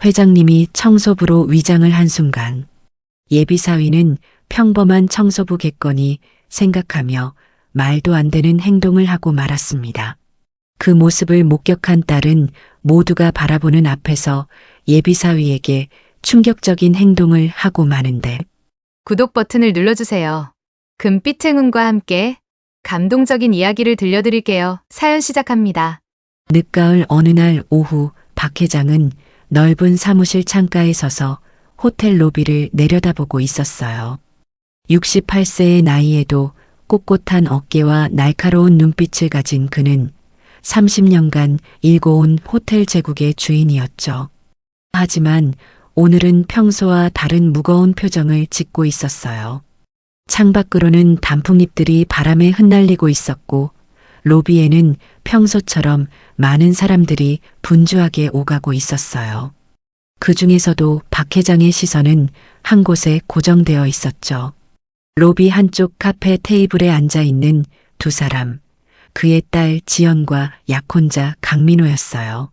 회장님이 청소부로 위장을 한 순간 예비사위는 평범한 청소부 겠거니 생각하며 말도 안 되는 행동을 하고 말았습니다. 그 모습을 목격한 딸은 모두가 바라보는 앞에서 예비사위에게 충격적인 행동을 하고 마는데 구독 버튼을 눌러주세요. 금빛 행운과 함께 감동적인 이야기를 들려드릴게요. 사연 시작합니다. 늦가을 어느 날 오후 박 회장은 넓은 사무실 창가에 서서 호텔 로비를 내려다보고 있었어요. 68세의 나이에도 꼿꼿한 어깨와 날카로운 눈빛을 가진 그는 30년간 일궈온 호텔 제국의 주인이었죠. 하지만 오늘은 평소와 다른 무거운 표정을 짓고 있었어요. 창밖으로는 단풍잎들이 바람에 흩날리고 있었고 로비에는 평소처럼 많은 사람들이 분주하게 오가고 있었어요. 그 중에서도 박 회장의 시선은 한 곳에 고정되어 있었죠. 로비 한쪽 카페 테이블에 앉아 있는 두 사람, 그의 딸 지연과 약혼자 강민호였어요.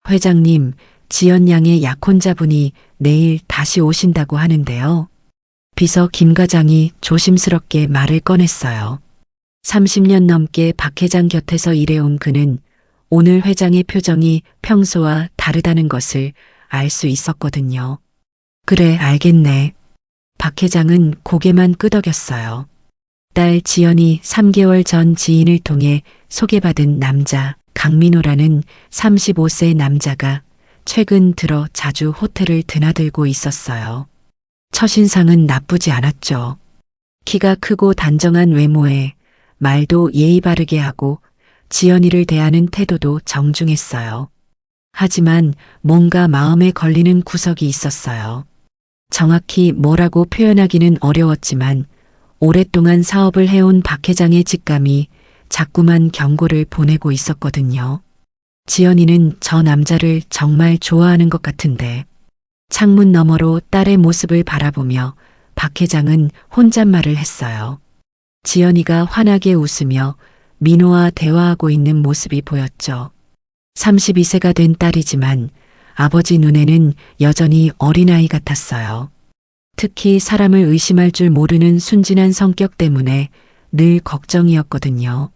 회장님, 지연 양의 약혼자분이 내일 다시 오신다고 하는데요. 비서 김 과장이 조심스럽게 말을 꺼냈어요. 30년 넘게 박 회장 곁에서 일해온 그는 오늘 회장의 표정이 평소와 다르다는 것을 알 수 있었거든요. 그래, 알겠네. 박 회장은 고개만 끄덕였어요. 딸 지연이 3개월 전 지인을 통해 소개받은 남자 강민호라는 35세 남자가 최근 들어 자주 호텔을 드나들고 있었어요. 첫인상은 나쁘지 않았죠. 키가 크고 단정한 외모에 말도 예의 바르게 하고 지연이를 대하는 태도도 정중했어요. 하지만 뭔가 마음에 걸리는 구석이 있었어요. 정확히 뭐라고 표현하기는 어려웠지만 오랫동안 사업을 해온 박 회장의 직감이 자꾸만 경고를 보내고 있었거든요. 지연이는 저 남자를 정말 좋아하는 것 같은데 창문 너머로 딸의 모습을 바라보며 박 회장은 혼잣말을 했어요. 지연이가 환하게 웃으며 민호와 대화하고 있는 모습이 보였죠. 32세가 된 딸이지만 아버지 눈에는 여전히 어린아이 같았어요. 특히 사람을 의심할 줄 모르는 순진한 성격 때문에 늘 걱정이었거든요.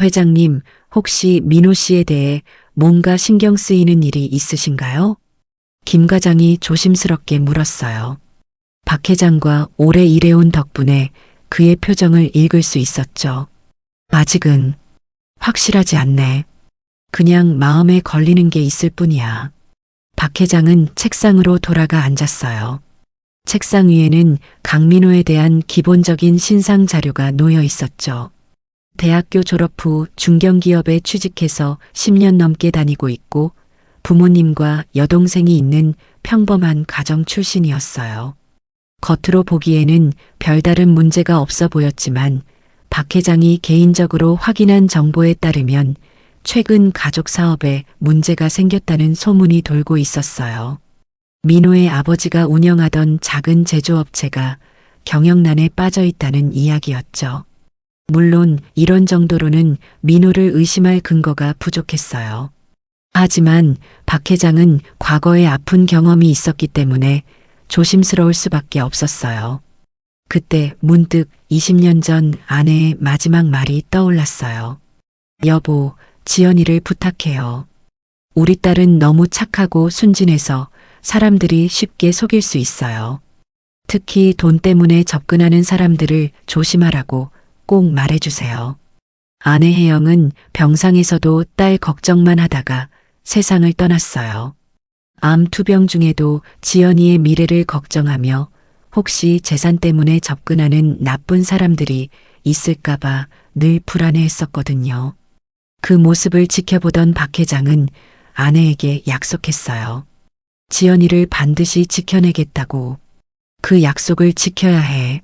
회장님, 혹시 민호 씨에 대해 뭔가 신경 쓰이는 일이 있으신가요? 김 과장이 조심스럽게 물었어요. 박 회장과 오래 일해온 덕분에 그의 표정을 읽을 수 있었죠. 아직은 확실하지 않네. 그냥 마음에 걸리는 게 있을 뿐이야. 박 회장은 책상으로 돌아가 앉았어요. 책상 위에는 강민호에 대한 기본적인 신상 자료가 놓여 있었죠. 대학교 졸업 후 중견기업에 취직해서 10년 넘게 다니고 있고 부모님과 여동생이 있는 평범한 가정 출신이었어요. 겉으로 보기에는 별다른 문제가 없어 보였지만 박 회장이 개인적으로 확인한 정보에 따르면 최근 가족 사업에 문제가 생겼다는 소문이 돌고 있었어요. 민호의 아버지가 운영하던 작은 제조업체가 경영난에 빠져 있다는 이야기였죠. 물론 이런 정도로는 민호를 의심할 근거가 부족했어요. 하지만 박 회장은 과거에 아픈 경험이 있었기 때문에 조심스러울 수밖에 없었어요. 그때 문득 20년 전 아내의 마지막 말이 떠올랐어요. 여보, 지연이를 부탁해요. 우리 딸은 너무 착하고 순진해서 사람들이 쉽게 속일 수 있어요. 특히 돈 때문에 접근하는 사람들을 조심하라고 꼭 말해주세요. 아내 혜영은 병상에서도 딸 걱정만 하다가 세상을 떠났어요. 암 투병 중에도 지연이의 미래를 걱정하며 혹시 재산 때문에 접근하는 나쁜 사람들이 있을까봐 늘 불안해했었거든요. 그 모습을 지켜보던 박 회장은 아내에게 약속했어요. 지연이를 반드시 지켜내겠다고. 그 약속을 지켜야 해.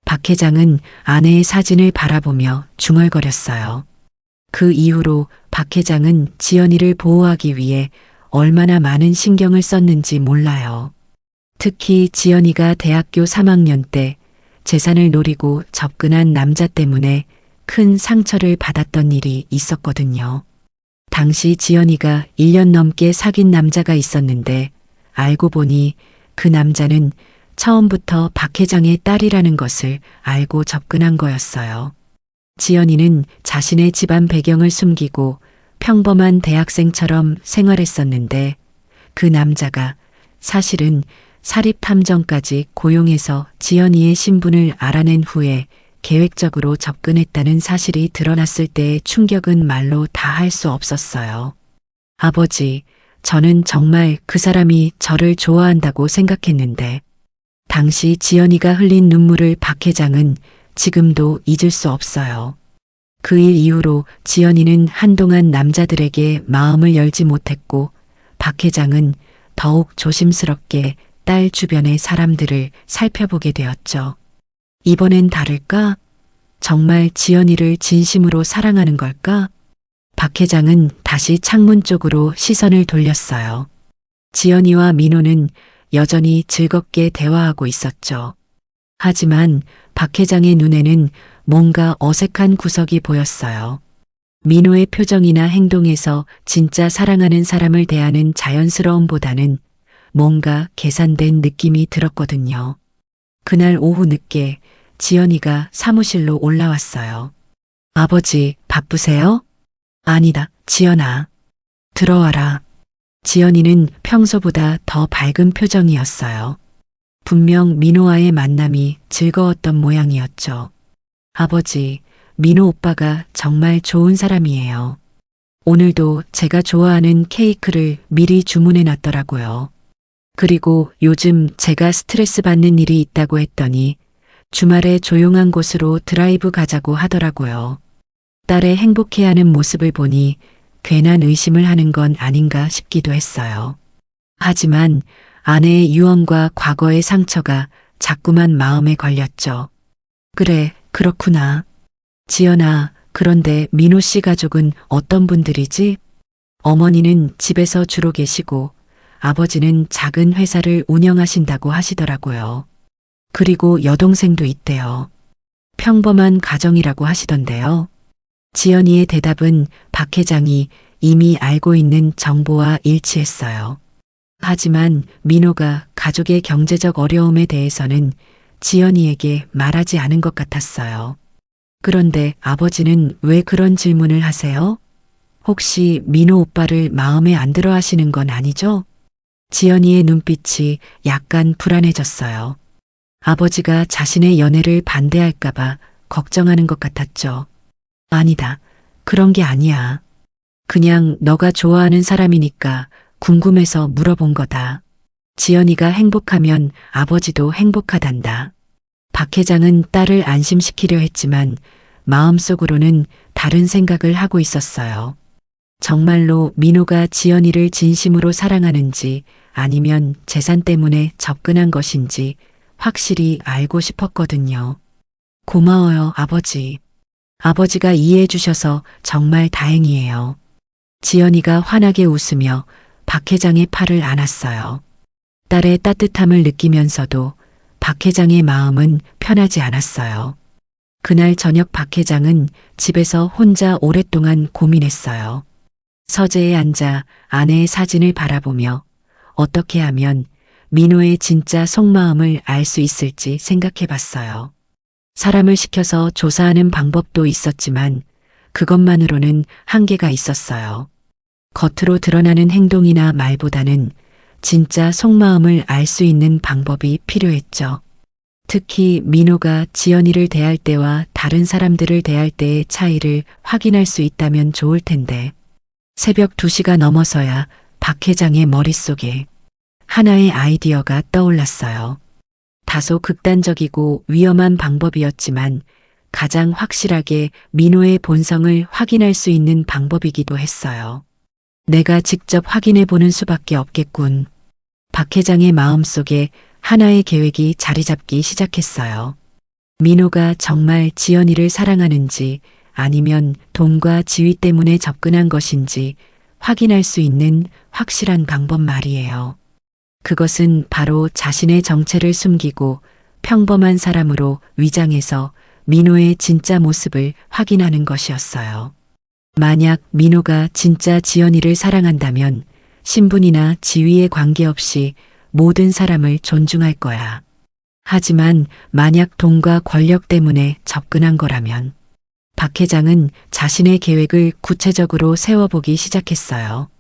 박 회장은 아내의 사진을 바라보며 중얼거렸어요. 그 이후로 박 회장은 지연이를 보호하기 위해 얼마나 많은 신경을 썼는지 몰라요. 특히 지연이가 대학교 3학년 때 재산을 노리고 접근한 남자 때문에 큰 상처를 받았던 일이 있었거든요. 당시 지연이가 1년 넘게 사귄 남자가 있었는데 알고 보니 그 남자는 처음부터 박 회장의 딸이라는 것을 알고 접근한 거였어요. 지연이는 자신의 집안 배경을 숨기고 평범한 대학생처럼 생활했었는데 그 남자가 사실은 사립탐정까지 고용해서 지연이의 신분을 알아낸 후에 계획적으로 접근했다는 사실이 드러났을 때의 충격은 말로 다 할 수 없었어요. 아버지, 저는 정말 그 사람이 저를 좋아한다고 생각했는데 당시 지연이가 흘린 눈물을 박 회장은 지금도 잊을 수 없어요. 그 일 이후로 지연이는 한동안 남자들에게 마음을 열지 못했고 박 회장은 더욱 조심스럽게 딸 주변의 사람들을 살펴보게 되었죠. 이번엔 다를까? 정말 지연이를 진심으로 사랑하는 걸까? 박 회장은 다시 창문 쪽으로 시선을 돌렸어요. 지연이와 민호는 여전히 즐겁게 대화하고 있었죠. 하지만 박 회장의 눈에는 뭔가 어색한 구석이 보였어요. 민호의 표정이나 행동에서 진짜 사랑하는 사람을 대하는 자연스러움보다는 뭔가 계산된 느낌이 들었거든요. 그날 오후 늦게 지연이가 사무실로 올라왔어요. 아버지, 바쁘세요? 아니다, 지연아. 들어와라. 지연이는 평소보다 더 밝은 표정이었어요. 분명 민호와의 만남이 즐거웠던 모양이었죠. 아버지, 민호 오빠가 정말 좋은 사람이에요. 오늘도 제가 좋아하는 케이크를 미리 주문해 놨더라고요. 그리고 요즘 제가 스트레스 받는 일이 있다고 했더니 주말에 조용한 곳으로 드라이브 가자고 하더라고요. 딸의 행복해하는 모습을 보니 괜한 의심을 하는 건 아닌가 싶기도 했어요. 하지만 아내의 유언과 과거의 상처가 자꾸만 마음에 걸렸죠. 그래, 그렇구나. 지연아, 그런데 민호 씨 가족은 어떤 분들이지? 어머니는 집에서 주로 계시고 아버지는 작은 회사를 운영하신다고 하시더라고요. 그리고 여동생도 있대요. 평범한 가정이라고 하시던데요. 지연이의 대답은 박 회장이 이미 알고 있는 정보와 일치했어요. 하지만 민호가 가족의 경제적 어려움에 대해서는 지연이에게 말하지 않은 것 같았어요. 그런데 아버지는 왜 그런 질문을 하세요? 혹시 민호 오빠를 마음에 안 들어 하시는 건 아니죠? 지연이의 눈빛이 약간 불안해졌어요. 아버지가 자신의 연애를 반대할까봐 걱정하는 것 같았죠. 아니다. 그런 게 아니야. 그냥 너가 좋아하는 사람이니까 궁금해서 물어본 거다. 지연이가 행복하면 아버지도 행복하단다. 박 회장은 딸을 안심시키려 했지만 마음속으로는 다른 생각을 하고 있었어요. 정말로 민호가 지연이를 진심으로 사랑하는지 아니면 재산 때문에 접근한 것인지 확실히 알고 싶었거든요. 고마워요, 아버지. 아버지가 이해해 주셔서 정말 다행이에요. 지연이가 환하게 웃으며 박 회장의 팔을 안았어요. 딸의 따뜻함을 느끼면서도 박 회장의 마음은 편하지 않았어요. 그날 저녁 박 회장은 집에서 혼자 오랫동안 고민했어요. 서재에 앉아 아내의 사진을 바라보며 어떻게 하면 민호의 진짜 속마음을 알 수 있을지 생각해 봤어요. 사람을 시켜서 조사하는 방법도 있었지만 그것만으로는 한계가 있었어요. 겉으로 드러나는 행동이나 말보다는 진짜 속마음을 알 수 있는 방법이 필요했죠. 특히 민호가 지연이를 대할 때와 다른 사람들을 대할 때의 차이를 확인할 수 있다면 좋을 텐데 새벽 2시가 넘어서야 박 회장의 머릿속에 하나의 아이디어가 떠올랐어요. 다소 극단적이고 위험한 방법이었지만 가장 확실하게 민호의 본성을 확인할 수 있는 방법이기도 했어요. 내가 직접 확인해 보는 수밖에 없겠군. 박 회장의 마음속에 하나의 계획이 자리 잡기 시작했어요. 민호가 정말 지연이를 사랑하는지 아니면 돈과 지위 때문에 접근한 것인지 확인할 수 있는 확실한 방법 말이에요. 그것은 바로 자신의 정체를 숨기고 평범한 사람으로 위장해서 민호의 진짜 모습을 확인하는 것이었어요. 만약 민호가 진짜 지연이를 사랑한다면 신분이나 지위에 관계없이 모든 사람을 존중할 거야. 하지만 만약 돈과 권력 때문에 접근한 거라면 박 회장은 자신의 계획을 구체적으로 세워보기 시작했어요.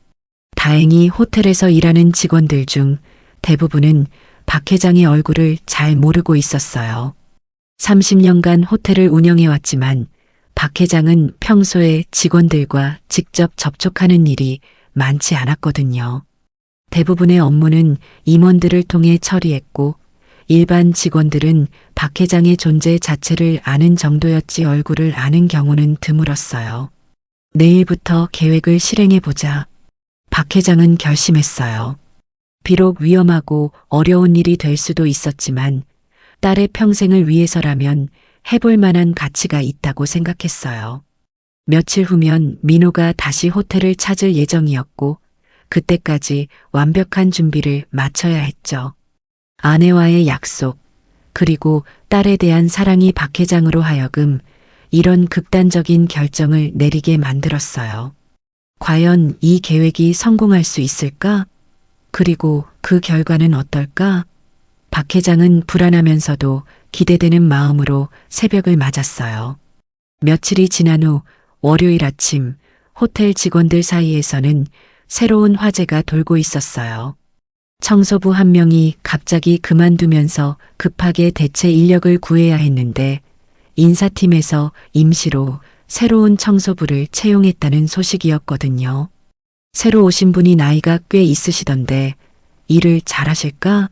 다행히 호텔에서 일하는 직원들 중 대부분은 박 회장의 얼굴을 잘 모르고 있었어요. 30년간 호텔을 운영해왔지만 박 회장은 평소에 직원들과 직접 접촉하는 일이 많지 않았거든요. 대부분의 업무는 임원들을 통해 처리했고 일반 직원들은 박 회장의 존재 자체를 아는 정도였지 얼굴을 아는 경우는 드물었어요. 내일부터 계획을 실행해보자. 박 회장은 결심했어요. 비록 위험하고 어려운 일이 될 수도 있었지만 딸의 평생을 위해서라면 해볼 만한 가치가 있다고 생각했어요. 며칠 후면 민호가 다시 호텔을 찾을 예정이었고 그때까지 완벽한 준비를 마쳐야 했죠. 아내와의 약속, 그리고 딸에 대한 사랑이 박 회장으로 하여금 이런 극단적인 결정을 내리게 만들었어요. 과연 이 계획이 성공할 수 있을까? 그리고 그 결과는 어떨까? 박 회장은 불안하면서도 기대되는 마음으로 새벽을 맞았어요. 며칠이 지난 후 월요일 아침 호텔 직원들 사이에서는 새로운 화제가 돌고 있었어요. 청소부 한 명이 갑자기 그만두면서 급하게 대체 인력을 구해야 했는데 인사팀에서 임시로 새로운 청소부를 채용했다는 소식이었거든요. 새로 오신 분이 나이가 꽤 있으시던데 일을 잘하실까?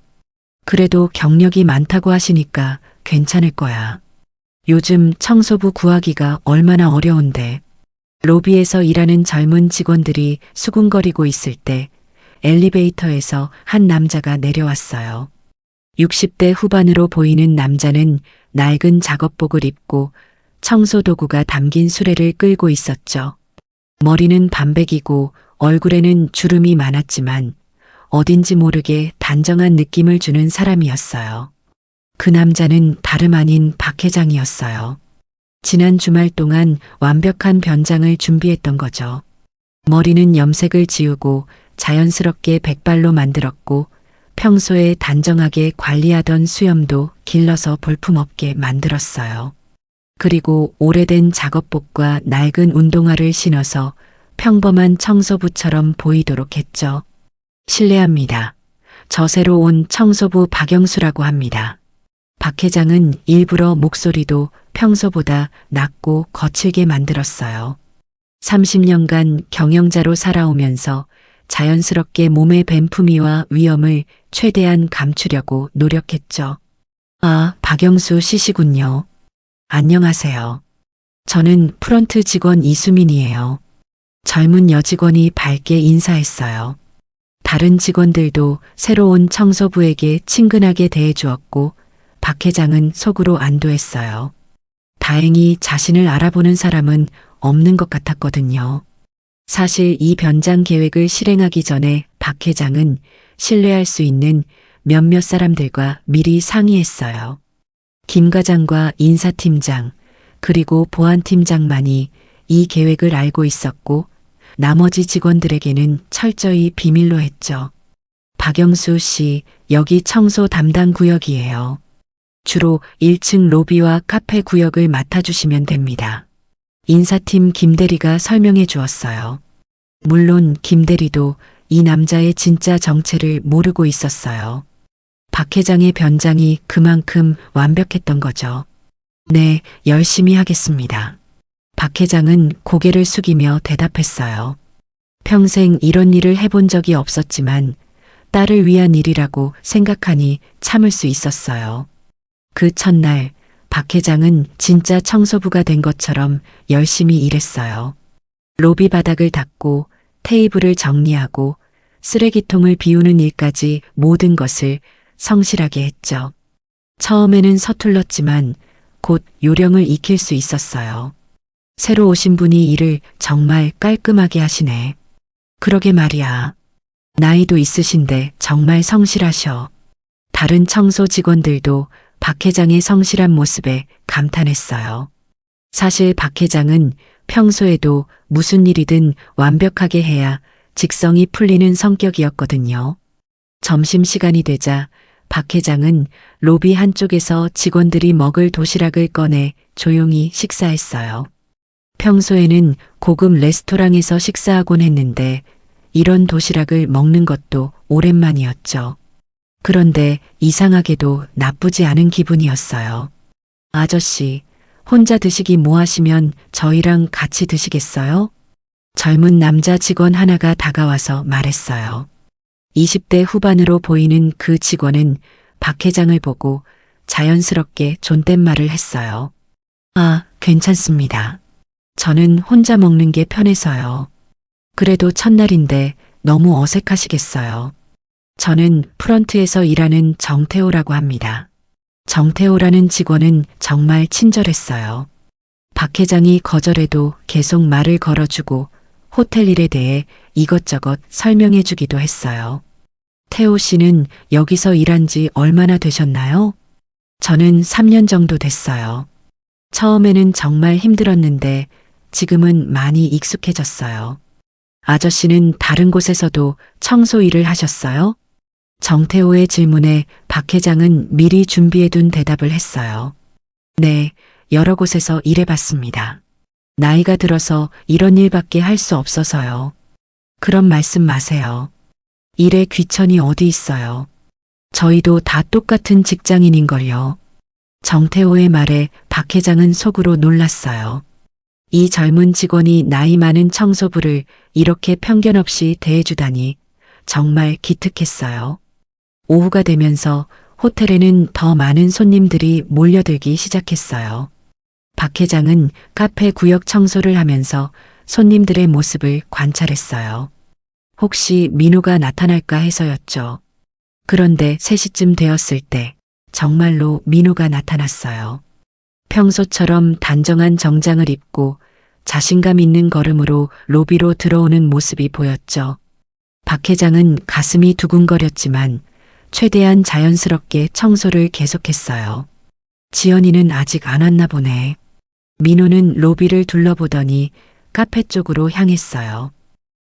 그래도 경력이 많다고 하시니까 괜찮을 거야. 요즘 청소부 구하기가 얼마나 어려운데. 로비에서 일하는 젊은 직원들이 수군거리고 있을 때 엘리베이터에서 한 남자가 내려왔어요. 60대 후반으로 보이는 남자는 낡은 작업복을 입고 청소도구가 담긴 수레를 끌고 있었죠. 머리는 반백이고 얼굴에는 주름이 많았지만 어딘지 모르게 단정한 느낌을 주는 사람이었어요. 그 남자는 다름 아닌 박 회장이었어요. 지난 주말 동안 완벽한 변장을 준비했던 거죠. 머리는 염색을 지우고 자연스럽게 백발로 만들었고 평소에 단정하게 관리하던 수염도 길러서 볼품없게 만들었어요. 그리고 오래된 작업복과 낡은 운동화를 신어서 평범한 청소부처럼 보이도록 했죠. 실례합니다. 저 새로 온 청소부 박영수라고 합니다. 박 회장은 일부러 목소리도 평소보다 낮고 거칠게 만들었어요. 30년간 경영자로 살아오면서 자연스럽게 몸의 뱀품위와 위험을 최대한 감추려고 노력했죠. 아, 박영수 씨시군요. 안녕하세요. 저는 프런트 직원 이수민이에요. 젊은 여직원이 밝게 인사했어요. 다른 직원들도 새로운 청소부에게 친근하게 대해주었고 박 회장은 속으로 안도했어요. 다행히 자신을 알아보는 사람은 없는 것 같았거든요. 사실 이 변장 계획을 실행하기 전에 박 회장은 신뢰할 수 있는 몇몇 사람들과 미리 상의했어요. 김 과장과 인사팀장, 그리고 보안팀장만이 이 계획을 알고 있었고 나머지 직원들에게는 철저히 비밀로 했죠. 박영수 씨, 여기 청소 담당 구역이에요. 주로 1층 로비와 카페 구역을 맡아주시면 됩니다. 인사팀 김대리가 설명해 주었어요. 물론 김대리도 이 남자의 진짜 정체를 모르고 있었어요. 박 회장의 변장이 그만큼 완벽했던 거죠. 네, 열심히 하겠습니다. 박 회장은 고개를 숙이며 대답했어요. 평생 이런 일을 해본 적이 없었지만 딸을 위한 일이라고 생각하니 참을 수 있었어요. 그 첫날 박 회장은 진짜 청소부가 된 것처럼 열심히 일했어요. 로비 바닥을 닦고 테이블을 정리하고 쓰레기통을 비우는 일까지 모든 것을 성실하게 했죠. 처음에는 서툴렀지만 곧 요령을 익힐 수 있었어요. 새로 오신 분이 일을 정말 깔끔하게 하시네. 그러게 말이야. 나이도 있으신데 정말 성실하셔. 다른 청소 직원들도 박 회장의 성실한 모습에 감탄했어요. 사실 박 회장은 평소에도 무슨 일이든 완벽하게 해야 직성이 풀리는 성격이었거든요. 점심시간이 되자 박 회장은 로비 한쪽에서 직원들이 먹을 도시락을 꺼내 조용히 식사했어요. 평소에는 고급 레스토랑에서 식사하곤 했는데 이런 도시락을 먹는 것도 오랜만이었죠. 그런데 이상하게도 나쁘지 않은 기분이었어요. 아저씨, 혼자 드시기 뭐 하시면 저희랑 같이 드시겠어요? 젊은 남자 직원 하나가 다가와서 말했어요. 20대 후반으로 보이는 그 직원은 박 회장을 보고 자연스럽게 존댓말을 했어요. 아, 괜찮습니다. 저는 혼자 먹는 게 편해서요. 그래도 첫날인데 너무 어색하시겠어요. 저는 프런트에서 일하는 정태호라고 합니다. 정태호라는 직원은 정말 친절했어요. 박 회장이 거절해도 계속 말을 걸어주고 호텔 일에 대해 이것저것 설명해 주기도 했어요. 태호 씨는 여기서 일한 지 얼마나 되셨나요? 저는 3년 정도 됐어요. 처음에는 정말 힘들었는데 지금은 많이 익숙해졌어요. 아저씨는 다른 곳에서도 청소 일을 하셨어요? 정태호의 질문에 박 회장은 미리 준비해둔 대답을 했어요. 네, 여러 곳에서 일해봤습니다. 나이가 들어서 이런 일밖에 할 수 없어서요. 그런 말씀 마세요. 일에 귀천이 어디 있어요. 저희도 다 똑같은 직장인인걸요. 정태호의 말에 박 회장은 속으로 놀랐어요. 이 젊은 직원이 나이 많은 청소부를 이렇게 편견 없이 대해주다니 정말 기특했어요. 오후가 되면서 호텔에는 더 많은 손님들이 몰려들기 시작했어요. 박 회장은 카페 구역 청소를 하면서 손님들의 모습을 관찰했어요. 혹시 민호가 나타날까 해서였죠. 그런데 3시쯤 되었을 때 정말로 민호가 나타났어요. 평소처럼 단정한 정장을 입고 자신감 있는 걸음으로 로비로 들어오는 모습이 보였죠. 박 회장은 가슴이 두근거렸지만 최대한 자연스럽게 청소를 계속했어요. 지연이는 아직 안 왔나 보네. 민호는 로비를 둘러보더니 카페 쪽으로 향했어요.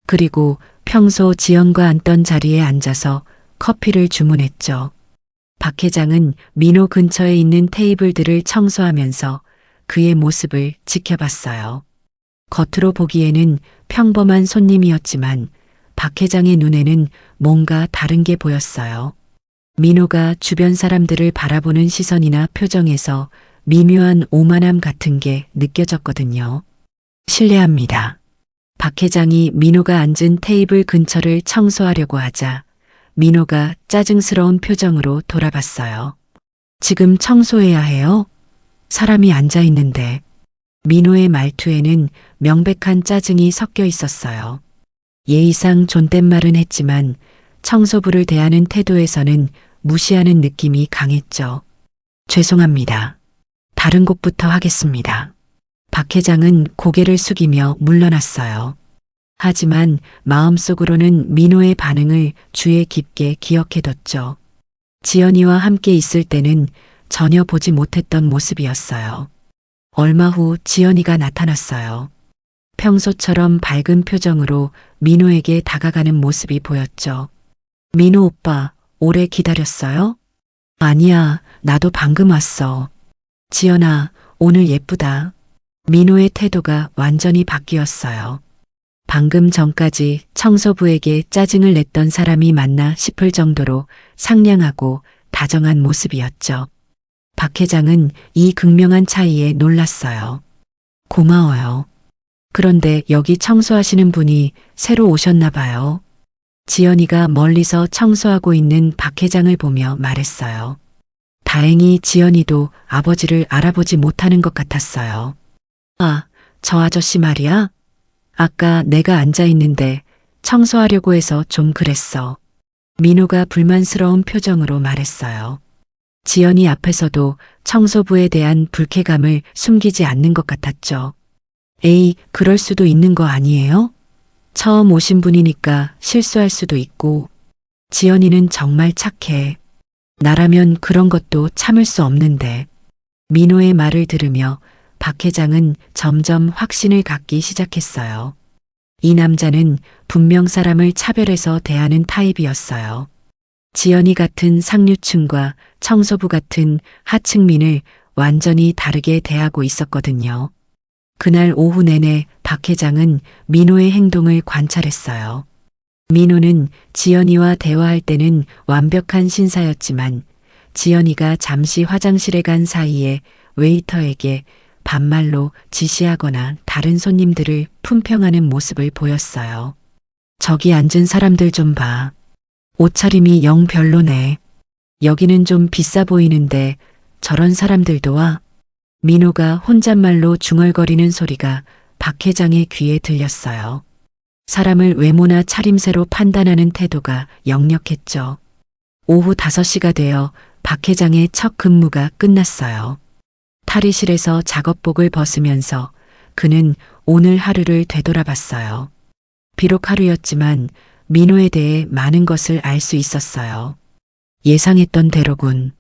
그리고 평소 지연과 앉던 자리에 앉아서 커피를 주문했죠. 박 회장은 민호 근처에 있는 테이블들을 청소하면서 그의 모습을 지켜봤어요. 겉으로 보기에는 평범한 손님이었지만 박 회장의 눈에는 뭔가 다른 게 보였어요. 민호가 주변 사람들을 바라보는 시선이나 표정에서 미묘한 오만함 같은 게 느껴졌거든요. 실례합니다. 박 회장이 민호가 앉은 테이블 근처를 청소하려고 하자 민호가 짜증스러운 표정으로 돌아봤어요. 지금 청소해야 해요? 사람이 앉아 있는데. 민호의 말투에는 명백한 짜증이 섞여 있었어요. 예의상 존댓말은 했지만 청소부를 대하는 태도에서는 무시하는 느낌이 강했죠. 죄송합니다. 다른 곳부터 하겠습니다. 박 회장은 고개를 숙이며 물러났어요. 하지만 마음속으로는 민호의 반응을 주에 깊게 기억해뒀죠. 지연이와 함께 있을 때는 전혀 보지 못했던 모습이었어요. 얼마 후 지연이가 나타났어요. 평소처럼 밝은 표정으로 민호에게 다가가는 모습이 보였죠. 민호 오빠, 오래 기다렸어요? 아니야, 나도 방금 왔어. 지연아, 오늘 예쁘다. 민호의 태도가 완전히 바뀌었어요. 방금 전까지 청소부에게 짜증을 냈던 사람이 맞나 싶을 정도로 상냥하고 다정한 모습이었죠. 박 회장은 이 극명한 차이에 놀랐어요. 고마워요. 그런데 여기 청소하시는 분이 새로 오셨나 봐요. 지연이가 멀리서 청소하고 있는 박 회장을 보며 말했어요. 다행히 지연이도 아버지를 알아보지 못하는 것 같았어요. 아, 저 아저씨 말이야? 아까 내가 앉아 있는데 청소하려고 해서 좀 그랬어. 민호가 불만스러운 표정으로 말했어요. 지연이 앞에서도 청소부에 대한 불쾌감을 숨기지 않는 것 같았죠. 에이, 그럴 수도 있는 거 아니에요? 처음 오신 분이니까 실수할 수도 있고. 지연이는 정말 착해. 나라면 그런 것도 참을 수 없는데. 민호의 말을 들으며 박 회장은 점점 확신을 갖기 시작했어요. 이 남자는 분명 사람을 차별해서 대하는 타입이었어요. 지연이 같은 상류층과 청소부 같은 하층민을 완전히 다르게 대하고 있었거든요. 그날 오후 내내 박 회장은 민호의 행동을 관찰했어요. 민호는 지연이와 대화할 때는 완벽한 신사였지만 지연이가 잠시 화장실에 간 사이에 웨이터에게 반말로 지시하거나 다른 손님들을 품평하는 모습을 보였어요. 저기 앉은 사람들 좀 봐. 옷차림이 영 별로네. 여기는 좀 비싸 보이는데 저런 사람들도 와. 민호가 혼잣말로 중얼거리는 소리가 박 회장의 귀에 들렸어요. 사람을 외모나 차림새로 판단하는 태도가 역력했죠. 오후 5시가 되어 박 회장의 첫 근무가 끝났어요. 탈의실에서 작업복을 벗으면서 그는 오늘 하루를 되돌아봤어요. 비록 하루였지만 민호에 대해 많은 것을 알 수 있었어요. 예상했던 대로군.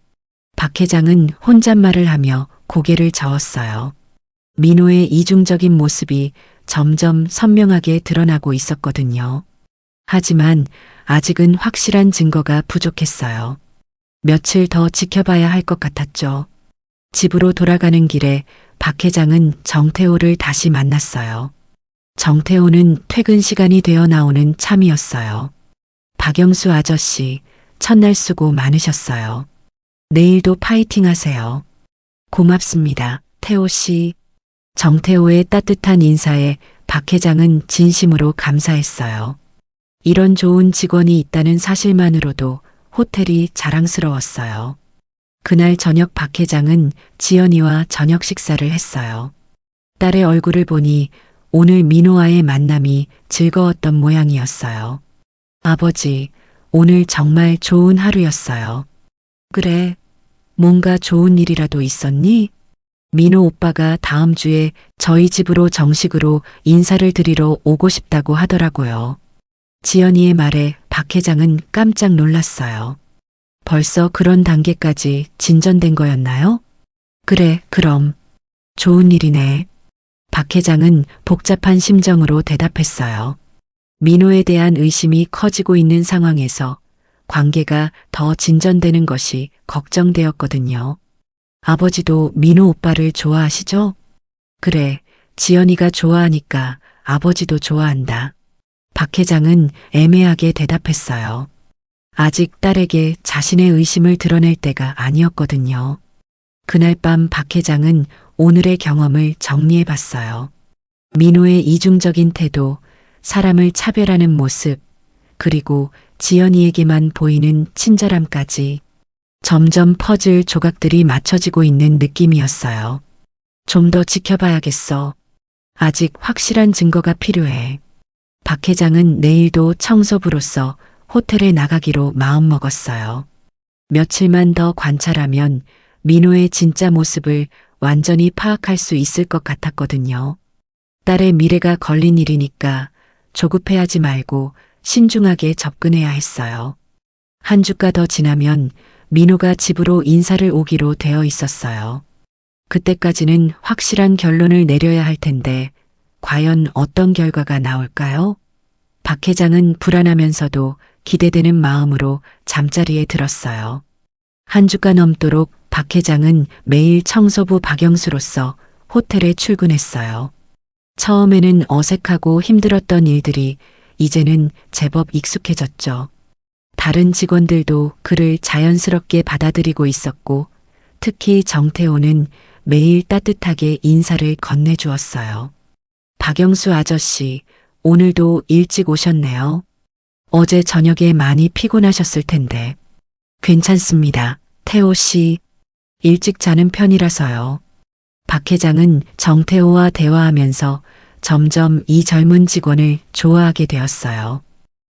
박 회장은 혼잣말을 하며 고개를 저었어요. 민호의 이중적인 모습이 점점 선명하게 드러나고 있었거든요. 하지만 아직은 확실한 증거가 부족했어요. 며칠 더 지켜봐야 할 것 같았죠. 집으로 돌아가는 길에 박 회장은 정태호를 다시 만났어요. 정태호는 퇴근 시간이 되어 나오는 참이었어요. 박영수 아저씨, 첫날 수고 많으셨어요. 내일도 파이팅 하세요. 고맙습니다, 태호 씨. 정태호의 따뜻한 인사에 박 회장은 진심으로 감사했어요. 이런 좋은 직원이 있다는 사실만으로도 호텔이 자랑스러웠어요. 그날 저녁 박 회장은 지연이와 저녁 식사를 했어요. 딸의 얼굴을 보니 오늘 민호와의 만남이 즐거웠던 모양이었어요. 아버지, 오늘 정말 좋은 하루였어요. 그래, 뭔가 좋은 일이라도 있었니? 민호 오빠가 다음 주에 저희 집으로 정식으로 인사를 드리러 오고 싶다고 하더라고요. 지연이의 말에 박 회장은 깜짝 놀랐어요. 벌써 그런 단계까지 진전된 거였나요? 그래, 그럼. 좋은 일이네. 박 회장은 복잡한 심정으로 대답했어요. 민호에 대한 의심이 커지고 있는 상황에서 관계가 더 진전되는 것이 걱정되었거든요. 아버지도 민호 오빠를 좋아하시죠? 그래, 지연이가 좋아하니까 아버지도 좋아한다. 박 회장은 애매하게 대답했어요. 아직 딸에게 자신의 의심을 드러낼 때가 아니었거든요. 그날 밤 박 회장은 오늘의 경험을 정리해 봤어요. 민호의 이중적인 태도, 사람을 차별하는 모습, 그리고 지연이에게만 보이는 친절함까지 점점 퍼즐 조각들이 맞춰지고 있는 느낌이었어요. 좀 더 지켜봐야겠어. 아직 확실한 증거가 필요해. 박 회장은 내일도 청소부로서 호텔에 나가기로 마음먹었어요. 며칠만 더 관찰하면 민호의 진짜 모습을 완전히 파악할 수 있을 것 같았거든요. 딸의 미래가 걸린 일이니까 조급해하지 말고 신중하게 접근해야 했어요. 한 주가 더 지나면 민호가 집으로 인사를 오기로 되어 있었어요. 그때까지는 확실한 결론을 내려야 할 텐데 과연 어떤 결과가 나올까요? 박 회장은 불안하면서도 기대되는 마음으로 잠자리에 들었어요. 한 주가 넘도록 박 회장은 매일 청소부 박영수로서 호텔에 출근했어요. 처음에는 어색하고 힘들었던 일들이 이제는 제법 익숙해졌죠. 다른 직원들도 그를 자연스럽게 받아들이고 있었고 특히 정태호는 매일 따뜻하게 인사를 건네주었어요. 박영수 아저씨, 오늘도 일찍 오셨네요. 어제 저녁에 많이 피곤하셨을 텐데. 괜찮습니다, 태호 씨. 일찍 자는 편이라서요. 박 회장은 정태호와 대화하면서 점점 이 젊은 직원을 좋아하게 되었어요.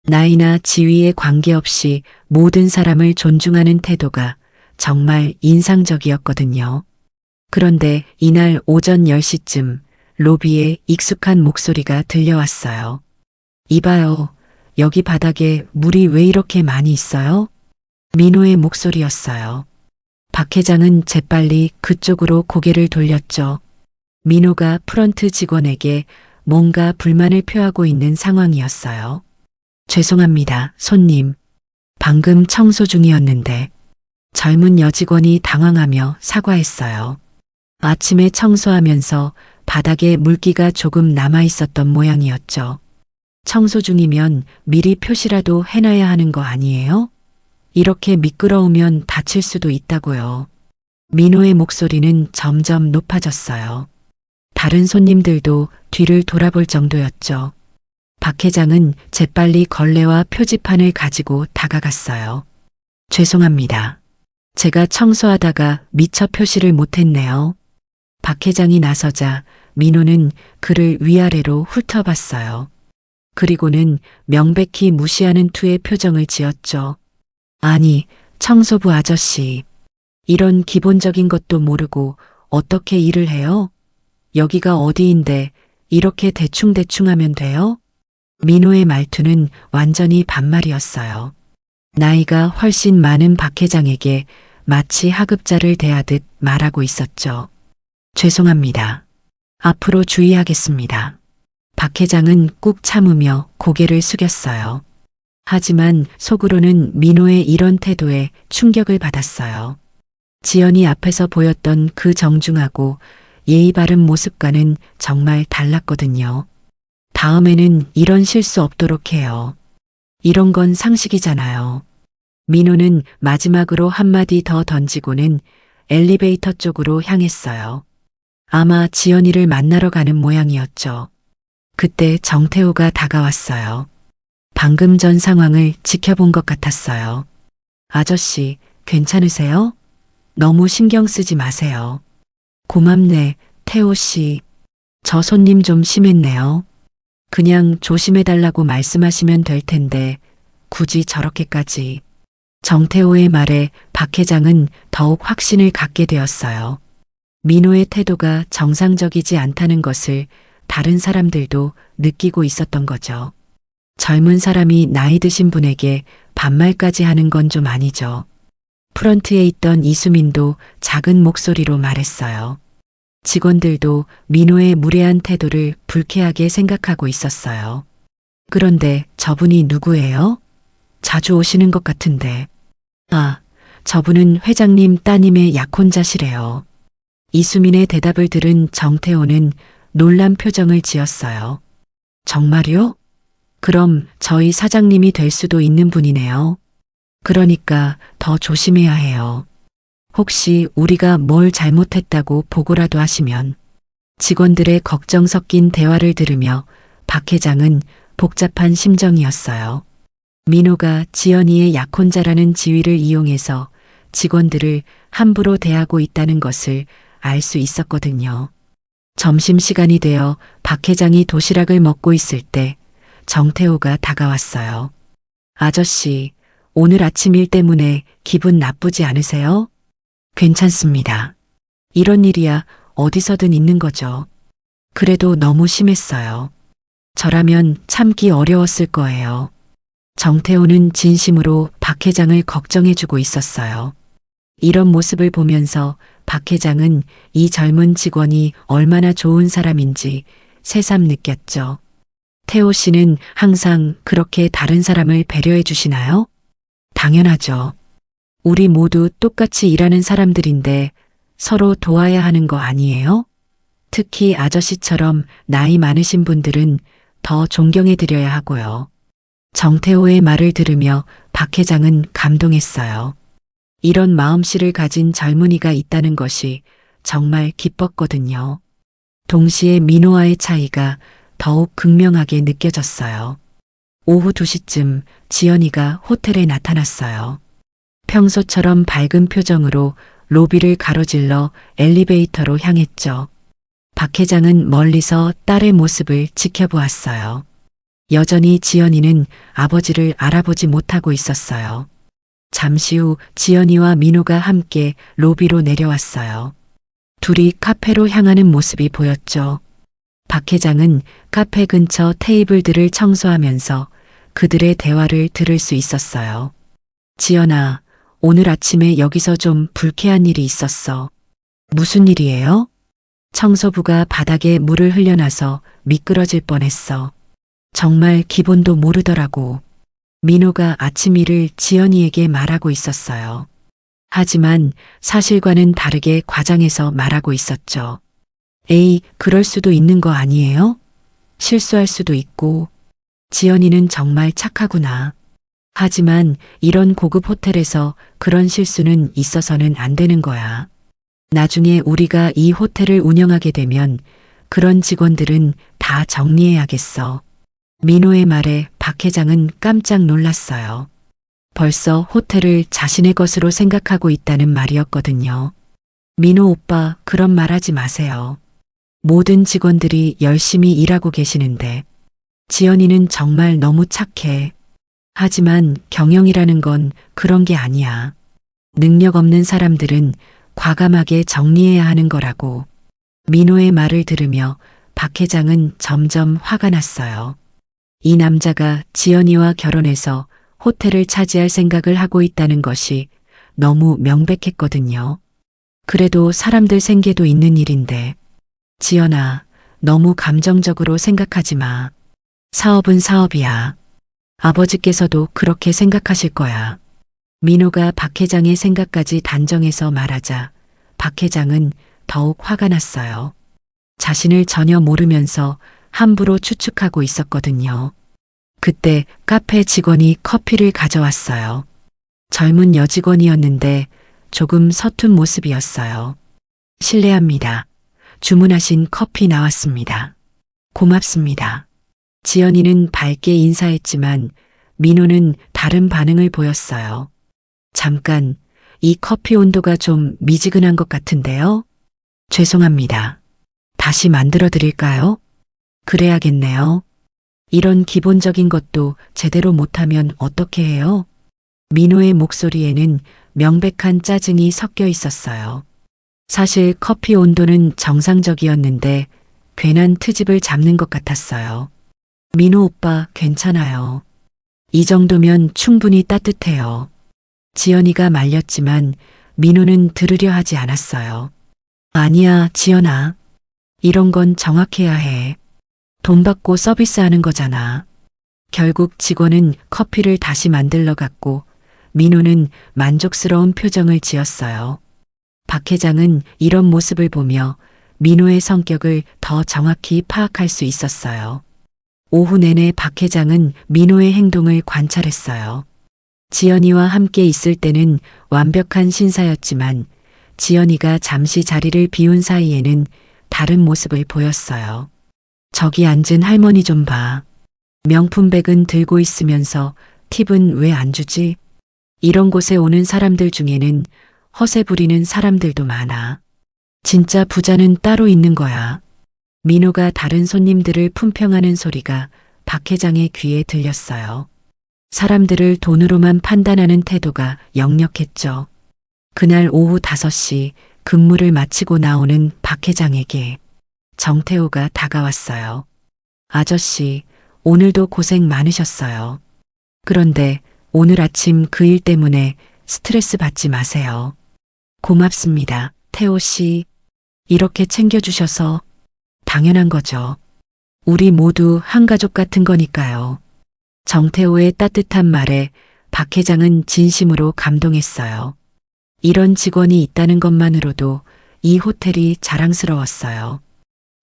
나이나 지위에 관계없이 모든 사람을 존중하는 태도가 정말 인상적이었거든요. 그런데 이날 오전 10시쯤 로비에 익숙한 목소리가 들려왔어요. 이봐요, 여기 바닥에 물이 왜 이렇게 많이 있어요? 민호의 목소리였어요. 박 회장은 재빨리 그쪽으로 고개를 돌렸죠. 민호가 프런트 직원에게 뭔가 불만을 표하고 있는 상황이었어요. 죄송합니다, 손님. 방금 청소 중이었는데 젊은 여직원이 당황하며 사과했어요. 아침에 청소하면서 바닥에 물기가 조금 남아 있었던 모양이었죠. 청소 중이면 미리 표시라도 해놔야 하는 거 아니에요? 이렇게 미끄러우면 다칠 수도 있다고요. 민호의 목소리는 점점 높아졌어요. 다른 손님들도 뒤를 돌아볼 정도였죠. 박 회장은 재빨리 걸레와 표지판을 가지고 다가갔어요. 죄송합니다. 제가 청소하다가 미처 표시를 못했네요. 박 회장이 나서자 민호는 그를 위아래로 훑어봤어요. 그리고는 명백히 무시하는 투의 표정을 지었죠. 아니, 청소부 아저씨. 이런 기본적인 것도 모르고 어떻게 일을 해요? 여기가 어디인데 이렇게 대충대충 하면 돼요? 민호의 말투는 완전히 반말이었어요. 나이가 훨씬 많은 박 회장에게 마치 하급자를 대하듯 말하고 있었죠. 죄송합니다. 앞으로 주의하겠습니다. 박 회장은 꾹 참으며 고개를 숙였어요. 하지만 속으로는 민호의 이런 태도에 충격을 받았어요. 지연이 앞에서 보였던 그 정중하고 예의 바른 모습과는 정말 달랐거든요. 다음에는 이런 실수 없도록 해요. 이런 건 상식이잖아요. 민호는 마지막으로 한마디 더 던지고는 엘리베이터 쪽으로 향했어요. 아마 지연이를 만나러 가는 모양이었죠. 그때 정태호가 다가왔어요. 방금 전 상황을 지켜본 것 같았어요. 아저씨, 괜찮으세요? 너무 신경 쓰지 마세요. 고맙네, 태호 씨. 저 손님 좀 심했네요. 그냥 조심해달라고 말씀하시면 될 텐데 굳이 저렇게까지. 정태호의 말에 박 회장은 더욱 확신을 갖게 되었어요. 민호의 태도가 정상적이지 않다는 것을 다른 사람들도 느끼고 있었던 거죠. 젊은 사람이 나이 드신 분에게 반말까지 하는 건 좀 아니죠. 프런트에 있던 이수민도 작은 목소리로 말했어요. 직원들도 민호의 무례한 태도를 불쾌하게 생각하고 있었어요. 그런데 저분이 누구예요? 자주 오시는 것 같은데. 아, 저분은 회장님 따님의 약혼자시래요. 이수민의 대답을 들은 정태호는 놀란 표정을 지었어요. 정말요? 그럼 저희 사장님이 될 수도 있는 분이네요. 그러니까 더 조심해야 해요. 혹시 우리가 뭘 잘못했다고 보고라도 하시면. 직원들의 걱정 섞인 대화를 들으며 박 회장은 복잡한 심정이었어요. 민호가 지연이의 약혼자라는 지위를 이용해서 직원들을 함부로 대하고 있다는 것을 알 수 있었거든요. 점심시간이 되어 박 회장이 도시락을 먹고 있을 때 정태호가 다가왔어요. 아저씨, 오늘 아침 일 때문에 기분 나쁘지 않으세요? 괜찮습니다. 이런 일이야 어디서든 있는 거죠. 그래도 너무 심했어요. 저라면 참기 어려웠을 거예요. 정태호는 진심으로 박 회장을 걱정해주고 있었어요. 이런 모습을 보면서 박 회장은 이 젊은 직원이 얼마나 좋은 사람인지 새삼 느꼈죠. 태호 씨는 항상 그렇게 다른 사람을 배려해 주시나요? 당연하죠. 우리 모두 똑같이 일하는 사람들인데 서로 도와야 하는 거 아니에요? 특히 아저씨처럼 나이 많으신 분들은 더 존경해 드려야 하고요. 정태호의 말을 들으며 박 회장은 감동했어요. 이런 마음씨를 가진 젊은이가 있다는 것이 정말 기뻤거든요. 동시에 민호와의 차이가 더욱 극명하게 느껴졌어요. 오후 2시쯤 지연이가 호텔에 나타났어요. 평소처럼 밝은 표정으로 로비를 가로질러 엘리베이터로 향했죠. 박 회장은 멀리서 딸의 모습을 지켜보았어요. 여전히 지연이는 아버지를 알아보지 못하고 있었어요. 잠시 후 지연이와 민호가 함께 로비로 내려왔어요. 둘이 카페로 향하는 모습이 보였죠. 박 회장은 카페 근처 테이블들을 청소하면서 그들의 대화를 들을 수 있었어요. 지연아, 오늘 아침에 여기서 좀 불쾌한 일이 있었어. 무슨 일이에요? 청소부가 바닥에 물을 흘려놔서 미끄러질 뻔했어. 정말 기본도 모르더라고. 민호가 아침 일을 지연이에게 말하고 있었어요. 하지만 사실과는 다르게 과장해서 말하고 있었죠. 에이, 그럴 수도 있는 거 아니에요? 실수할 수도 있고. 지연이는 정말 착하구나. 하지만 이런 고급 호텔에서 그런 실수는 있어서는 안 되는 거야. 나중에 우리가 이 호텔을 운영하게 되면 그런 직원들은 다 정리해야겠어. 민호의 말에 박 회장은 깜짝 놀랐어요. 벌써 호텔을 자신의 것으로 생각하고 있다는 말이었거든요. 민호 오빠, 그런 말 하지 마세요. 모든 직원들이 열심히 일하고 계시는데 지연이는 정말 너무 착해. 하지만 경영이라는 건 그런 게 아니야. 능력 없는 사람들은 과감하게 정리해야 하는 거라고. 민호의 말을 들으며 박 회장은 점점 화가 났어요. 이 남자가 지연이와 결혼해서 호텔을 차지할 생각을 하고 있다는 것이 너무 명백했거든요. 그래도 사람들 생계도 있는 일인데. 지연아, 너무 감정적으로 생각하지 마. 사업은 사업이야. 아버지께서도 그렇게 생각하실 거야. 민호가 박 회장의 생각까지 단정해서 말하자 박 회장은 더욱 화가 났어요. 자신을 전혀 모르면서 함부로 추측하고 있었거든요. 그때 카페 직원이 커피를 가져왔어요. 젊은 여직원이었는데 조금 서툰 모습이었어요. 실례합니다. 주문하신 커피 나왔습니다. 고맙습니다. 지연이는 밝게 인사했지만 민호는 다른 반응을 보였어요. 잠깐, 이 커피 온도가 좀 미지근한 것 같은데요? 죄송합니다. 다시 만들어 드릴까요? 그래야겠네요. 이런 기본적인 것도 제대로 못하면 어떻게 해요? 민호의 목소리에는 명백한 짜증이 섞여 있었어요. 사실 커피 온도는 정상적이었는데 괜한 트집을 잡는 것 같았어요. 민호 오빠, 괜찮아요. 이 정도면 충분히 따뜻해요. 지연이가 말렸지만 민호는 들으려 하지 않았어요. 아니야, 지연아. 이런 건 정확해야 해. 돈 받고 서비스하는 거잖아. 결국 직원은 커피를 다시 만들러 갔고 민호는 만족스러운 표정을 지었어요. 박 회장은 이런 모습을 보며 민호의 성격을 더 정확히 파악할 수 있었어요. 오후 내내 박 회장은 민호의 행동을 관찰했어요. 지연이와 함께 있을 때는 완벽한 신사였지만 지연이가 잠시 자리를 비운 사이에는 다른 모습을 보였어요. 저기 앉은 할머니 좀 봐. 명품백은 들고 있으면서 팁은 왜 안 주지? 이런 곳에 오는 사람들 중에는 허세 부리는 사람들도 많아. 진짜 부자는 따로 있는 거야. 민호가 다른 손님들을 품평하는 소리가 박 회장의 귀에 들렸어요. 사람들을 돈으로만 판단하는 태도가 역력했죠. 그날 오후 5시 근무를 마치고 나오는 박 회장에게 정태호가 다가왔어요. 아저씨, 오늘도 고생 많으셨어요. 그런데 오늘 아침 그 일 때문에 스트레스 받지 마세요. 고맙습니다, 태호 씨. 이렇게 챙겨주셔서 당연한 거죠. 우리 모두 한 가족 같은 거니까요. 정태호의 따뜻한 말에 박 회장은 진심으로 감동했어요. 이런 직원이 있다는 것만으로도 이 호텔이 자랑스러웠어요.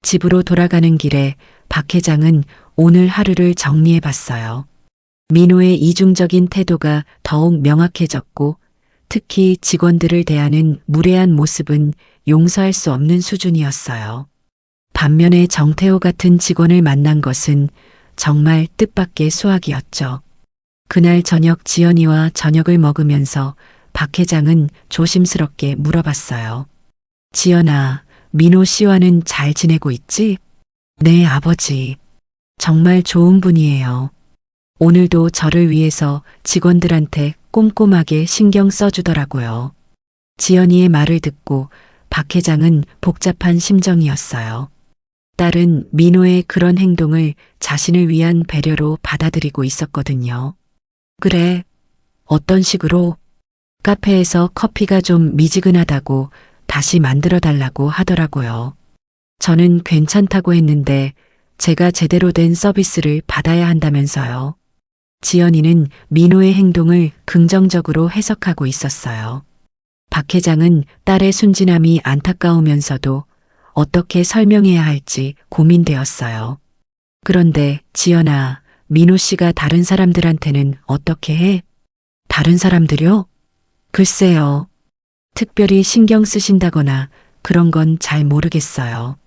집으로 돌아가는 길에 박 회장은 오늘 하루를 정리해 봤어요. 민호의 이중적인 태도가 더욱 명확해졌고 특히 직원들을 대하는 무례한 모습은 용서할 수 없는 수준이었어요. 반면에 정태호 같은 직원을 만난 것은 정말 뜻밖의 수확이었죠. 그날 저녁 지연이와 저녁을 먹으면서 박 회장은 조심스럽게 물어봤어요. 지연아, 민호 씨와는 잘 지내고 있지? 네, 아버지. 정말 좋은 분이에요. 오늘도 저를 위해서 직원들한테 꼼꼼하게 신경 써주더라고요. 지연이의 말을 듣고 박 회장은 복잡한 심정이었어요. 딸은 민호의 그런 행동을 자신을 위한 배려로 받아들이고 있었거든요. 그래, 어떤 식으로? 카페에서 커피가 좀 미지근하다고 다시 만들어 달라고 하더라고요. 저는 괜찮다고 했는데 제가 제대로 된 서비스를 받아야 한다면서요. 지연이는 민호의 행동을 긍정적으로 해석하고 있었어요. 박 회장은 딸의 순진함이 안타까우면서도 어떻게 설명해야 할지 고민되었어요. 그런데 지연아, 민호 씨가 다른 사람들한테는 어떻게 해? 다른 사람들요? 글쎄요. 특별히 신경 쓰신다거나 그런 건 잘 모르겠어요.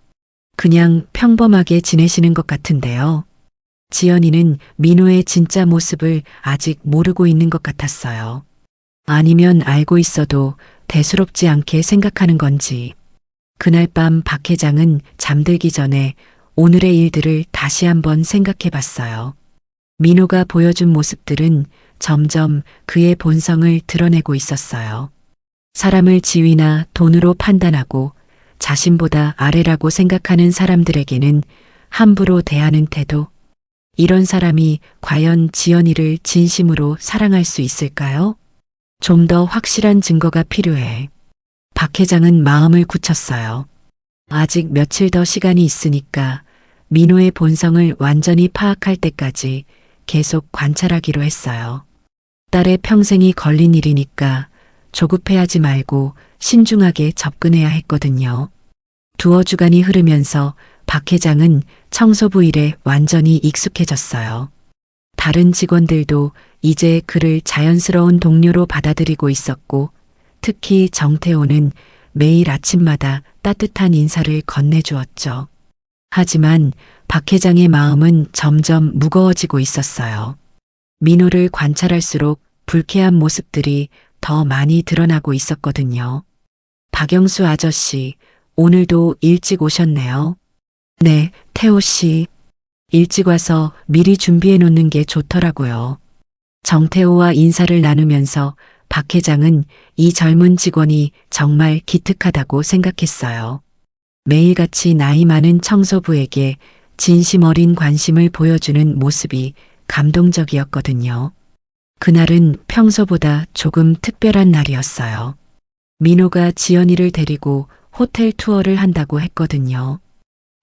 그냥 평범하게 지내시는 것 같은데요. 지연이는 민호의 진짜 모습을 아직 모르고 있는 것 같았어요. 아니면 알고 있어도 대수롭지 않게 생각하는 건지. 그날 밤 박 회장은 잠들기 전에 오늘의 일들을 다시 한번 생각해 봤어요. 민호가 보여준 모습들은 점점 그의 본성을 드러내고 있었어요. 사람을 지위나 돈으로 판단하고 자신보다 아래라고 생각하는 사람들에게는 함부로 대하는 태도. 이런 사람이 과연 지연이를 진심으로 사랑할 수 있을까요? 좀 더 확실한 증거가 필요해. 박 회장은 마음을 굳혔어요. 아직 며칠 더 시간이 있으니까 민호의 본성을 완전히 파악할 때까지 계속 관찰하기로 했어요. 딸의 평생이 걸린 일이니까 조급해하지 말고 신중하게 접근해야 했거든요. 두어 주간이 흐르면서 박 회장은 청소부 일에 완전히 익숙해졌어요. 다른 직원들도 이제 그를 자연스러운 동료로 받아들이고 있었고, 특히 정태호는 매일 아침마다 따뜻한 인사를 건네주었죠. 하지만 박 회장의 마음은 점점 무거워지고 있었어요. 민호를 관찰할수록 불쾌한 모습들이 더 많이 드러나고 있었거든요. 박영수 아저씨, 오늘도 일찍 오셨네요. 네, 태호 씨. 일찍 와서 미리 준비해 놓는 게 좋더라고요. 정태호와 인사를 나누면서 박 회장은 이 젊은 직원이 정말 기특하다고 생각했어요. 매일같이 나이 많은 청소부에게 진심 어린 관심을 보여주는 모습이 감동적이었거든요. 그날은 평소보다 조금 특별한 날이었어요. 민호가 지연이를 데리고 호텔 투어를 한다고 했거든요.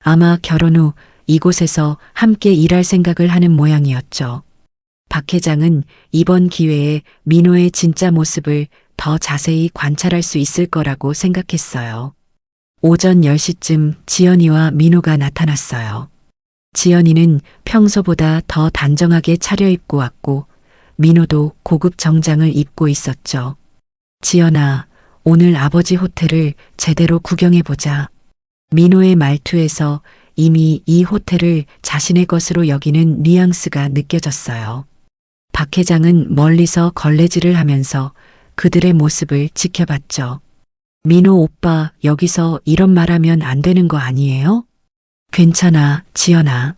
아마 결혼 후 이곳에서 함께 일할 생각을 하는 모양이었죠. 박 회장은 이번 기회에 민호의 진짜 모습을 더 자세히 관찰할 수 있을 거라고 생각했어요. 오전 10시쯤 지연이와 민호가 나타났어요. 지연이는 평소보다 더 단정하게 차려입고 왔고 민호도 고급 정장을 입고 있었죠. 지연아, 오늘 아버지 호텔을 제대로 구경해보자. 민호의 말투에서 이미 이 호텔을 자신의 것으로 여기는 뉘앙스가 느껴졌어요. 박 회장은 멀리서 걸레질을 하면서 그들의 모습을 지켜봤죠. 민호 오빠, 여기서 이런 말하면 안 되는 거 아니에요? 괜찮아, 지연아.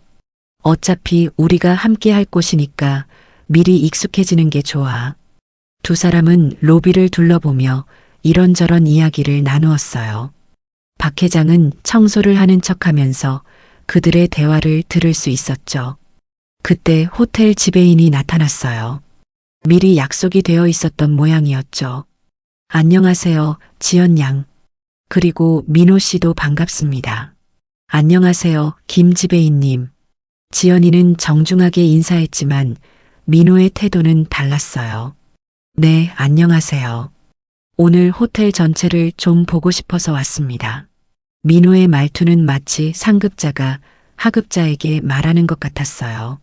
어차피 우리가 함께 할 곳이니까 미리 익숙해지는 게 좋아. 두 사람은 로비를 둘러보며 이런저런 이야기를 나누었어요. 박 회장은 청소를 하는 척하면서 그들의 대화를 들을 수 있었죠. 그때 호텔 지배인이 나타났어요. 미리 약속이 되어 있었던 모양이었죠. 안녕하세요, 지연 양. 그리고 민호 씨도 반갑습니다. 안녕하세요, 김 지배인님. 지연이는 정중하게 인사했지만 민호의 태도는 달랐어요. 네, 안녕하세요. 오늘 호텔 전체를 좀 보고 싶어서 왔습니다. 민호의 말투는 마치 상급자가 하급자에게 말하는 것 같았어요.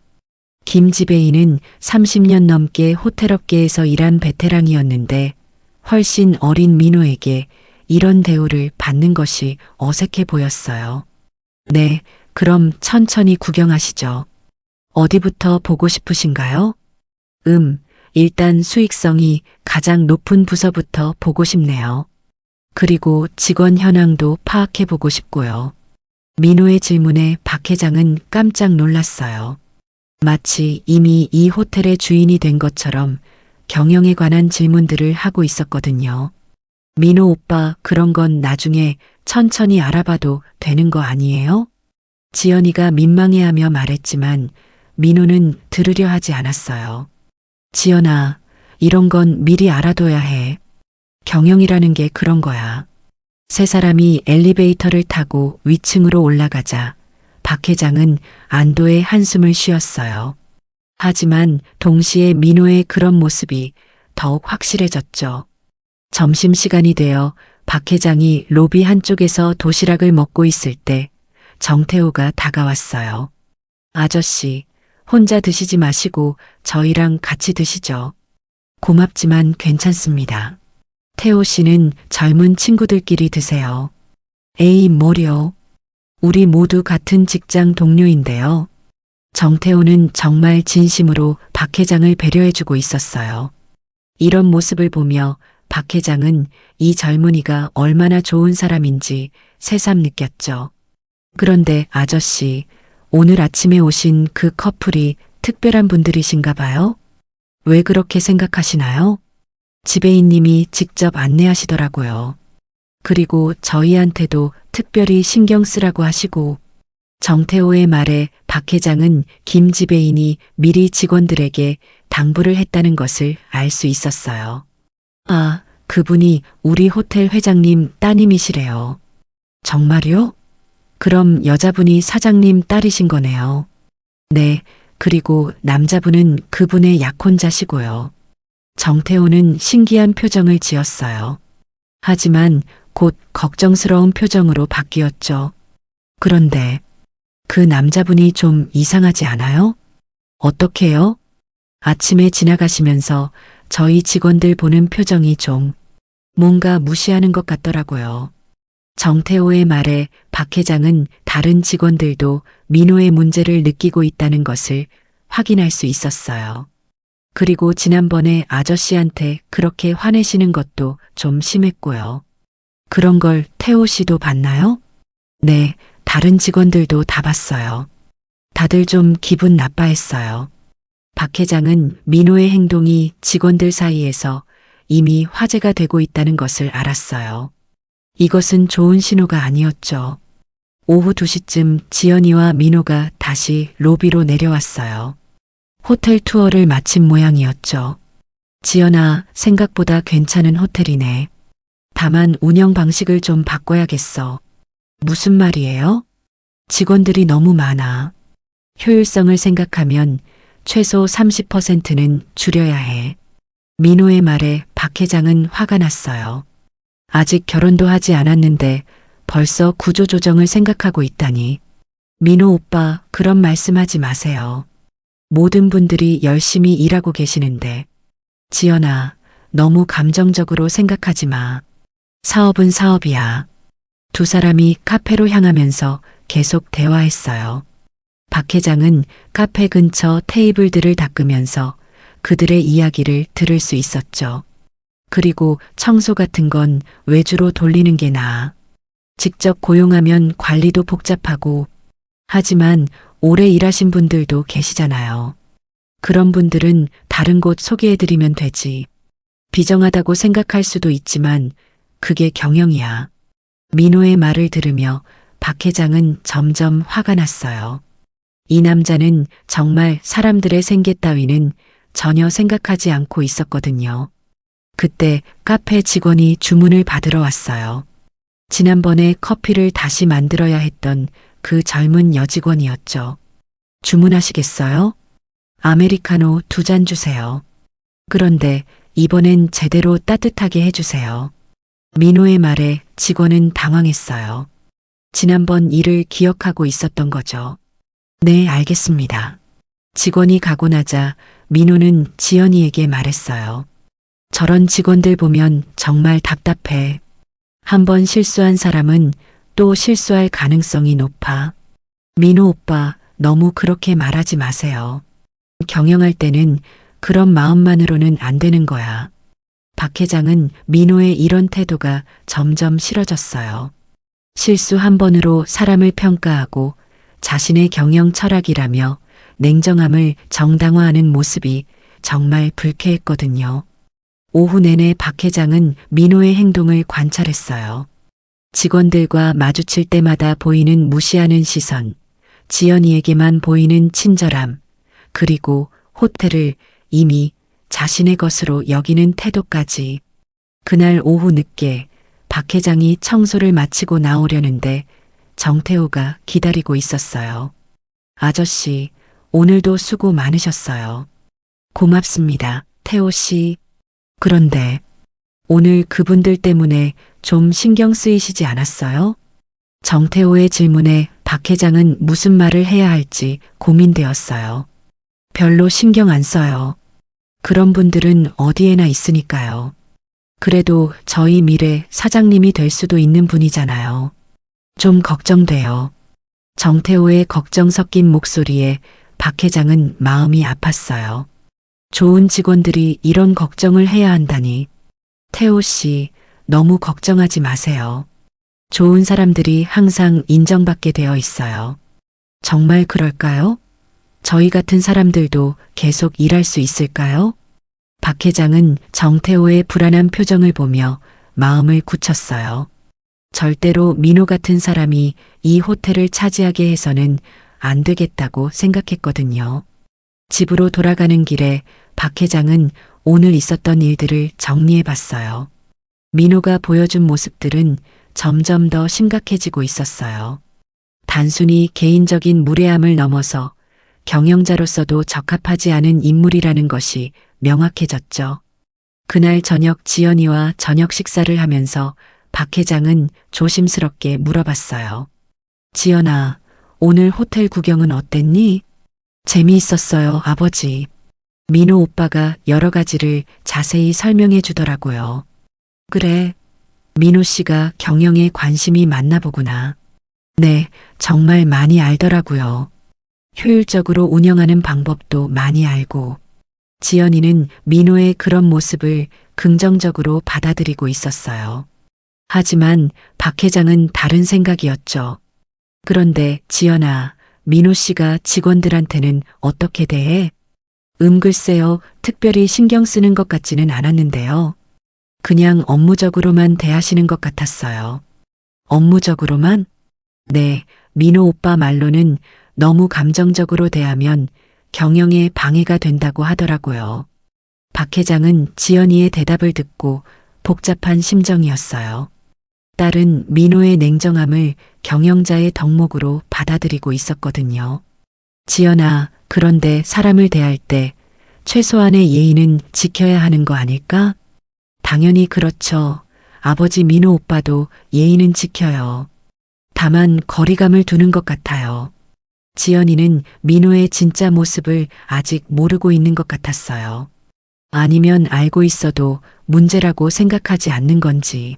김 지배인은 30년 넘게 호텔업계에서 일한 베테랑이었는데 훨씬 어린 민호에게 이런 대우를 받는 것이 어색해 보였어요. 네, 그럼 천천히 구경하시죠. 어디부터 보고 싶으신가요? 일단 수익성이 가장 높은 부서부터 보고 싶네요. 그리고 직원 현황도 파악해 보고 싶고요. 민호의 질문에 박 회장은 깜짝 놀랐어요. 마치 이미 이 호텔의 주인이 된 것처럼 경영에 관한 질문들을 하고 있었거든요. 민호 오빠, 그런 건 나중에 천천히 알아봐도 되는 거 아니에요? 지연이가 민망해하며 말했지만 민호는 들으려 하지 않았어요. 지연아, 이런 건 미리 알아둬야 해. 경영이라는 게 그런 거야. 세 사람이 엘리베이터를 타고 위층으로 올라가자 박 회장은 안도의 한숨을 쉬었어요. 하지만 동시에 민호의 그런 모습이 더욱 확실해졌죠. 점심시간이 되어 박 회장이 로비 한쪽에서 도시락을 먹고 있을 때 정태호가 다가왔어요. 아저씨, 혼자 드시지 마시고 저희랑 같이 드시죠. 고맙지만 괜찮습니다. 태호 씨는 젊은 친구들끼리 드세요. 에이, 뭐려. 우리 모두 같은 직장 동료인데요. 정태호는 정말 진심으로 박 회장을 배려해주고 있었어요. 이런 모습을 보며 박 회장은 이 젊은이가 얼마나 좋은 사람인지 새삼 느꼈죠. 그런데 아저씨, 오늘 아침에 오신 그 커플이 특별한 분들이신가 봐요? 왜 그렇게 생각하시나요? 지배인님이 직접 안내하시더라고요. 그리고 저희한테도 특별히 신경 쓰라고 하시고. 정태호의 말에 박 회장은 김 지배인이 미리 직원들에게 당부를 했다는 것을 알 수 있었어요. 아, 그분이 우리 호텔 회장님 따님이시래요. 정말요? 그럼 여자분이 사장님 딸이신 거네요. 네, 그리고 남자분은 그분의 약혼자시고요. 정태호는 신기한 표정을 지었어요. 하지만 곧 걱정스러운 표정으로 바뀌었죠. 그런데 그 남자분이 좀 이상하지 않아요? 어떻게요? 아침에 지나가시면서 저희 직원들 보는 표정이 좀 뭔가 무시하는 것 같더라고요. 정태호의 말에 박 회장은 다른 직원들도 민호의 문제를 느끼고 있다는 것을 확인할 수 있었어요. 그리고 지난번에 아저씨한테 그렇게 화내시는 것도 좀 심했고요. 그런 걸 태호 씨도 봤나요? 네, 다른 직원들도 다 봤어요. 다들 좀 기분 나빠했어요. 박 회장은 민호의 행동이 직원들 사이에서 이미 화제가 되고 있다는 것을 알았어요. 이것은 좋은 신호가 아니었죠. 오후 2시쯤 지연이와 민호가 다시 로비로 내려왔어요. 호텔 투어를 마친 모양이었죠. 지연아, 생각보다 괜찮은 호텔이네. 다만 운영 방식을 좀 바꿔야겠어. 무슨 말이에요? 직원들이 너무 많아. 효율성을 생각하면 최소 30%는 줄여야 해. 민호의 말에 박 회장은 화가 났어요. 아직 결혼도 하지 않았는데 벌써 구조조정을 생각하고 있다니. 민호 오빠, 그런 말씀하지 마세요. 모든 분들이 열심히 일하고 계시는데. 지연아, 너무 감정적으로 생각하지 마. 사업은 사업이야. 두 사람이 카페로 향하면서 계속 대화했어요. 박 회장은 카페 근처 테이블들을 닦으면서 그들의 이야기를 들을 수 있었죠. 그리고 청소 같은 건 외주로 돌리는 게 나아. 직접 고용하면 관리도 복잡하고. 하지만 오래 일하신 분들도 계시잖아요. 그런 분들은 다른 곳 소개해드리면 되지. 비정하다고 생각할 수도 있지만 그게 경영이야. 민호의 말을 들으며 박 회장은 점점 화가 났어요. 이 남자는 정말 사람들의 생계 따위는 전혀 생각하지 않고 있었거든요. 그때 카페 직원이 주문을 받으러 왔어요. 지난번에 커피를 다시 만들어야 했던 그 젊은 여직원이었죠. 주문하시겠어요? 아메리카노 2잔 주세요. 그런데 이번엔 제대로 따뜻하게 해주세요. 민호의 말에 직원은 당황했어요. 지난번 일을 기억하고 있었던 거죠. 네, 알겠습니다. 직원이 가고 나자 민호는 지연이에게 말했어요. 저런 직원들 보면 정말 답답해. 한번 실수한 사람은 또 실수할 가능성이 높아. 민호 오빠, 너무 그렇게 말하지 마세요. 경영할 때는 그런 마음만으로는 안 되는 거야. 박 회장은 민호의 이런 태도가 점점 싫어졌어요. 실수 한 번으로 사람을 평가하고 자신의 경영 철학이라며 냉정함을 정당화하는 모습이 정말 불쾌했거든요. 오후 내내 박 회장은 민호의 행동을 관찰했어요. 직원들과 마주칠 때마다 보이는 무시하는 시선, 지연이에게만 보이는 친절함, 그리고 호텔을 이미 자신의 것으로 여기는 태도까지. 그날 오후 늦게 박 회장이 청소를 마치고 나오려는데 정태호가 기다리고 있었어요. 아저씨, 오늘도 수고 많으셨어요. 고맙습니다, 태호 씨. 그런데 오늘 그분들 때문에 좀 신경 쓰이시지 않았어요? 정태호의 질문에 박 회장은 무슨 말을 해야 할지 고민되었어요. 별로 신경 안 써요. 그런 분들은 어디에나 있으니까요. 그래도 저희 미래 사장님이 될 수도 있는 분이잖아요. 좀 걱정돼요. 정태호의 걱정 섞인 목소리에 박 회장은 마음이 아팠어요. 좋은 직원들이 이런 걱정을 해야 한다니. 태호 씨, 너무 걱정하지 마세요. 좋은 사람들이 항상 인정받게 되어 있어요. 정말 그럴까요? 저희 같은 사람들도 계속 일할 수 있을까요? 박 회장은 정태호의 불안한 표정을 보며 마음을 굳혔어요. 절대로 민호 같은 사람이 이 호텔을 차지하게 해서는 안 되겠다고 생각했거든요. 집으로 돌아가는 길에 박 회장은 오늘 있었던 일들을 정리해 봤어요. 민호가 보여준 모습들은 점점 더 심각해지고 있었어요. 단순히 개인적인 무례함을 넘어서 경영자로서도 적합하지 않은 인물이라는 것이 명확해졌죠. 그날 저녁 지연이와 저녁 식사를 하면서 박 회장은 조심스럽게 물어봤어요. 지연아, 오늘 호텔 구경은 어땠니? 재미있었어요, 아버지. 민호 오빠가 여러 가지를 자세히 설명해 주더라고요. 그래, 민호 씨가 경영에 관심이 많나 보구나. 네, 정말 많이 알더라고요. 효율적으로 운영하는 방법도 많이 알고. 지연이는 민호의 그런 모습을 긍정적으로 받아들이고 있었어요. 하지만 박 회장은 다른 생각이었죠. 그런데 지연아, 민호 씨가 직원들한테는 어떻게 대해? 글쎄요, 특별히 신경 쓰는 것 같지는 않았는데요. 그냥 업무적으로만 대하시는 것 같았어요. 업무적으로만? 네, 민호 오빠 말로는 너무 감정적으로 대하면 경영에 방해가 된다고 하더라고요. 박 회장은 지연이의 대답을 듣고 복잡한 심정이었어요. 딸은 민호의 냉정함을 경영자의 덕목으로 받아들이고 있었거든요. 지연아, 그런데 사람을 대할 때 최소한의 예의는 지켜야 하는 거 아닐까? 당연히 그렇죠. 아버지 민호 오빠도 예의는 지켜요. 다만 거리감을 두는 것 같아요. 지연이는 민호의 진짜 모습을 아직 모르고 있는 것 같았어요. 아니면 알고 있어도 문제라고 생각하지 않는 건지.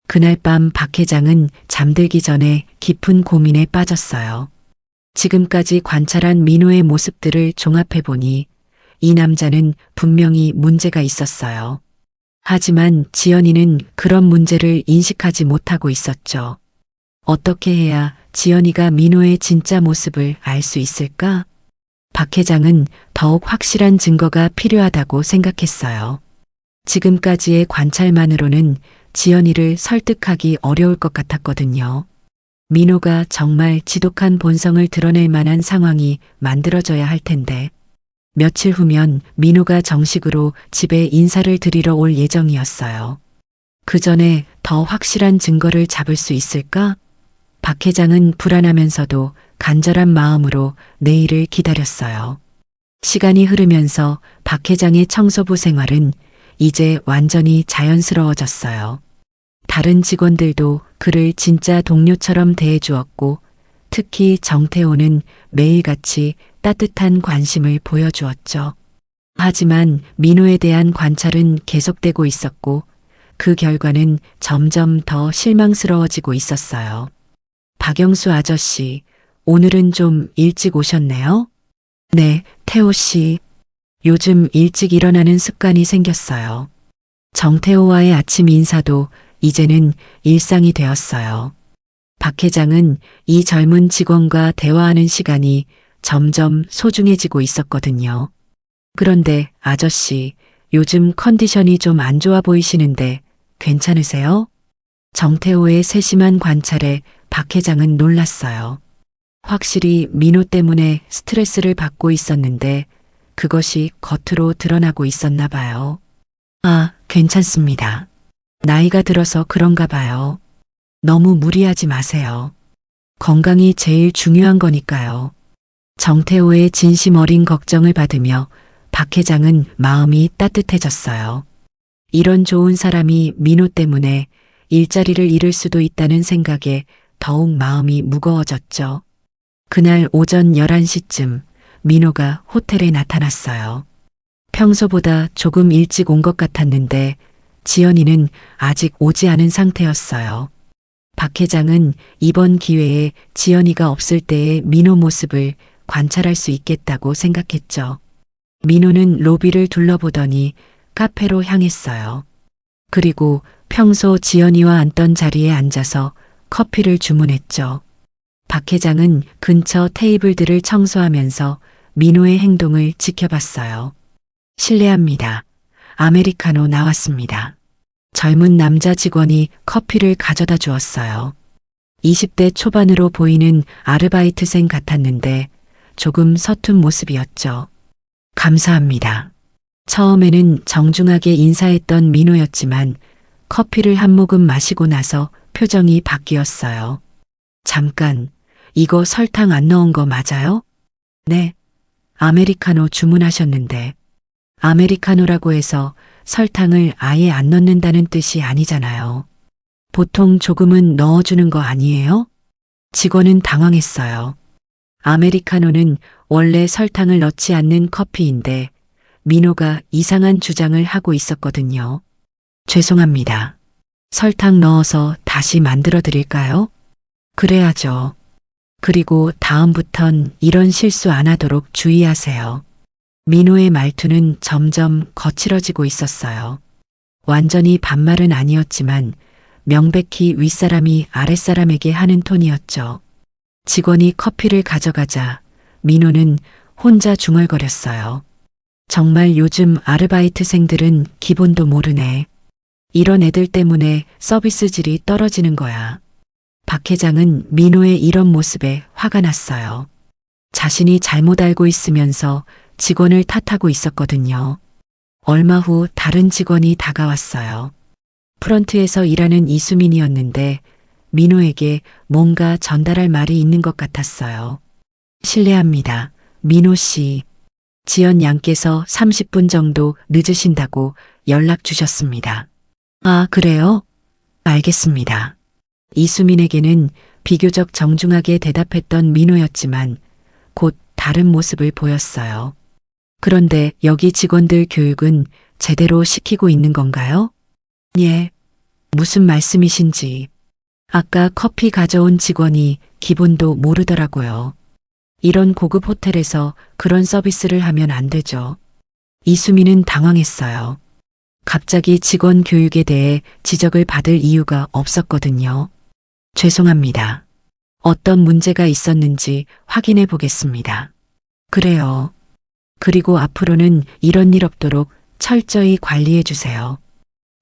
그날 밤 박 회장은 잠들기 전에 깊은 고민에 빠졌어요. 지금까지 관찰한 민호의 모습들을 종합해보니 이 남자는 분명히 문제가 있었어요. 하지만 지연이는 그런 문제를 인식하지 못하고 있었죠. 어떻게 해야 지연이가 민호의 진짜 모습을 알 수 있을까? 박 회장은 더욱 확실한 증거가 필요하다고 생각했어요. 지금까지의 관찰만으로는 지연이를 설득하기 어려울 것 같았거든요. 민호가 정말 지독한 본성을 드러낼 만한 상황이 만들어져야 할 텐데. 며칠 후면 민호가 정식으로 집에 인사를 드리러 올 예정이었어요. 그 전에 더 확실한 증거를 잡을 수 있을까? 박 회장은 불안하면서도 간절한 마음으로 내일을 기다렸어요. 시간이 흐르면서 박 회장의 청소부 생활은 이제 완전히 자연스러워졌어요. 다른 직원들도 그를 진짜 동료처럼 대해주었고, 특히 정태호는 매일같이 따뜻한 관심을 보여주었죠. 하지만 민호에 대한 관찰은 계속되고 있었고, 그 결과는 점점 더 실망스러워지고 있었어요. 박영수 아저씨, 오늘은 좀 일찍 오셨네요? 네, 태호 씨. 요즘 일찍 일어나는 습관이 생겼어요. 정태호와의 아침 인사도 이제는 일상이 되었어요. 박 회장은 이 젊은 직원과 대화하는 시간이 점점 소중해지고 있었거든요. 그런데 아저씨, 요즘 컨디션이 좀 안 좋아 보이시는데 괜찮으세요? 정태호의 세심한 관찰에 박 회장은 놀랐어요. 확실히 민호 때문에 스트레스를 받고 있었는데 그것이 겉으로 드러나고 있었나 봐요. 아, 괜찮습니다. 나이가 들어서 그런가 봐요. 너무 무리하지 마세요. 건강이 제일 중요한 거니까요. 정태호의 진심 어린 걱정을 받으며 박 회장은 마음이 따뜻해졌어요. 이런 좋은 사람이 민호 때문에 일자리를 잃을 수도 있다는 생각에 더욱 마음이 무거워졌죠. 그날 오전 11시쯤 민호가 호텔에 나타났어요. 평소보다 조금 일찍 온 것 같았는데 지연이는 아직 오지 않은 상태였어요. 박 회장은 이번 기회에 지연이가 없을 때의 민호 모습을 관찰할 수 있겠다고 생각했죠. 민호는 로비를 둘러보더니 카페로 향했어요. 그리고 평소 지연이와 앉던 자리에 앉아서 커피를 주문했죠. 박 회장은 근처 테이블들을 청소하면서 민호의 행동을 지켜봤어요. 실례합니다. 아메리카노 나왔습니다. 젊은 남자 직원이 커피를 가져다 주었어요. 20대 초반으로 보이는 아르바이트생 같았는데 조금 서툰 모습이었죠. 감사합니다. 처음에는 정중하게 인사했던 민호였지만 커피를 한 모금 마시고 나서 표정이 바뀌었어요. 잠깐, 이거 설탕 안 넣은 거 맞아요? 네. 아메리카노 주문하셨는데 아메리카노라고 해서 설탕을 아예 안 넣는다는 뜻이 아니잖아요. 보통 조금은 넣어주는 거 아니에요? 직원은 당황했어요. 아메리카노는 원래 설탕을 넣지 않는 커피인데 민호가 이상한 주장을 하고 있었거든요. 죄송합니다. 설탕 넣어서 다시 만들어 드릴까요? 그래야죠. 그리고 다음부턴 이런 실수 안 하도록 주의하세요. 민호의 말투는 점점 거칠어지고 있었어요. 완전히 반말은 아니었지만 명백히 윗사람이 아랫사람에게 하는 톤이었죠. 직원이 커피를 가져가자 민호는 혼자 중얼거렸어요. 정말 요즘 아르바이트생들은 기본도 모르네. 이런 애들 때문에 서비스 질이 떨어지는 거야. 박 회장은 민호의 이런 모습에 화가 났어요. 자신이 잘못 알고 있으면서 직원을 탓하고 있었거든요. 얼마 후 다른 직원이 다가왔어요. 프런트에서 일하는 이수민이었는데 민호에게 뭔가 전달할 말이 있는 것 같았어요. 실례합니다. 민호 씨. 지연 양께서 30분 정도 늦으신다고 연락 주셨습니다. 아, 그래요? 알겠습니다. 이수민에게는 비교적 정중하게 대답했던 민호였지만 곧 다른 모습을 보였어요. 그런데 여기 직원들 교육은 제대로 시키고 있는 건가요? 예. 무슨 말씀이신지. 아까 커피 가져온 직원이 기본도 모르더라고요. 이런 고급 호텔에서 그런 서비스를 하면 안 되죠. 이수민은 당황했어요. 갑자기 직원 교육에 대해 지적을 받을 이유가 없었거든요. 죄송합니다. 어떤 문제가 있었는지 확인해 보겠습니다. 그래요. 그리고 앞으로는 이런 일 없도록 철저히 관리해 주세요.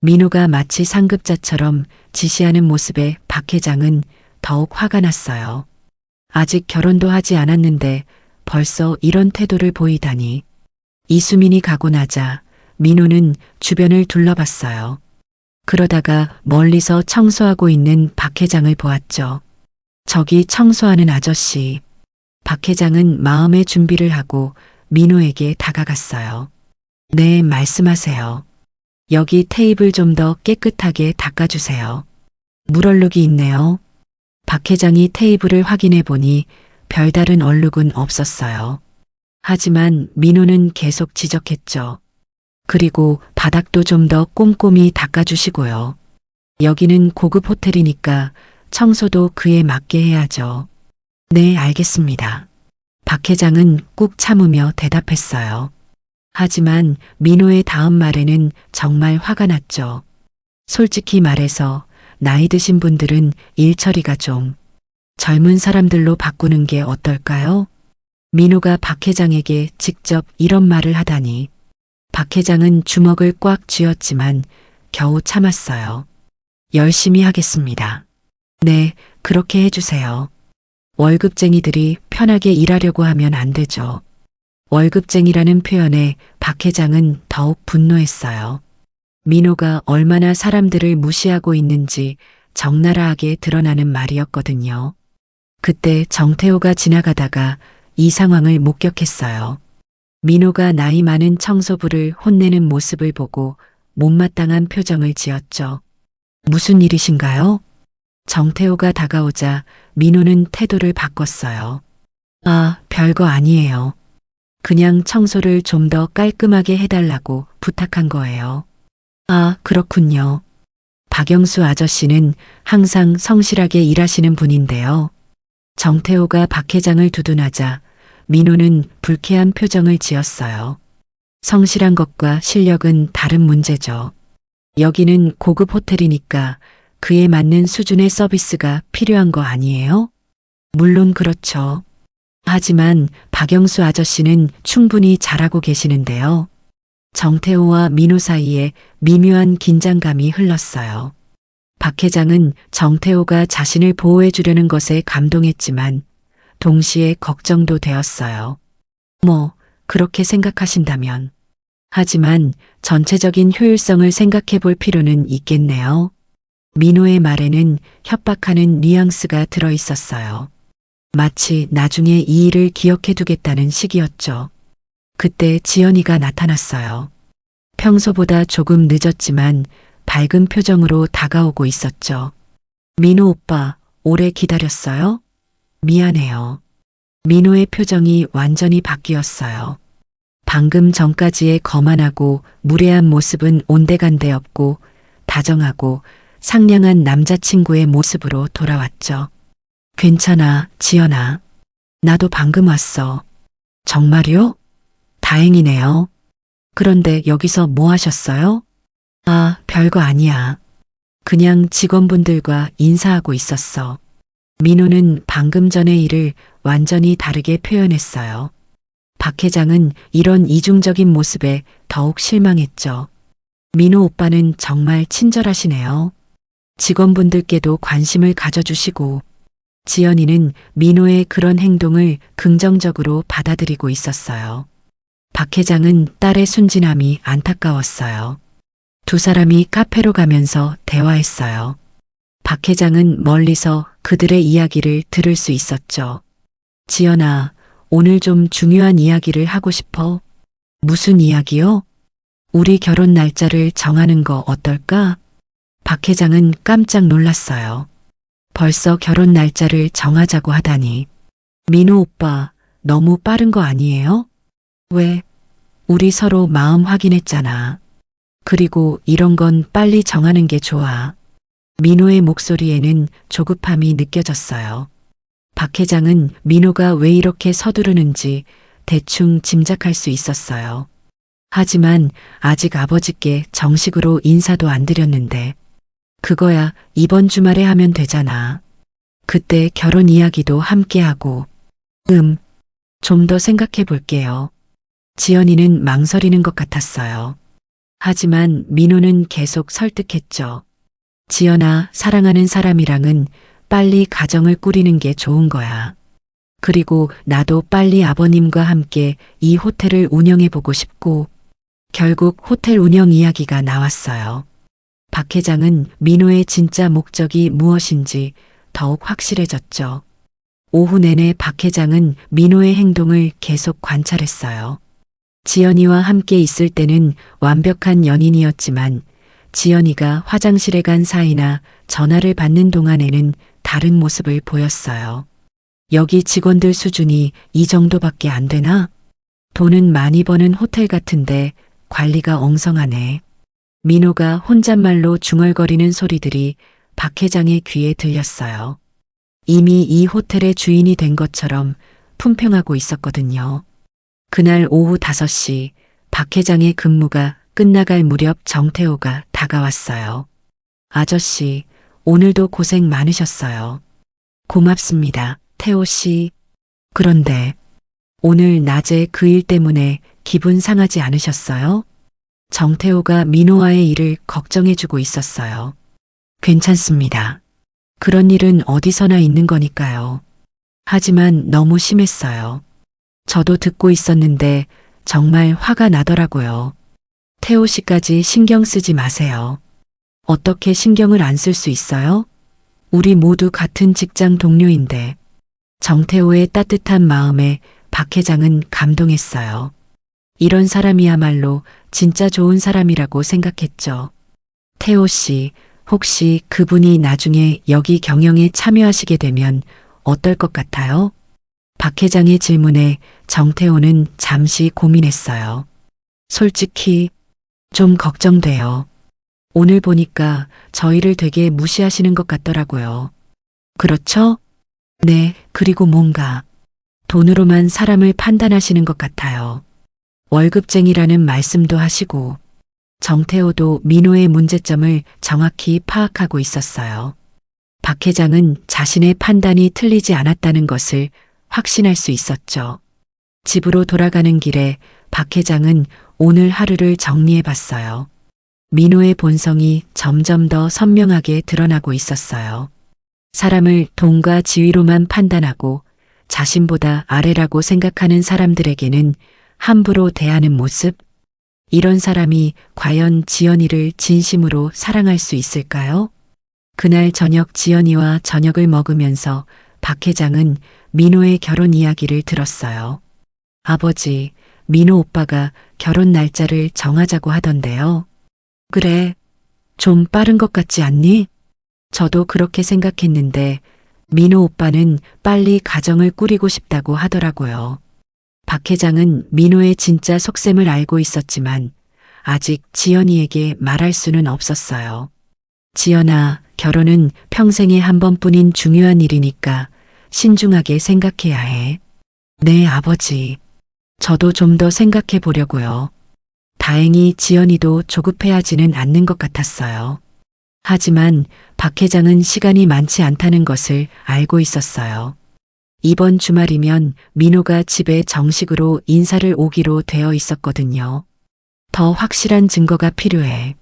민호가 마치 상급자처럼 지시하는 모습에 박 회장은 더욱 화가 났어요. 아직 결혼도 하지 않았는데 벌써 이런 태도를 보이다니. 이수민이 가고 나자 민호는 주변을 둘러봤어요. 그러다가 멀리서 청소하고 있는 박 회장을 보았죠. 저기 청소하는 아저씨. 박 회장은 마음의 준비를 하고 민호에게 다가갔어요. 네, 말씀하세요. 여기 테이블 좀 더 깨끗하게 닦아주세요. 물얼룩이 있네요. 박 회장이 테이블을 확인해 보니 별다른 얼룩은 없었어요. 하지만 민호는 계속 지적했죠. 그리고 바닥도 좀 더 꼼꼼히 닦아주시고요. 여기는 고급 호텔이니까 청소도 그에 맞게 해야죠. 네, 알겠습니다. 박 회장은 꾹 참으며 대답했어요. 하지만 민호의 다음 말에는 정말 화가 났죠. 솔직히 말해서 나이 드신 분들은 일 처리가 좀 젊은 사람들로 바꾸는 게 어떨까요? 민호가 박 회장에게 직접 이런 말을 하다니. 박 회장은 주먹을 꽉 쥐었지만 겨우 참았어요. 열심히 하겠습니다. 네, 그렇게 해주세요. 월급쟁이들이 편하게 일하려고 하면 안 되죠. 월급쟁이라는 표현에 박 회장은 더욱 분노했어요. 민호가 얼마나 사람들을 무시하고 있는지 적나라하게 드러나는 말이었거든요. 그때 정태호가 지나가다가 이 상황을 목격했어요. 민호가 나이 많은 청소부를 혼내는 모습을 보고 못마땅한 표정을 지었죠. 무슨 일이신가요? 정태호가 다가오자 민호는 태도를 바꿨어요. 아, 별거 아니에요. 그냥 청소를 좀 더 깔끔하게 해달라고 부탁한 거예요. 아, 그렇군요. 박영수 아저씨는 항상 성실하게 일하시는 분인데요. 정태호가 박 회장을 두둔하자 민호는 불쾌한 표정을 지었어요. 성실한 것과 실력은 다른 문제죠. 여기는 고급 호텔이니까 그에 맞는 수준의 서비스가 필요한 거 아니에요? 물론 그렇죠. 하지만 박영수 아저씨는 충분히 잘하고 계시는데요. 정태호와 민호 사이에 미묘한 긴장감이 흘렀어요. 박 회장은 정태호가 자신을 보호해 주려는 것에 감동했지만 동시에 걱정도 되었어요. 뭐, 그렇게 생각하신다면. 하지만 전체적인 효율성을 생각해 볼 필요는 있겠네요. 민호의 말에는 협박하는 뉘앙스가 들어 있었어요. 마치 나중에 이 일을 기억해 두겠다는 식이었죠. 그때 지연이가 나타났어요. 평소보다 조금 늦었지만 밝은 표정으로 다가오고 있었죠. 민호 오빠, 오래 기다렸어요? 미안해요. 민호의 표정이 완전히 바뀌었어요. 방금 전까지의 거만하고 무례한 모습은 온데간데 없고 다정하고 상냥한 남자친구의 모습으로 돌아왔죠. 괜찮아, 지연아. 나도 방금 왔어. 정말요? 다행이네요. 그런데 여기서 뭐 하셨어요? 아, 별거 아니야. 그냥 직원분들과 인사하고 있었어. 민호는 방금 전의 일을 완전히 다르게 표현했어요. 박 회장은 이런 이중적인 모습에 더욱 실망했죠. 민호 오빠는 정말 친절하시네요. 직원분들께도 관심을 가져주시고, 지연이는 민호의 그런 행동을 긍정적으로 받아들이고 있었어요. 박 회장은 딸의 순진함이 안타까웠어요. 두 사람이 카페로 가면서 대화했어요. 박 회장은 멀리서 그들의 이야기를 들을 수 있었죠. 지연아, 오늘 좀 중요한 이야기를 하고 싶어. 무슨 이야기요? 우리 결혼 날짜를 정하는 거 어떨까? 박 회장은 깜짝 놀랐어요. 벌써 결혼 날짜를 정하자고 하다니. 민호 오빠, 너무 빠른 거 아니에요? 왜? 우리 서로 마음 확인했잖아. 그리고 이런 건 빨리 정하는 게 좋아. 민호의 목소리에는 조급함이 느껴졌어요. 박 회장은 민호가 왜 이렇게 서두르는지 대충 짐작할 수 있었어요. 하지만 아직 아버지께 정식으로 인사도 안 드렸는데 그거야 이번 주말에 하면 되잖아. 그때 결혼 이야기도 함께 하고. 좀 더 생각해 볼게요. 지연이는 망설이는 것 같았어요. 하지만 민호는 계속 설득했죠. 지연아, 사랑하는 사람이랑은 빨리 가정을 꾸리는 게 좋은 거야. 그리고 나도 빨리 아버님과 함께 이 호텔을 운영해 보고 싶고. 결국 호텔 운영 이야기가 나왔어요. 박 회장은 민호의 진짜 목적이 무엇인지 더욱 확실해졌죠. 오후 내내 박 회장은 민호의 행동을 계속 관찰했어요. 지연이와 함께 있을 때는 완벽한 연인이었지만 지연이가 화장실에 간 사이나 전화를 받는 동안에는 다른 모습을 보였어요. 여기 직원들 수준이 이 정도밖에 안 되나? 돈은 많이 버는 호텔 같은데 관리가 엉성하네. 민호가 혼잣말로 중얼거리는 소리들이 박 회장의 귀에 들렸어요. 이미 이 호텔의 주인이 된 것처럼 품평하고 있었거든요. 그날 오후 5시 박 회장의 근무가 끝나갈 무렵 정태호가 다가왔어요. 아저씨, 오늘도 고생 많으셨어요. 고맙습니다, 태호 씨. 그런데 오늘 낮에 그 일 때문에 기분 상하지 않으셨어요? 정태호가 민호와의 일을 걱정해주고 있었어요. 괜찮습니다. 그런 일은 어디서나 있는 거니까요. 하지만 너무 심했어요. 저도 듣고 있었는데 정말 화가 나더라고요. 태호 씨까지 신경 쓰지 마세요. 어떻게 신경을 안 쓸 수 있어요? 우리 모두 같은 직장 동료인데. 정태호의 따뜻한 마음에 박 회장은 감동했어요. 이런 사람이야말로 진짜 좋은 사람이라고 생각했죠. 태호 씨, 혹시 그분이 나중에 여기 경영에 참여하시게 되면 어떨 것 같아요? 박 회장의 질문에 정태호는 잠시 고민했어요. 솔직히 좀 걱정돼요. 오늘 보니까 저희를 되게 무시하시는 것 같더라고요. 그렇죠? 네, 그리고 뭔가 돈으로만 사람을 판단하시는 것 같아요. 월급쟁이라는 말씀도 하시고 정태호도 민호의 문제점을 정확히 파악하고 있었어요. 박 회장은 자신의 판단이 틀리지 않았다는 것을 확신할 수 있었죠. 집으로 돌아가는 길에 박 회장은 오늘 하루를 정리해 봤어요. 민호의 본성이 점점 더 선명하게 드러나고 있었어요. 사람을 돈과 지위로만 판단하고 자신보다 아래라고 생각하는 사람들에게는 함부로 대하는 모습, 이런 사람이 과연 지연이를 진심으로 사랑할 수 있을까요? 그날 저녁 지연이와 저녁을 먹으면서 박 회장은 민호의 결혼 이야기를 들었어요. 아버지, 민호 오빠가 결혼 날짜를 정하자고 하던데요. 그래, 좀 빠른 것 같지 않니? 저도 그렇게 생각했는데 민호 오빠는 빨리 가정을 꾸리고 싶다고 하더라고요. 박 회장은 민호의 진짜 속셈을 알고 있었지만 아직 지연이에게 말할 수는 없었어요. 지연아, 결혼은 평생에 한 번뿐인 중요한 일이니까 신중하게 생각해야 해. 네, 아버지. 저도 좀 더 생각해 보려고요. 다행히 지연이도 조급해하지는 않는 것 같았어요. 하지만 박 회장은 시간이 많지 않다는 것을 알고 있었어요. 이번 주말이면 민호가 집에 정식으로 인사를 오기로 되어 있었거든요. 더 확실한 증거가 필요해.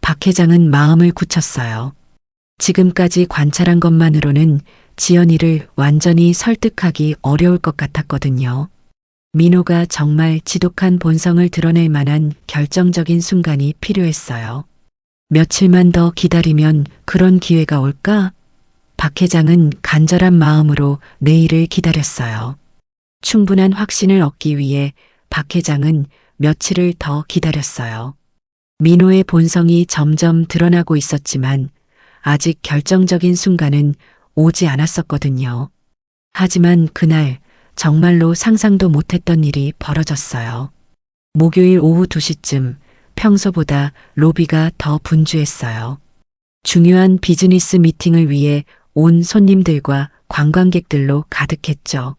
박 회장은 마음을 굳혔어요. 지금까지 관찰한 것만으로는 지연이를 완전히 설득하기 어려울 것 같았거든요. 민호가 정말 지독한 본성을 드러낼 만한 결정적인 순간이 필요했어요. 며칠만 더 기다리면 그런 기회가 올까? 박 회장은 간절한 마음으로 내일을 기다렸어요. 충분한 확신을 얻기 위해 박 회장은 며칠을 더 기다렸어요. 민호의 본성이 점점 드러나고 있었지만 아직 결정적인 순간은 오지 않았었거든요. 하지만 그날 정말로 상상도 못했던 일이 벌어졌어요. 목요일 오후 2시쯤 평소보다 로비가 더 분주했어요. 중요한 비즈니스 미팅을 위해 온 손님들과 관광객들로 가득했죠.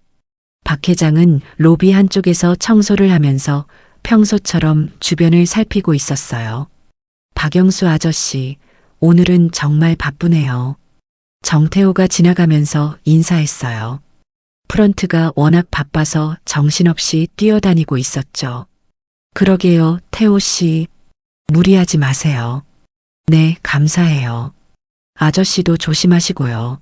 박 회장은 로비 한쪽에서 청소를 하면서 평소처럼 주변을 살피고 있었어요. 박영수 아저씨, 오늘은 정말 바쁘네요. 정태호가 지나가면서 인사했어요. 프런트가 워낙 바빠서 정신없이 뛰어다니고 있었죠. 그러게요, 태호 씨. 무리하지 마세요. 네, 감사해요. 아저씨도 조심하시고요.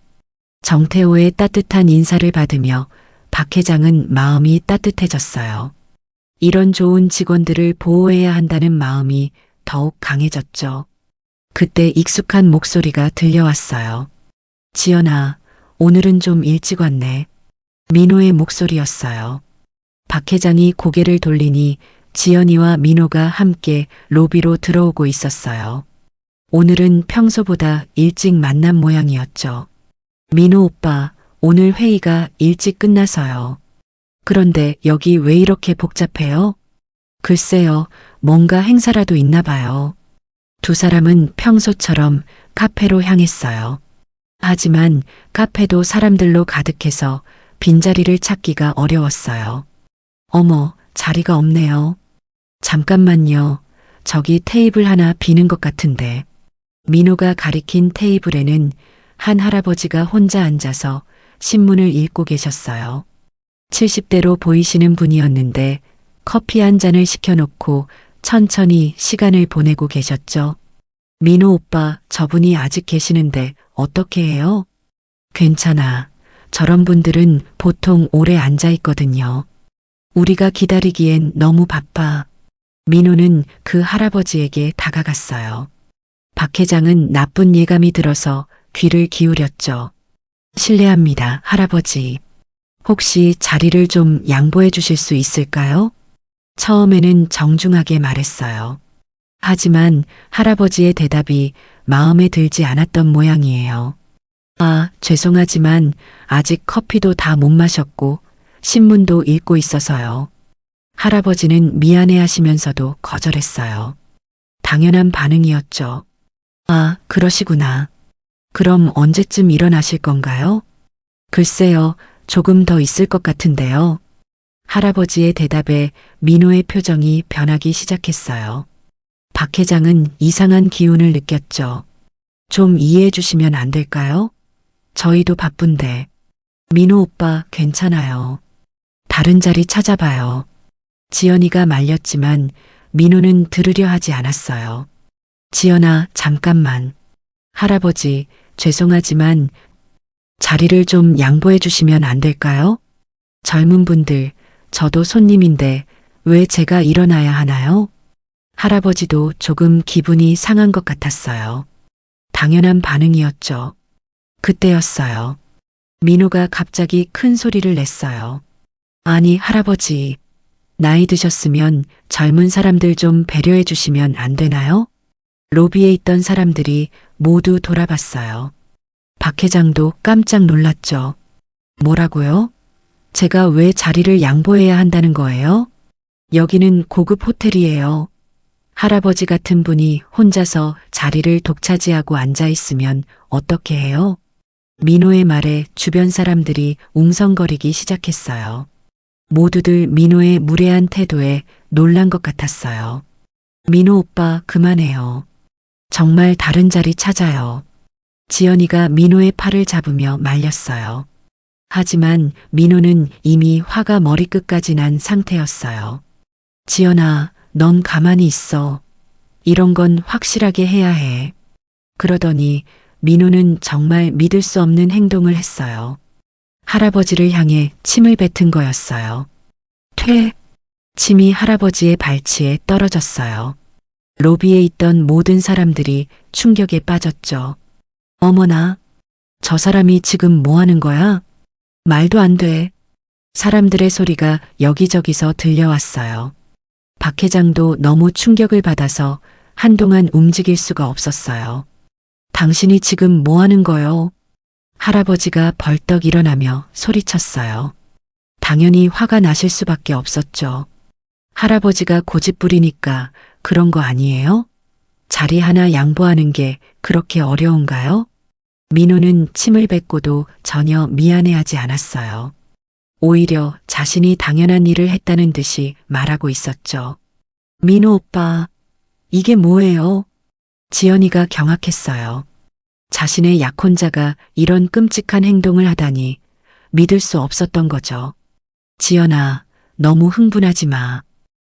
정태호의 따뜻한 인사를 받으며 박 회장은 마음이 따뜻해졌어요. 이런 좋은 직원들을 보호해야 한다는 마음이 더욱 강해졌죠. 그때 익숙한 목소리가 들려왔어요. 지연아, 오늘은 좀 일찍 왔네. 민호의 목소리였어요. 박 회장이 고개를 돌리니 지연이와 민호가 함께 로비로 들어오고 있었어요. 오늘은 평소보다 일찍 만난 모양이었죠. 민호 오빠, 오늘 회의가 일찍 끝나서요. 그런데 여기 왜 이렇게 복잡해요? 글쎄요, 뭔가 행사라도 있나 봐요. 두 사람은 평소처럼 카페로 향했어요. 하지만 카페도 사람들로 가득해서 빈자리를 찾기가 어려웠어요. 어머, 자리가 없네요. 잠깐만요. 저기 테이블 하나 비는 것 같은데. 민호가 가리킨 테이블에는 한 할아버지가 혼자 앉아서 신문을 읽고 계셨어요. 70대로 보이시는 분이었는데 커피 한 잔을 시켜놓고 천천히 시간을 보내고 계셨죠. 민호 오빠, 저분이 아직 계시는데 어떻게 해요? 괜찮아. 저런 분들은 보통 오래 앉아 있거든요. 우리가 기다리기엔 너무 바빠. 민호는 그 할아버지에게 다가갔어요. 박 회장은 나쁜 예감이 들어서 귀를 기울였죠. 실례합니다, 할아버지. 혹시 자리를 좀 양보해 주실 수 있을까요? 처음에는 정중하게 말했어요. 하지만 할아버지의 대답이 마음에 들지 않았던 모양이에요. 아, 죄송하지만 아직 커피도 다 못 마셨고 신문도 읽고 있어서요. 할아버지는 미안해 하시면서도 거절했어요. 당연한 반응이었죠. 아, 그러시구나. 그럼 언제쯤 일어나실 건가요? 글쎄요, 조금 더 있을 것 같은데요. 할아버지의 대답에 민호의 표정이 변하기 시작했어요. 박 회장은 이상한 기운을 느꼈죠. 좀 이해해 주시면 안 될까요? 저희도 바쁜데. 민호 오빠 괜찮아요. 다른 자리 찾아봐요. 지연이가 말렸지만 민호는 들으려 하지 않았어요. 지연아, 잠깐만. 할아버지, 죄송하지만 자리를 좀 양보해 주시면 안 될까요? 젊은 분들, 저도 손님인데 왜 제가 일어나야 하나요? 할아버지도 조금 기분이 상한 것 같았어요. 당연한 반응이었죠. 그때였어요. 민호가 갑자기 큰 소리를 냈어요. 아니, 할아버지. 나이 드셨으면 젊은 사람들 좀 배려해 주시면 안 되나요? 로비에 있던 사람들이 모두 돌아봤어요. 박 회장도 깜짝 놀랐죠. 뭐라고요? 제가 왜 자리를 양보해야 한다는 거예요? 여기는 고급 호텔이에요. 할아버지 같은 분이 혼자서 자리를 독차지하고 앉아 있으면 어떻게 해요? 민호의 말에 주변 사람들이 웅성거리기 시작했어요. 모두들 민호의 무례한 태도에 놀란 것 같았어요. 민호 오빠 그만해요. 정말 다른 자리 찾아요. 지연이가 민호의 팔을 잡으며 말렸어요. 하지만 민호는 이미 화가 머리끝까지 난 상태였어요. 지연아, 넌 가만히 있어. 이런 건 확실하게 해야 해. 그러더니 민호는 정말 믿을 수 없는 행동을 했어요. 할아버지를 향해 침을 뱉은 거였어요. 퇴! 침이 할아버지의 발치에 떨어졌어요. 로비에 있던 모든 사람들이 충격에 빠졌죠. 어머나, 저 사람이 지금 뭐 하는 거야? 말도 안 돼. 사람들의 소리가 여기저기서 들려왔어요. 박 회장도 너무 충격을 받아서 한동안 움직일 수가 없었어요. 당신이 지금 뭐 하는 거요? 할아버지가 벌떡 일어나며 소리쳤어요. 당연히 화가 나실 수밖에 없었죠. 할아버지가 고집부리니까 그런 거 아니에요? 자리 하나 양보하는 게 그렇게 어려운가요? 민호는 침을 뱉고도 전혀 미안해하지 않았어요. 오히려 자신이 당연한 일을 했다는 듯이 말하고 있었죠. 민호 오빠, 이게 뭐예요? 지연이가 경악했어요. 자신의 약혼자가 이런 끔찍한 행동을 하다니 믿을 수 없었던 거죠. 지연아, 너무 흥분하지 마.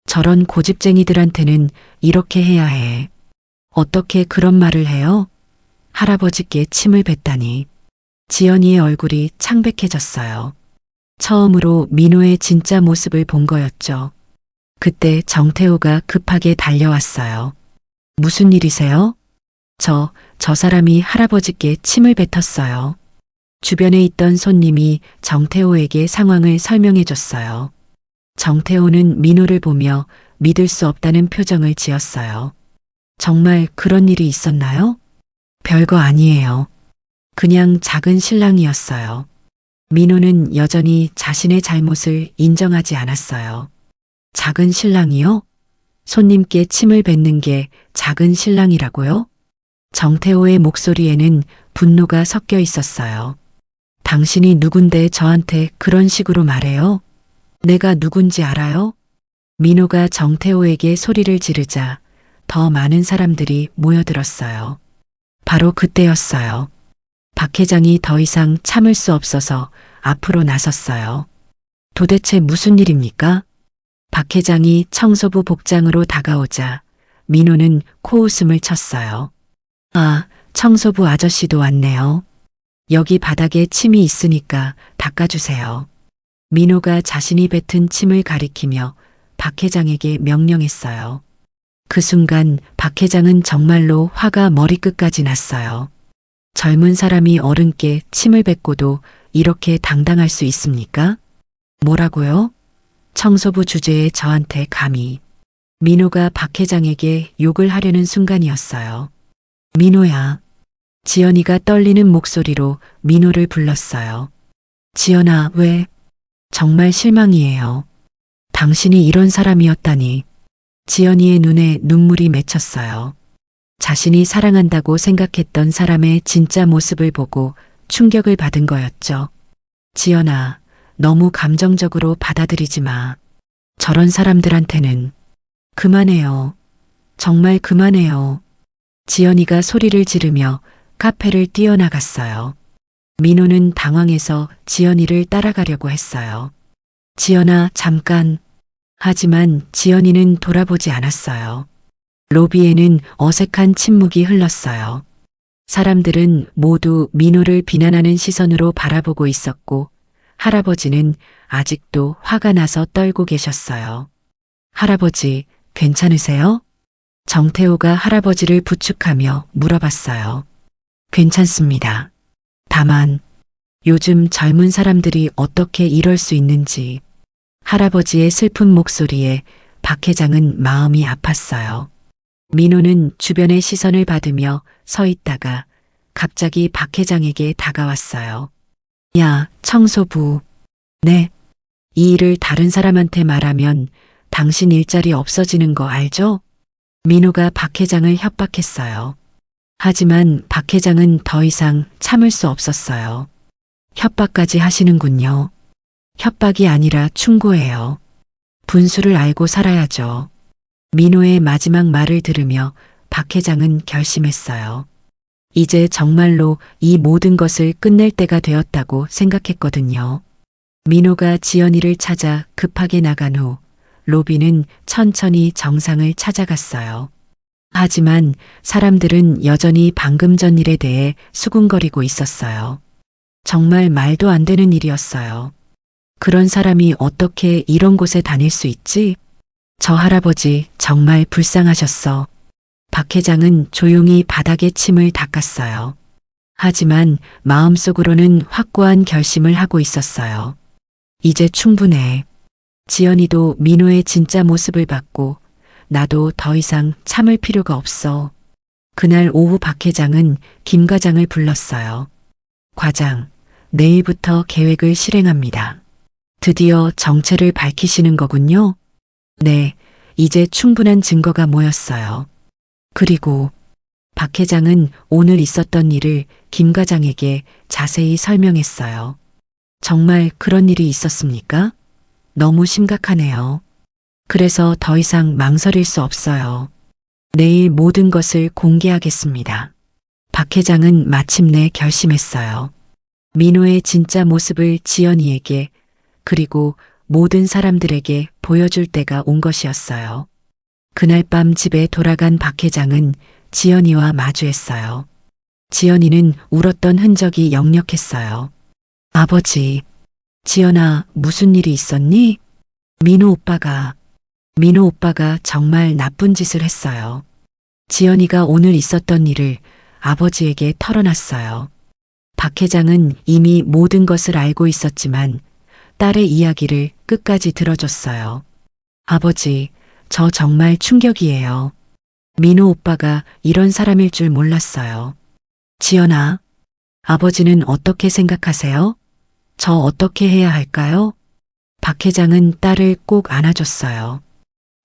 저런 고집쟁이들한테는 이렇게 해야 해. 어떻게 그런 말을 해요? 할아버지께 침을 뱉다니. 지연이의 얼굴이 창백해졌어요. 처음으로 민호의 진짜 모습을 본 거였죠. 그때 정태호가 급하게 달려왔어요. 무슨 일이세요? 저 사람이 할아버지께 침을 뱉었어요. 주변에 있던 손님이 정태호에게 상황을 설명해 줬어요. 정태호는 민호를 보며 믿을 수 없다는 표정을 지었어요. 정말 그런 일이 있었나요? 별거 아니에요. 그냥 작은 실랑이였어요. 민호는 여전히 자신의 잘못을 인정하지 않았어요. 작은 실랑이요? 손님께 침을 뱉는 게 작은 실랑이라고요? 정태호의 목소리에는 분노가 섞여 있었어요. 당신이 누군데 저한테 그런 식으로 말해요? 내가 누군지 알아요? 민호가 정태호에게 소리를 지르자 더 많은 사람들이 모여들었어요. 바로 그때였어요. 박 회장이 더 이상 참을 수 없어서 앞으로 나섰어요. 도대체 무슨 일입니까? 박 회장이 청소부 복장으로 다가오자 민호는 코웃음을 쳤어요. 아, 청소부 아저씨도 왔네요. 여기 바닥에 침이 있으니까 닦아주세요. 민호가 자신이 뱉은 침을 가리키며 박 회장에게 명령했어요. 그 순간 박 회장은 정말로 화가 머리끝까지 났어요. 젊은 사람이 어른께 침을 뱉고도 이렇게 당당할 수 있습니까? 뭐라고요? 청소부 주제에 저한테 감히. 민호가 박 회장에게 욕을 하려는 순간이었어요. 민호야. 지연이가 떨리는 목소리로 민호를 불렀어요. 지연아, 왜? 정말 실망이에요. 당신이 이런 사람이었다니. 지연이의 눈에 눈물이 맺혔어요. 자신이 사랑한다고 생각했던 사람의 진짜 모습을 보고 충격을 받은 거였죠. 지연아, 너무 감정적으로 받아들이지 마. 저런 사람들한테는. 그만해요. 정말 그만해요. 지연이가 소리를 지르며 카페를 뛰어나갔어요. 민호는 당황해서 지연이를 따라가려고 했어요. 지연아, 잠깐. 하지만 지연이는 돌아보지 않았어요. 로비에는 어색한 침묵이 흘렀어요. 사람들은 모두 민호를 비난하는 시선으로 바라보고 있었고, 할아버지는 아직도 화가 나서 떨고 계셨어요. 할아버지, 괜찮으세요? 정태호가 할아버지를 부축하며 물어봤어요. 괜찮습니다. 다만, 요즘 젊은 사람들이 어떻게 이럴 수 있는지. 할아버지의 슬픈 목소리에 박 회장은 마음이 아팠어요. 민호는 주변의 시선을 받으며 서 있다가 갑자기 박 회장에게 다가왔어요. 야, 청소부. 네. 이 일을 다른 사람한테 말하면 당신 일자리 없어지는 거 알죠? 민호가 박 회장을 협박했어요. 하지만 박 회장은 더 이상 참을 수 없었어요. 협박까지 하시는군요. 협박이 아니라 충고예요. 분수를 알고 살아야죠. 민호의 마지막 말을 들으며 박 회장은 결심했어요. 이제 정말로 이 모든 것을 끝낼 때가 되었다고 생각했거든요. 민호가 지연이를 찾아 급하게 나간 후 로비는 천천히 정상을 찾아갔어요. 하지만 사람들은 여전히 방금 전 일에 대해 수군거리고 있었어요. 정말 말도 안 되는 일이었어요. 그런 사람이 어떻게 이런 곳에 다닐 수 있지? 저 할아버지 정말 불쌍하셨어. 박 회장은 조용히 바닥에 침을 닦았어요. 하지만 마음속으로는 확고한 결심을 하고 있었어요. 이제 충분해. 지연이도 민호의 진짜 모습을 봤고 나도 더 이상 참을 필요가 없어. 그날 오후 박 회장은 김 과장을 불렀어요. 과장, 내일부터 계획을 실행합니다. 드디어 정체를 밝히시는 거군요. 네, 이제 충분한 증거가 모였어요. 그리고 박 회장은 오늘 있었던 일을 김 과장에게 자세히 설명했어요. 정말 그런 일이 있었습니까? 너무 심각하네요. 그래서 더 이상 망설일 수 없어요. 내일 모든 것을 공개하겠습니다. 박 회장은 마침내 결심했어요. 민호의 진짜 모습을 지연이에게 그리고 모든 사람들에게 보여줄 때가 온 것이었어요. 그날 밤 집에 돌아간 박 회장은 지연이와 마주했어요. 지연이는 울었던 흔적이 역력했어요. 아버지, 지연아, 무슨 일이 있었니? 민호 오빠가 정말 나쁜 짓을 했어요. 지연이가 오늘 있었던 일을 아버지에게 털어놨어요. 박 회장은 이미 모든 것을 알고 있었지만 딸의 이야기를 끝까지 들어줬어요. 아버지, 저 정말 충격이에요. 민호 오빠가 이런 사람일 줄 몰랐어요. 지연아, 아버지는 어떻게 생각하세요? 저 어떻게 해야 할까요? 박 회장은 딸을 꼭 안아줬어요.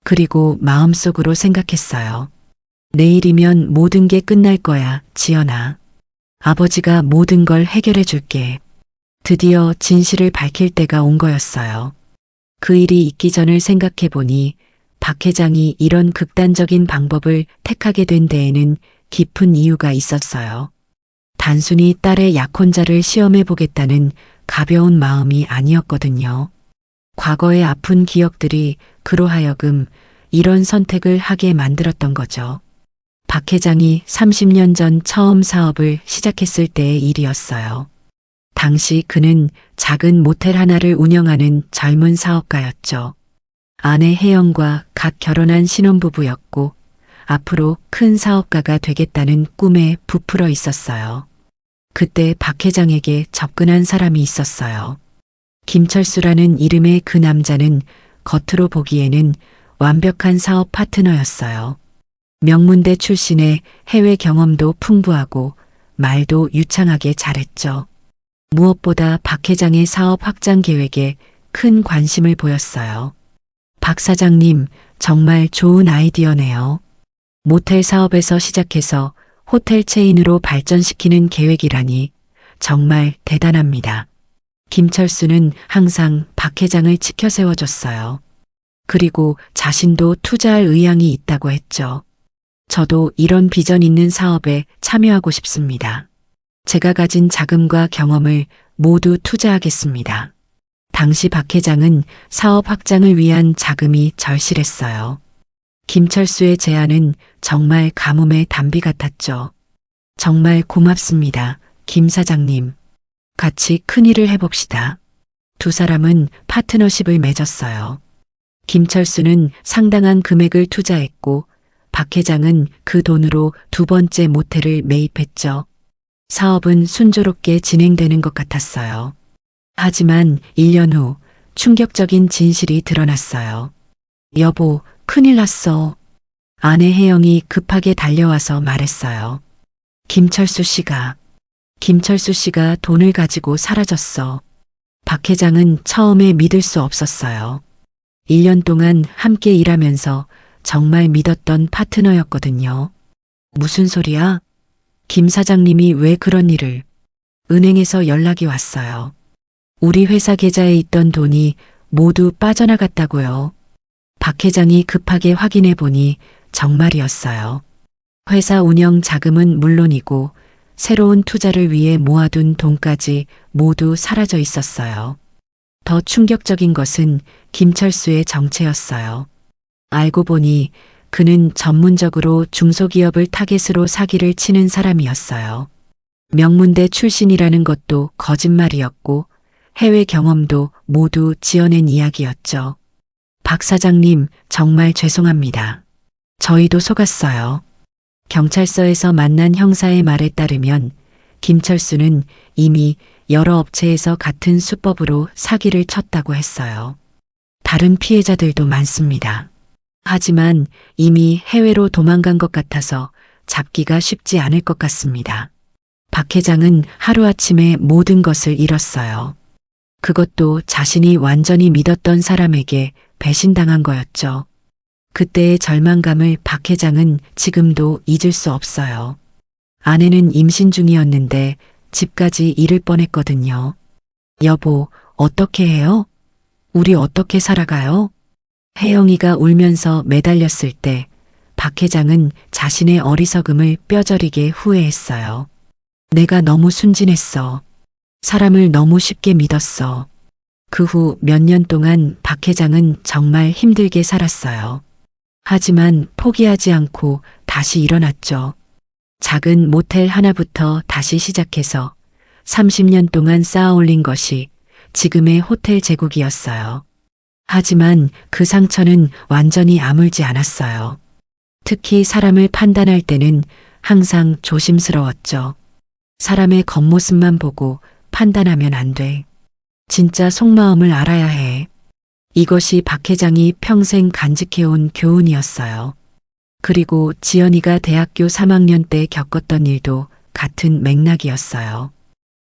그리고 마음속으로 생각했어요. 내일이면 모든 게 끝날 거야, 지연아. 아버지가 모든 걸 해결해 줄게. 드디어 진실을 밝힐 때가 온 거였어요. 그 일이 있기 전을 생각해 보니 박 회장이 이런 극단적인 방법을 택하게 된 데에는 깊은 이유가 있었어요. 단순히 딸의 약혼자를 시험해 보겠다는 가벼운 마음이 아니었거든요. 과거의 아픈 기억들이 그로 하여금 이런 선택을 하게 만들었던 거죠. 박 회장이 30년 전 처음 사업을 시작했을 때의 일이었어요. 당시 그는 작은 모텔 하나를 운영하는 젊은 사업가였죠. 아내 혜영과 갓 결혼한 신혼부부였고 앞으로 큰 사업가가 되겠다는 꿈에 부풀어 있었어요. 그때 박 회장에게 접근한 사람이 있었어요. 김철수라는 이름의 그 남자는 겉으로 보기에는 완벽한 사업 파트너였어요. 명문대 출신의 해외 경험도 풍부하고 말도 유창하게 잘했죠. 무엇보다 박 회장의 사업 확장 계획에 큰 관심을 보였어요. 박 사장님, 정말 좋은 아이디어네요. 모텔 사업에서 시작해서 호텔 체인으로 발전시키는 계획이라니 정말 대단합니다. 김철수는 항상 박 회장을 지켜 세워줬어요. 그리고 자신도 투자할 의향이 있다고 했죠. 저도 이런 비전 있는 사업에 참여하고 싶습니다. 제가 가진 자금과 경험을 모두 투자하겠습니다. 당시 박 회장은 사업 확장을 위한 자금이 절실했어요. 김철수의 제안은 정말 가뭄의 단비 같았죠. 정말 고맙습니다, 김 사장님. 같이 큰일을 해봅시다. 두 사람은 파트너십을 맺었어요. 김철수는 상당한 금액을 투자했고 박 회장은 그 돈으로 두 번째 모텔을 매입했죠. 사업은 순조롭게 진행되는 것 같았어요. 하지만 1년 후 충격적인 진실이 드러났어요. 여보, 큰일 났어. 아내 혜영이 급하게 달려와서 말했어요. 김철수 씨가 돈을 가지고 사라졌어. 박 회장은 처음에 믿을 수 없었어요. 1년 동안 함께 일하면서 정말 믿었던 파트너였거든요. 무슨 소리야? 김 사장님이 왜 그런 일을? 은행에서 연락이 왔어요. 우리 회사 계좌에 있던 돈이 모두 빠져나갔다고요. 박 회장이 급하게 확인해 보니 정말이었어요. 회사 운영 자금은 물론이고 새로운 투자를 위해 모아둔 돈까지 모두 사라져 있었어요. 더 충격적인 것은 김철수의 정체였어요. 알고 보니 그는 전문적으로 중소기업을 타겟으로 사기를 치는 사람이었어요. 명문대 출신이라는 것도 거짓말이었고 해외 경험도 모두 지어낸 이야기였죠. 박 사장님, 정말 죄송합니다. 저희도 속았어요. 경찰서에서 만난 형사의 말에 따르면 김철수는 이미 여러 업체에서 같은 수법으로 사기를 쳤다고 했어요. 다른 피해자들도 많습니다. 하지만 이미 해외로 도망간 것 같아서 잡기가 쉽지 않을 것 같습니다. 박 회장은 하루아침에 모든 것을 잃었어요. 그것도 자신이 완전히 믿었던 사람에게 배신당한 거였죠. 그때의 절망감을 박 회장은 지금도 잊을 수 없어요. 아내는 임신 중이었는데 집까지 잃을 뻔했거든요. 여보, 어떻게 해요? 우리 어떻게 살아가요? 혜영이가 울면서 매달렸을 때 박 회장은 자신의 어리석음을 뼈저리게 후회했어요. 내가 너무 순진했어. 사람을 너무 쉽게 믿었어. 그 후 몇 년 동안 박 회장은 정말 힘들게 살았어요. 하지만 포기하지 않고 다시 일어났죠. 작은 모텔 하나부터 다시 시작해서 30년 동안 쌓아올린 것이 지금의 호텔 제국이었어요. 하지만 그 상처는 완전히 아물지 않았어요. 특히 사람을 판단할 때는 항상 조심스러웠죠. 사람의 겉모습만 보고 판단하면 안 돼. 진짜 속마음을 알아야 해. 이것이 박 회장이 평생 간직해온 교훈이었어요. 그리고 지연이가 대학교 3학년 때 겪었던 일도 같은 맥락이었어요.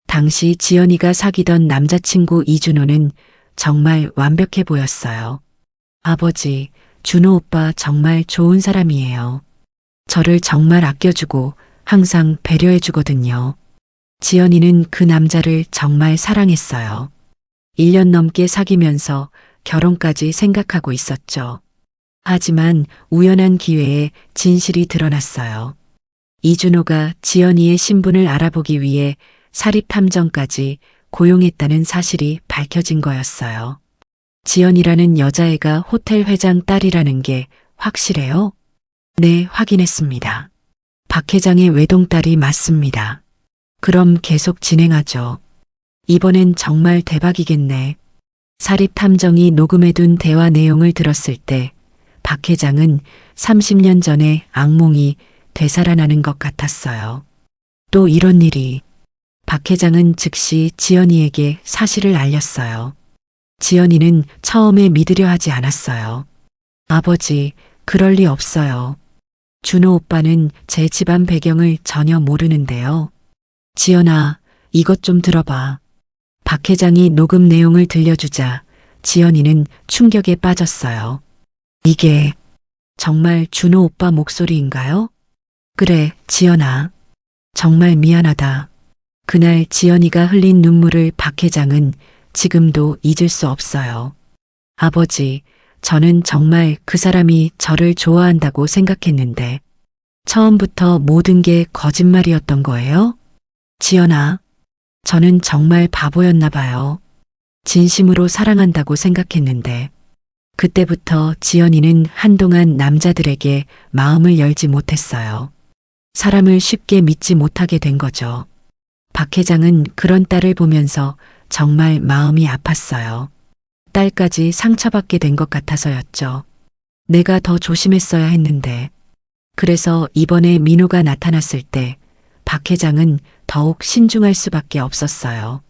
당시 지연이가 사귀던 남자친구 이준호는 정말 완벽해 보였어요. 아버지, 준호 오빠 정말 좋은 사람이에요. 저를 정말 아껴주고 항상 배려해 주거든요. 지연이는 그 남자를 정말 사랑했어요. 1년 넘게 사귀면서 결혼까지 생각하고 있었죠. 하지만 우연한 기회에 진실이 드러났어요. 이준호가 지연이의 신분을 알아보기 위해 사립탐정까지 고용했다는 사실이 밝혀진 거였어요. 지연이라는 여자애가 호텔 회장 딸이라는 게 확실해요? 네, 확인했습니다. 박 회장의 외동딸이 맞습니다. 그럼 계속 진행하죠. 이번엔 정말 대박이겠네. 사립탐정이 녹음해둔 대화 내용을 들었을 때 박 회장은 30년 전의 악몽이 되살아나는 것 같았어요. 또 이런 일이. 박 회장은 즉시 지연이에게 사실을 알렸어요. 지연이는 처음에 믿으려 하지 않았어요. 아버지, 그럴 리 없어요. 준호 오빠는 제 집안 배경을 전혀 모르는데요. 지연아, 이것 좀 들어봐. 박 회장이 녹음 내용을 들려주자 지연이는 충격에 빠졌어요. 이게 정말 준호 오빠 목소리인가요? 그래, 지연아. 정말 미안하다. 그날 지연이가 흘린 눈물을 박 회장은 지금도 잊을 수 없어요. 아버지, 저는 정말 그 사람이 저를 좋아한다고 생각했는데 처음부터 모든 게 거짓말이었던 거예요? 지연아, 저는 정말 바보였나 봐요. 진심으로 사랑한다고 생각했는데 그때부터 지연이는 한동안 남자들에게 마음을 열지 못했어요. 사람을 쉽게 믿지 못하게 된 거죠. 박 회장은 그런 딸을 보면서 정말 마음이 아팠어요. 딸까지 상처받게 된 것 같아서였죠. 내가 더 조심했어야 했는데. 그래서 이번에 민호가 나타났을 때 박 회장은 더욱 신중할 수밖에 없었어요.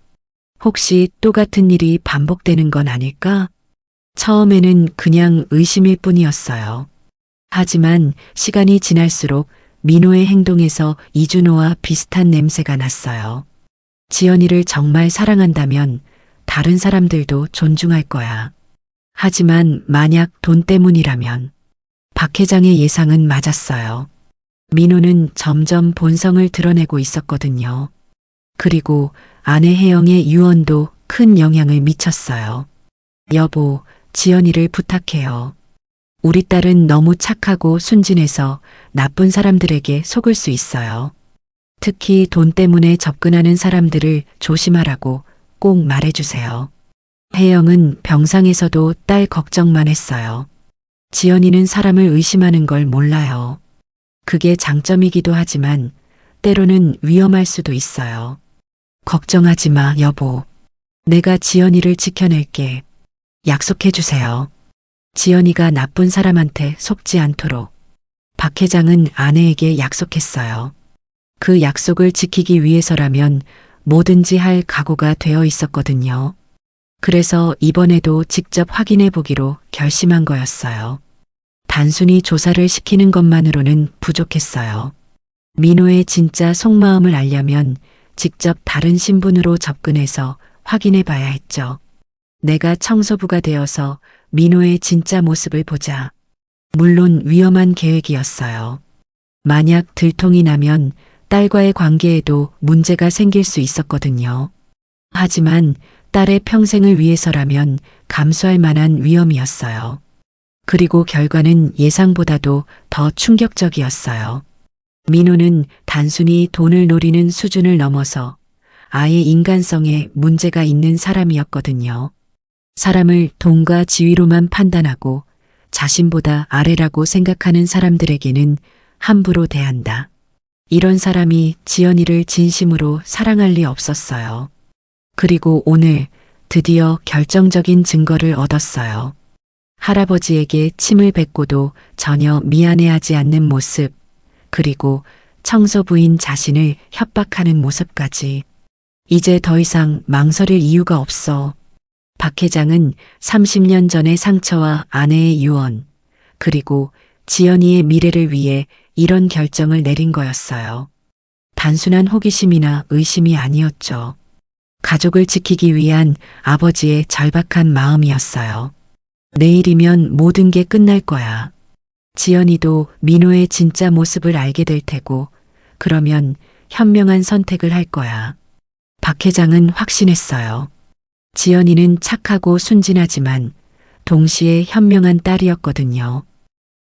혹시 또 같은 일이 반복되는 건 아닐까? 처음에는 그냥 의심일 뿐이었어요. 하지만 시간이 지날수록 민호의 행동에서 이준호와 비슷한 냄새가 났어요. 지연이를 정말 사랑한다면 다른 사람들도 존중할 거야. 하지만 만약 돈 때문이라면 박 회장의 예상은 맞았어요. 민호는 점점 본성을 드러내고 있었거든요. 그리고 아내 혜영의 유언도 큰 영향을 미쳤어요. 여보, 지연이를 부탁해요. 우리 딸은 너무 착하고 순진해서 나쁜 사람들에게 속을 수 있어요. 특히 돈 때문에 접근하는 사람들을 조심하라고 꼭 말해주세요. 혜영은 병상에서도 딸 걱정만 했어요. 지연이는 사람을 의심하는 걸 몰라요. 그게 장점이기도 하지만 때로는 위험할 수도 있어요. 걱정하지 마, 여보. 내가 지연이를 지켜낼게. 약속해 주세요. 지연이가 나쁜 사람한테 속지 않도록 박 회장은 아내에게 약속했어요. 그 약속을 지키기 위해서라면 뭐든지 할 각오가 되어 있었거든요. 그래서 이번에도 직접 확인해 보기로 결심한 거였어요. 단순히 조사를 시키는 것만으로는 부족했어요. 민호의 진짜 속마음을 알려면 직접 다른 신분으로 접근해서 확인해 봐야 했죠. 내가 청소부가 되어서 민호의 진짜 모습을 보자. 물론 위험한 계획이었어요. 만약 들통이 나면 딸과의 관계에도 문제가 생길 수 있었거든요. 하지만 딸의 평생을 위해서라면 감수할 만한 위험이었어요. 그리고 결과는 예상보다도 더 충격적이었어요. 민호는 단순히 돈을 노리는 수준을 넘어서 아예 인간성에 문제가 있는 사람이었거든요. 사람을 돈과 지위로만 판단하고 자신보다 아래라고 생각하는 사람들에게는 함부로 대한다. 이런 사람이 지연이를 진심으로 사랑할 리 없었어요. 그리고 오늘 드디어 결정적인 증거를 얻었어요. 할아버지에게 침을 뱉고도 전혀 미안해하지 않는 모습, 그리고 청소부인 자신을 협박하는 모습까지. 이제 더 이상 망설일 이유가 없어. 박 회장은 30년 전의 상처와 아내의 유언, 그리고 지연이의 미래를 위해 이런 결정을 내린 거였어요. 단순한 호기심이나 의심이 아니었죠. 가족을 지키기 위한 아버지의 절박한 마음이었어요. 내일이면 모든 게 끝날 거야. 지연이도 민호의 진짜 모습을 알게 될 테고, 그러면 현명한 선택을 할 거야. 박 회장은 확신했어요. 지연이는 착하고 순진하지만 동시에 현명한 딸이었거든요.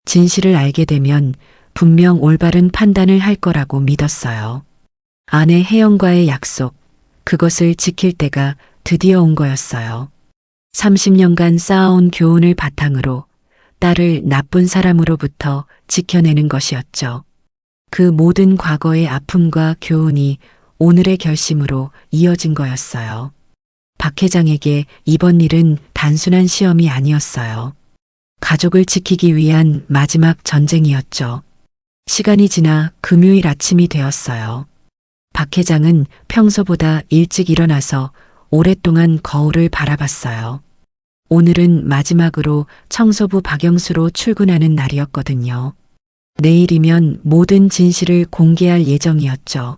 진실을 알게 되면 분명 올바른 판단을 할 거라고 믿었어요. 아내 혜영과의 약속, 그것을 지킬 때가 드디어 온 거였어요. 30년간 쌓아온 교훈을 바탕으로 딸을 나쁜 사람으로부터 지켜내는 것이었죠. 그 모든 과거의 아픔과 교훈이 오늘의 결심으로 이어진 거였어요. 박 회장에게 이번 일은 단순한 시험이 아니었어요. 가족을 지키기 위한 마지막 전쟁이었죠. 시간이 지나 금요일 아침이 되었어요. 박 회장은 평소보다 일찍 일어나서 오랫동안 거울을 바라봤어요. 오늘은 마지막으로 청소부 박영수로 출근하는 날이었거든요. 내일이면 모든 진실을 공개할 예정이었죠.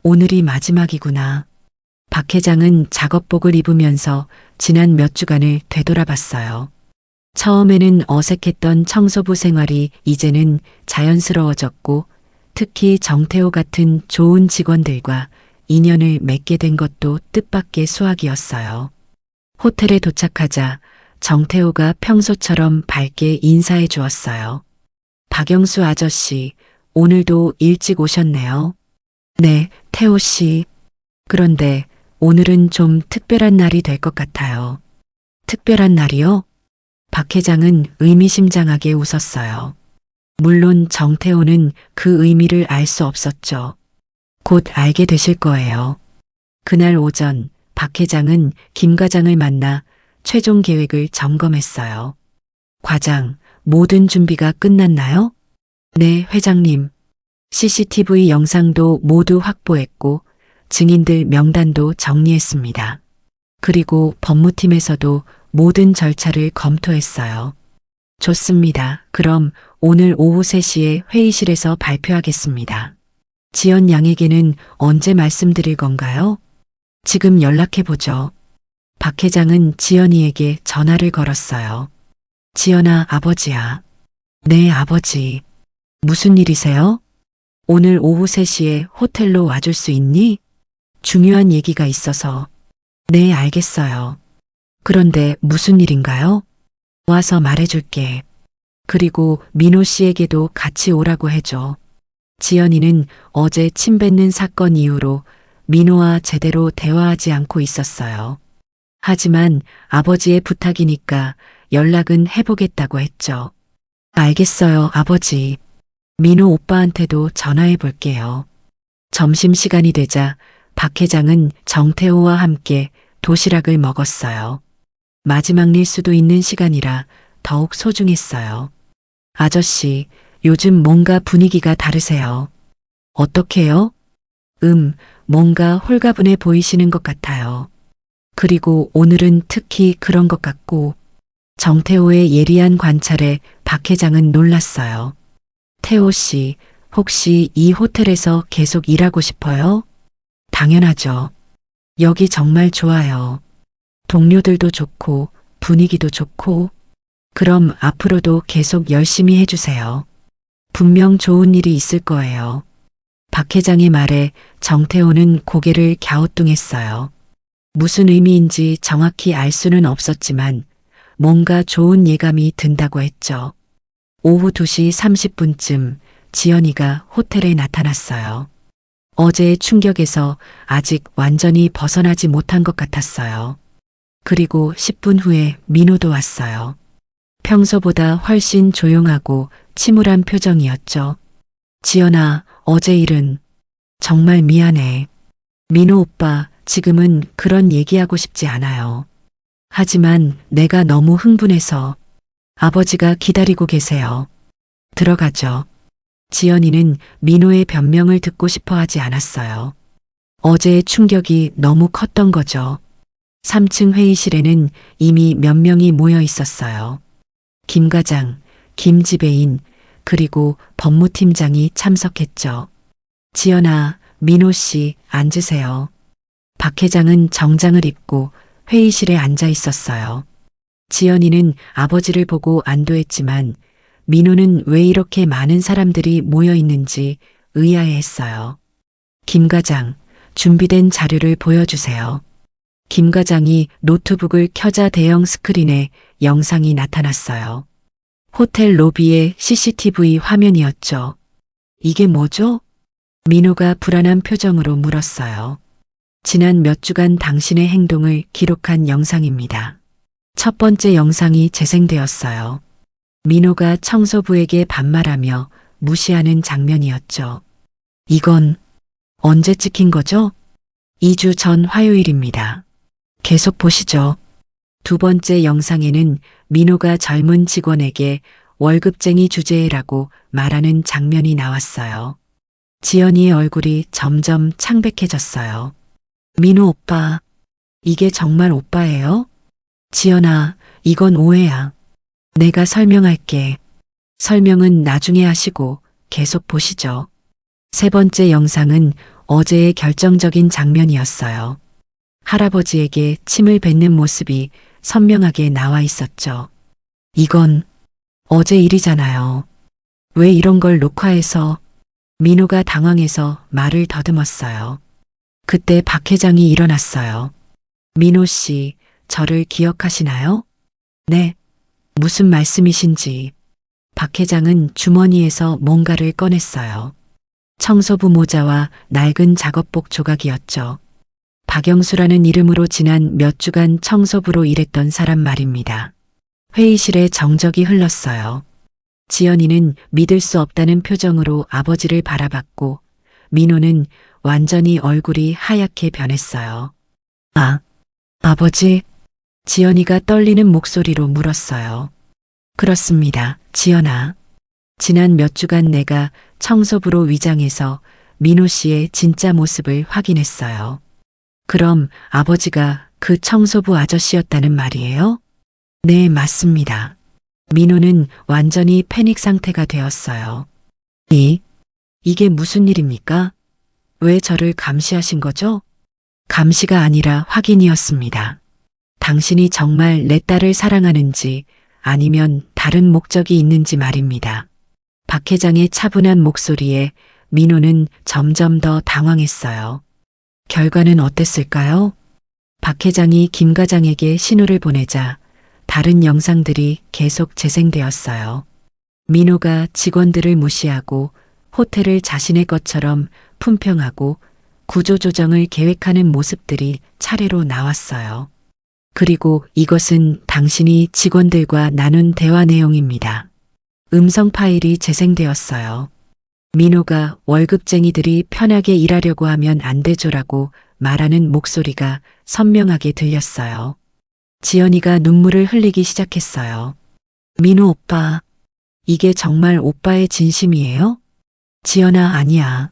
오늘이 마지막이구나. 박 회장은 작업복을 입으면서 지난 몇 주간을 되돌아봤어요. 처음에는 어색했던 청소부 생활이 이제는 자연스러워졌고 특히 정태호 같은 좋은 직원들과 인연을 맺게 된 것도 뜻밖의 수확이었어요. 호텔에 도착하자 정태호가 평소처럼 밝게 인사해 주었어요. 박영수 아저씨, 오늘도 일찍 오셨네요. 네, 태호 씨. 그런데 오늘은 좀 특별한 날이 될 것 같아요. 특별한 날이요? 박 회장은 의미심장하게 웃었어요. 물론 정태호는 그 의미를 알 수 없었죠. 곧 알게 되실 거예요. 그날 오전 박 회장은 김 과장을 만나 최종 계획을 점검했어요. 과장, 모든 준비가 끝났나요? 네, 회장님. CCTV 영상도 모두 확보했고 증인들 명단도 정리했습니다. 그리고 법무팀에서도 모든 절차를 검토했어요. 좋습니다. 그럼 오늘 오후 3시에 회의실에서 발표하겠습니다. 지연 양에게는 언제 말씀드릴 건가요? 지금 연락해보죠. 박 회장은 지연이에게 전화를 걸었어요. 지연아, 아버지야. 네, 아버지. 무슨 일이세요? 오늘 오후 3시에 호텔로 와줄 수 있니? 중요한 얘기가 있어서. 네, 알겠어요. 그런데 무슨 일인가요? 와서 말해줄게. 그리고 민호 씨에게도 같이 오라고 해줘. 지연이는 어제 침 뱉는 사건 이후로 민호와 제대로 대화하지 않고 있었어요. 하지만 아버지의 부탁이니까 연락은 해보겠다고 했죠. 알겠어요, 아버지. 민호 오빠한테도 전화해 볼게요. 점심시간이 되자 박 회장은 정태호와 함께 도시락을 먹었어요. 마지막 일 수도 있는 시간이라 더욱 소중했어요. 아저씨, 요즘 뭔가 분위기가 다르세요. 어떻게요? 뭔가 홀가분해 보이시는 것 같아요. 그리고 오늘은 특히 그런 것 같고, 정태호의 예리한 관찰에 박 회장은 놀랐어요. 태호 씨, 혹시 이 호텔에서 계속 일하고 싶어요? 당연하죠. 여기 정말 좋아요. 동료들도 좋고, 분위기도 좋고, 그럼 앞으로도 계속 열심히 해주세요. 분명 좋은 일이 있을 거예요. 박 회장의 말에 정태호는 고개를 갸우뚱했어요. 무슨 의미인지 정확히 알 수는 없었지만 뭔가 좋은 예감이 든다고 했죠. 오후 2시 30분쯤 지연이가 호텔에 나타났어요. 어제의 충격에서 아직 완전히 벗어나지 못한 것 같았어요. 그리고 10분 후에 민호도 왔어요. 평소보다 훨씬 조용하고 침울한 표정이었죠. 지연아, 어제 일은 정말 미안해. 민호 오빠, 지금은 그런 얘기하고 싶지 않아요. 하지만 내가 너무 흥분해서 아버지가 기다리고 계세요. 들어가죠. 지연이는 민호의 변명을 듣고 싶어 하지 않았어요. 어제의 충격이 너무 컸던 거죠. 3층 회의실에는 이미 몇 명이 모여 있었어요. 김 과장, 김 지배인, 그리고 법무팀장이 참석했죠. 지연아, 민호 씨, 앉으세요. 박 회장은 정장을 입고 회의실에 앉아 있었어요. 지연이는 아버지를 보고 안도했지만 민호는 왜 이렇게 많은 사람들이 모여 있는지 의아해했어요. 김 과장, 준비된 자료를 보여주세요. 김 과장이 노트북을 켜자 대형 스크린에 영상이 나타났어요. 호텔 로비의 CCTV 화면이었죠. 이게 뭐죠? 민호가 불안한 표정으로 물었어요. 지난 몇 주간 당신의 행동을 기록한 영상입니다. 첫 번째 영상이 재생되었어요. 민호가 청소부에게 반말하며 무시하는 장면이었죠. 이건 언제 찍힌 거죠? 2주 전 화요일입니다. 계속 보시죠. 두 번째 영상에는 민호가 젊은 직원에게 월급쟁이 주제라고 말하는 장면이 나왔어요. 지연이의 얼굴이 점점 창백해졌어요. 민호 오빠, 이게 정말 오빠예요? 지연아, 이건 오해야. 내가 설명할게. 설명은 나중에 하시고 계속 보시죠. 세 번째 영상은 어제의 결정적인 장면이었어요. 할아버지에게 침을 뱉는 모습이 선명하게 나와 있었죠. 이건 어제 일이잖아요. 왜 이런 걸 녹화해서? 민호가 당황해서 말을 더듬었어요. 그때 박 회장이 일어났어요. 민호 씨, 저를 기억하시나요? 네. 무슨 말씀이신지. 박 회장은 주머니에서 뭔가를 꺼냈어요. 청소부 모자와 낡은 작업복 조각이었죠. 박영수라는 이름으로 지난 몇 주간 청소부로 일했던 사람 말입니다. 회의실에 정적이 흘렀어요. 지연이는 믿을 수 없다는 표정으로 아버지를 바라봤고 민호는 완전히 얼굴이 하얗게 변했어요. 아, 아버지? 지연이가 떨리는 목소리로 물었어요. 그렇습니다, 지연아. 지난 몇 주간 내가 청소부로 위장해서 민호 씨의 진짜 모습을 확인했어요. 그럼 아버지가 그 청소부 아저씨였다는 말이에요? 네, 맞습니다. 민호는 완전히 패닉 상태가 되었어요. 이게 무슨 일입니까? 왜 저를 감시하신 거죠? 감시가 아니라 확인이었습니다. 당신이 정말 내 딸을 사랑하는지 아니면 다른 목적이 있는지 말입니다. 박 회장의 차분한 목소리에 민호는 점점 더 당황했어요. 결과는 어땠을까요? 박 회장이 김 과장에게 신호를 보내자 다른 영상들이 계속 재생되었어요. 민호가 직원들을 무시하고 호텔을 자신의 것처럼 품평하고 구조조정을 계획하는 모습들이 차례로 나왔어요. 그리고 이것은 당신이 직원들과 나눈 대화 내용입니다. 음성 파일이 재생되었어요. 민호가 월급쟁이들이 편하게 일하려고 하면 안 되죠라고 말하는 목소리가 선명하게 들렸어요. 지연이가 눈물을 흘리기 시작했어요. 민호 오빠, 이게 정말 오빠의 진심이에요? 지연아, 아니야.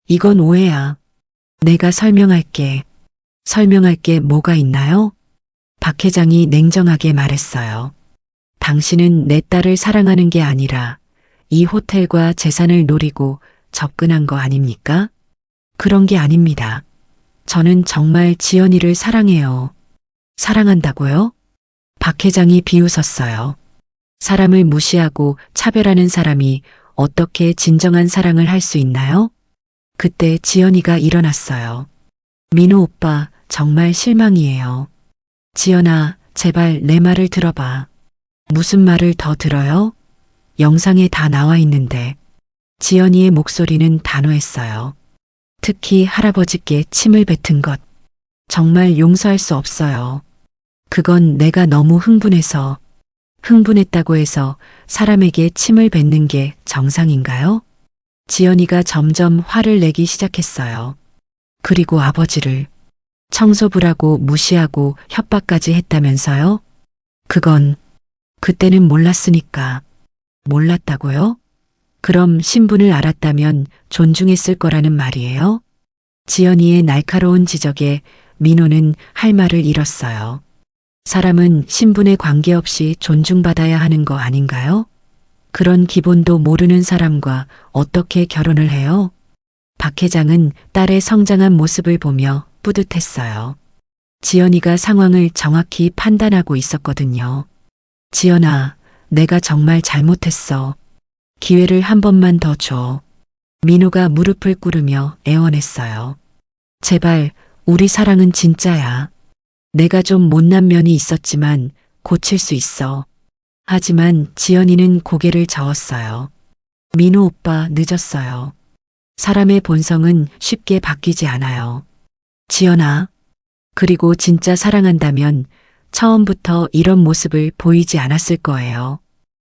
이건 오해야. 내가 설명할게. 설명할 게 뭐가 있나요? 박 회장이 냉정하게 말했어요. 당신은 내 딸을 사랑하는 게 아니라 이 호텔과 재산을 노리고 접근한 거 아닙니까? 그런 게 아닙니다. 저는 정말 지연이를 사랑해요. 사랑한다고요? 박 회장이 비웃었어요. 사람을 무시하고 차별하는 사람이 어떻게 진정한 사랑을 할 수 있나요? 그때 지연이가 일어났어요. 민호 오빠, 정말 실망이에요. 지연아, 제발 내 말을 들어봐. 무슨 말을 더 들어요? 영상에 다 나와 있는데. 지연이의 목소리는 단호했어요. 특히 할아버지께 침을 뱉은 것. 정말 용서할 수 없어요. 그건 내가 너무 흥분해서. 흥분했다고 해서 사람에게 침을 뱉는 게 정상인가요? 지연이가 점점 화를 내기 시작했어요. 그리고 아버지를 청소부라고 무시하고 협박까지 했다면서요? 그건 그때는 몰랐으니까. 몰랐다고요? 그럼 신분을 알았다면 존중했을 거라는 말이에요? 지연이의 날카로운 지적에 민호는 할 말을 잃었어요. 사람은 신분에 관계없이 존중받아야 하는 거 아닌가요? 그런 기본도 모르는 사람과 어떻게 결혼을 해요? 박 회장은 딸의 성장한 모습을 보며 뿌듯했어요. 지연이가 상황을 정확히 판단하고 있었거든요. 지연아, 내가 정말 잘못했어. 기회를 한 번만 더 줘. 민호가 무릎을 꿇으며 애원했어요. 제발, 우리 사랑은 진짜야. 내가 좀 못난 면이 있었지만 고칠 수 있어. 하지만 지연이는 고개를 저었어요. 민호 오빠, 늦었어요. 사람의 본성은 쉽게 바뀌지 않아요. 지연아, 그리고 진짜 사랑한다면 처음부터 이런 모습을 보이지 않았을 거예요.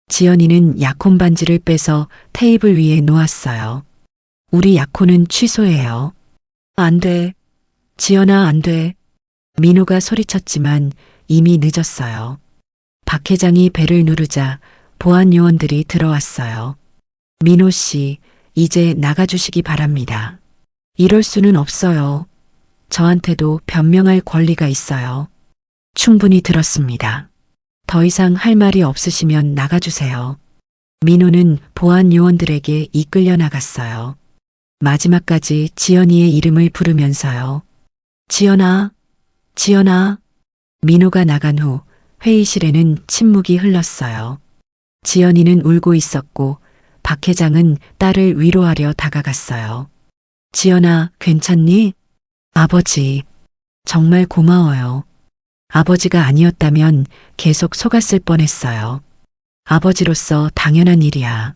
지연이는 약혼 반지를 빼서 테이블 위에 놓았어요. 우리 약혼은 취소해요. 안 돼. 지연아, 안 돼. 민호가 소리쳤지만 이미 늦었어요. 박 회장이 벨을 누르자 보안 요원들이 들어왔어요. 민호 씨, 이제 나가주시기 바랍니다. 이럴 수는 없어요. 저한테도 변명할 권리가 있어요. 충분히 들었습니다. 더 이상 할 말이 없으시면 나가주세요. 민호는 보안 요원들에게 이끌려 나갔어요. 마지막까지 지연이의 이름을 부르면서요. 지연아, 지연아. 민호가 나간 후 회의실에는 침묵이 흘렀어요. 지연이는 울고 있었고 박 회장은 딸을 위로하려 다가갔어요. 지연아, 괜찮니? 아버지, 정말 고마워요. 아버지가 아니었다면 계속 속았을 뻔했어요. 아버지로서 당연한 일이야.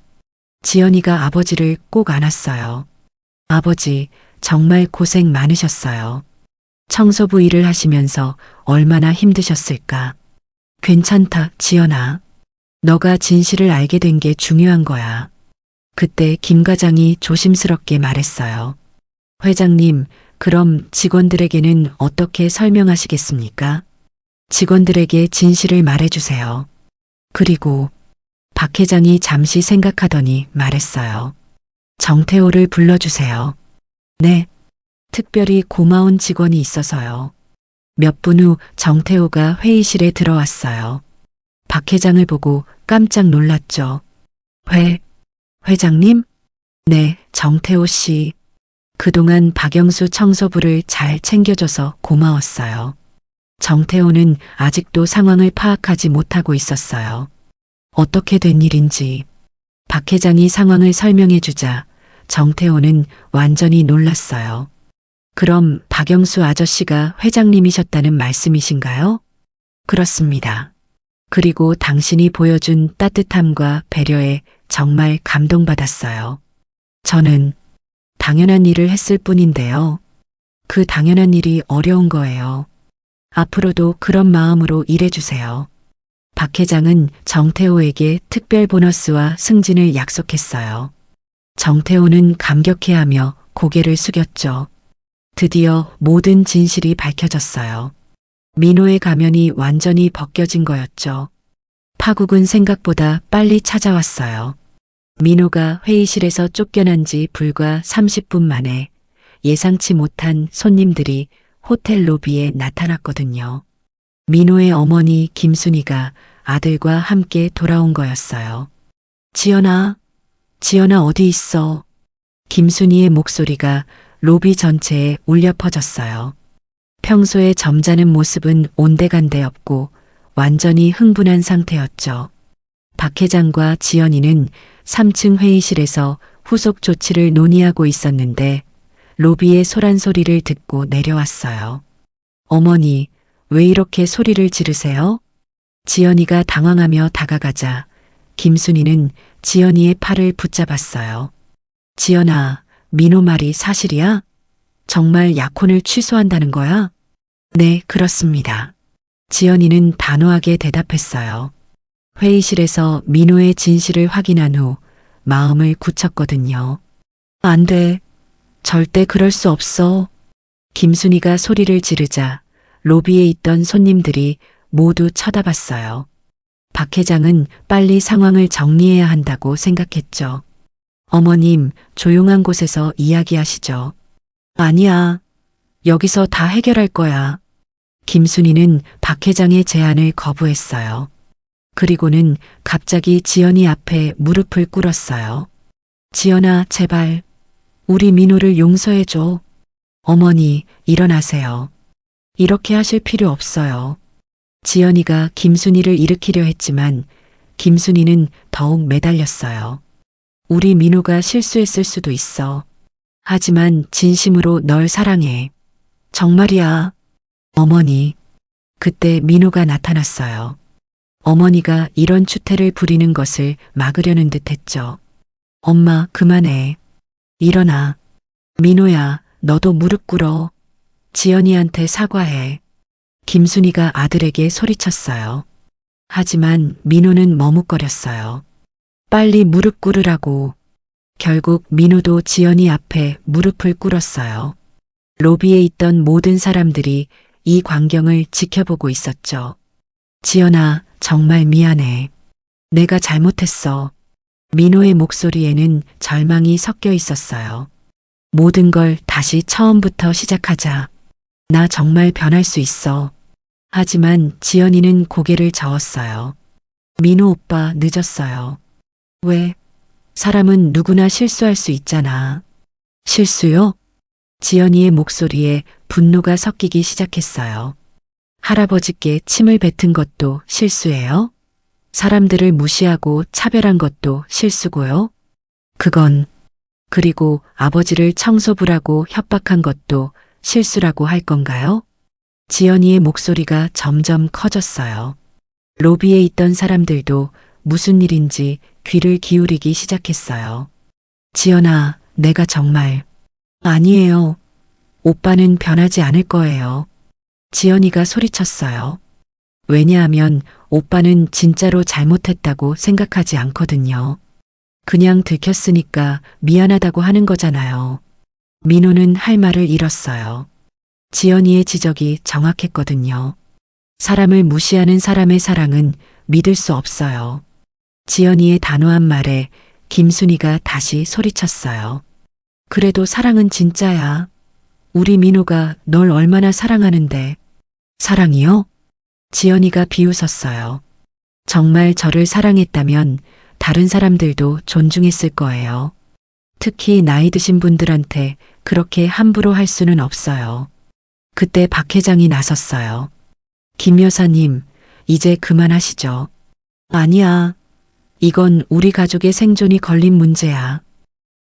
지연이가 아버지를 꼭 안았어요. 아버지, 정말 고생 많으셨어요. 청소부 일을 하시면서 얼마나 힘드셨을까. 괜찮다, 지연아. 너가 진실을 알게 된 게 중요한 거야. 그때 김 과장이 조심스럽게 말했어요. 회장님, 그럼 직원들에게는 어떻게 설명하시겠습니까? 직원들에게 진실을 말해주세요. 그리고 박 회장이 잠시 생각하더니 말했어요. 정태호를 불러주세요. 네. 특별히 고마운 직원이 있어서요. 몇 분 후 정태호가 회의실에 들어왔어요. 박 회장을 보고 깜짝 놀랐죠. 회장님? 네, 정태호 씨. 그동안 박영수 청소부를 잘 챙겨줘서 고마웠어요. 정태호는 아직도 상황을 파악하지 못하고 있었어요. 어떻게 된 일인지. 박 회장이 상황을 설명해 주자 정태호는 완전히 놀랐어요. 그럼 박영수 아저씨가 회장님이셨다는 말씀이신가요? 그렇습니다. 그리고 당신이 보여준 따뜻함과 배려에 정말 감동받았어요. 저는 당연한 일을 했을 뿐인데요. 그 당연한 일이 어려운 거예요. 앞으로도 그런 마음으로 일해주세요. 박 회장은 정태호에게 특별 보너스와 승진을 약속했어요. 정태호는 감격해하며 고개를 숙였죠. 드디어 모든 진실이 밝혀졌어요. 민호의 가면이 완전히 벗겨진 거였죠. 파국은 생각보다 빨리 찾아왔어요. 민호가 회의실에서 쫓겨난 지 불과 30분 만에 예상치 못한 손님들이 호텔 로비에 나타났거든요. 민호의 어머니 김순이가 아들과 함께 돌아온 거였어요. 지연아, 지연아 어디 있어? 김순이의 목소리가 로비 전체에 울려 퍼졌어요. 평소에 점잖은 모습은 온데간데 없고 완전히 흥분한 상태였죠. 박 회장과 지연이는 3층 회의실에서 후속 조치를 논의하고 있었는데 로비의 소란 소리를 듣고 내려왔어요. 어머니, 왜 이렇게 소리를 지르세요? 지연이가 당황하며 다가가자 김순이는 지연이의 팔을 붙잡았어요. 지연아, 민호 말이 사실이야? 정말 약혼을 취소한다는 거야? 네, 그렇습니다. 지연이는 단호하게 대답했어요. 회의실에서 민호의 진실을 확인한 후 마음을 굳혔거든요. 안 돼. 절대 그럴 수 없어. 김순이가 소리를 지르자 로비에 있던 손님들이 모두 쳐다봤어요. 박 회장은 빨리 상황을 정리해야 한다고 생각했죠. 어머님, 조용한 곳에서 이야기하시죠. 아니야. 여기서 다 해결할 거야. 김순이는 박 회장의 제안을 거부했어요. 그리고는 갑자기 지연이 앞에 무릎을 꿇었어요. 지연아, 제발. 우리 민호를 용서해줘. 어머니, 일어나세요. 이렇게 하실 필요 없어요. 지연이가 김순이를 일으키려 했지만 김순이는 더욱 매달렸어요. 우리 민호가 실수했을 수도 있어. 하지만 진심으로 널 사랑해. 정말이야. 어머니. 그때 민호가 나타났어요. 어머니가 이런 추태를 부리는 것을 막으려는 듯 했죠. 엄마, 그만해. 일어나. 민호야, 너도 무릎 꿇어. 지연이한테 사과해. 김순이가 아들에게 소리쳤어요. 하지만 민호는 머뭇거렸어요. 빨리 무릎 꿇으라고. 결국 민호도 지연이 앞에 무릎을 꿇었어요. 로비에 있던 모든 사람들이 이 광경을 지켜보고 있었죠. 지연아, 정말 미안해. 내가 잘못했어. 민호의 목소리에는 절망이 섞여 있었어요. 모든 걸 다시 처음부터 시작하자. 나 정말 변할 수 있어. 하지만 지연이는 고개를 저었어요. 민호 오빠 늦었어요. 왜? 사람은 누구나 실수할 수 있잖아. 실수요? 지연이의 목소리에 분노가 섞이기 시작했어요. 할아버지께 침을 뱉은 것도 실수예요? 사람들을 무시하고 차별한 것도 실수고요? 그리고 아버지를 청소부라고 협박한 것도 실수라고 할 건가요? 지연이의 목소리가 점점 커졌어요. 로비에 있던 사람들도 무슨 일인지 귀를 기울이기 시작했어요. 지연아, 내가 정말... 아니에요. 오빠는 변하지 않을 거예요. 지연이가 소리쳤어요. 왜냐하면 오빠는 진짜로 잘못했다고 생각하지 않거든요. 그냥 들켰으니까 미안하다고 하는 거잖아요. 민호는 할 말을 잃었어요. 지연이의 지적이 정확했거든요. 사람을 무시하는 사람의 사랑은 믿을 수 없어요. 지연이의 단호한 말에 김순이가 다시 소리쳤어요. 그래도 사랑은 진짜야. 우리 민호가 널 얼마나 사랑하는데. 사랑이요? 지연이가 비웃었어요. 정말 저를 사랑했다면 다른 사람들도 존중했을 거예요. 특히 나이 드신 분들한테 그렇게 함부로 할 수는 없어요. 그때 박 회장이 나섰어요. 김 여사님, 이제 그만하시죠. 아니야. 이건 우리 가족의 생존이 걸린 문제야.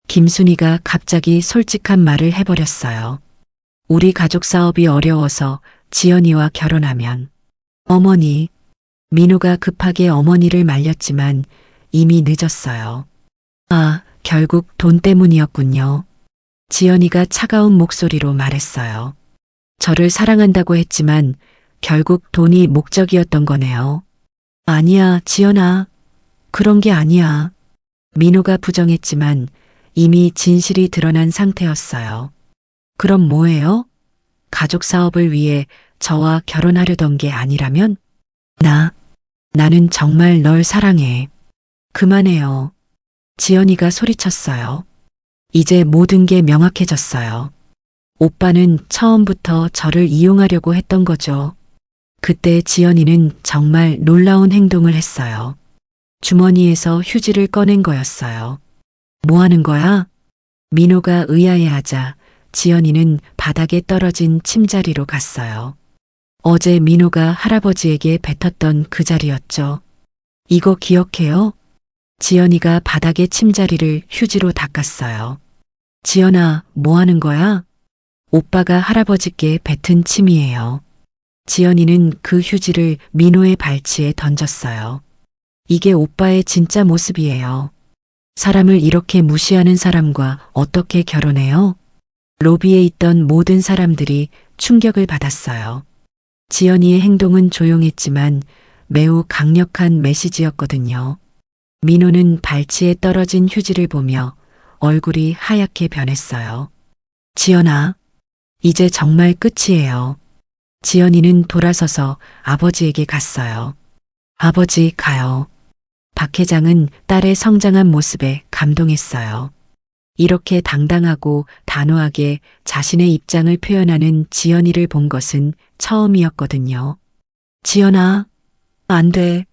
김순이가 갑자기 솔직한 말을 해버렸어요. 우리 가족 사업이 어려워서 지연이와 결혼하면. 어머니. 민호가 급하게 어머니를 말렸지만 이미 늦었어요. 아, 결국 돈 때문이었군요. 지연이가 차가운 목소리로 말했어요. 저를 사랑한다고 했지만 결국 돈이 목적이었던 거네요. 아니야, 지연아. 그런 게 아니야. 민호가 부정했지만 이미 진실이 드러난 상태였어요. 그럼 뭐예요? 가족 사업을 위해 저와 결혼하려던 게 아니라면? 나는 정말 널 사랑해. 그만해요. 지연이가 소리쳤어요. 이제 모든 게 명확해졌어요. 오빠는 처음부터 저를 이용하려고 했던 거죠. 그때 지연이는 정말 놀라운 행동을 했어요. 주머니에서 휴지를 꺼낸 거였어요. 뭐 하는 거야? 민호가 의아해하자 지연이는 바닥에 떨어진 침자리로 갔어요. 어제 민호가 할아버지에게 뱉었던 그 자리였죠. 이거 기억해요? 지연이가 바닥에 침자리를 휴지로 닦았어요. 지연아, 뭐 하는 거야? 오빠가 할아버지께 뱉은 침이에요. 지연이는 그 휴지를 민호의 발치에 던졌어요. 이게 오빠의 진짜 모습이에요. 사람을 이렇게 무시하는 사람과 어떻게 결혼해요? 로비에 있던 모든 사람들이 충격을 받았어요. 지연이의 행동은 조용했지만 매우 강력한 메시지였거든요. 민호는 발치에 떨어진 휴지를 보며 얼굴이 하얗게 변했어요. 지연아, 이제 정말 끝이에요. 지연이는 돌아서서 아버지에게 갔어요. 아버지, 가요. 박 회장은 딸의 성장한 모습에 감동했어요. 이렇게 당당하고 단호하게 자신의 입장을 표현하는 지연이를 본 것은 처음이었거든요. 지연아, 안 돼.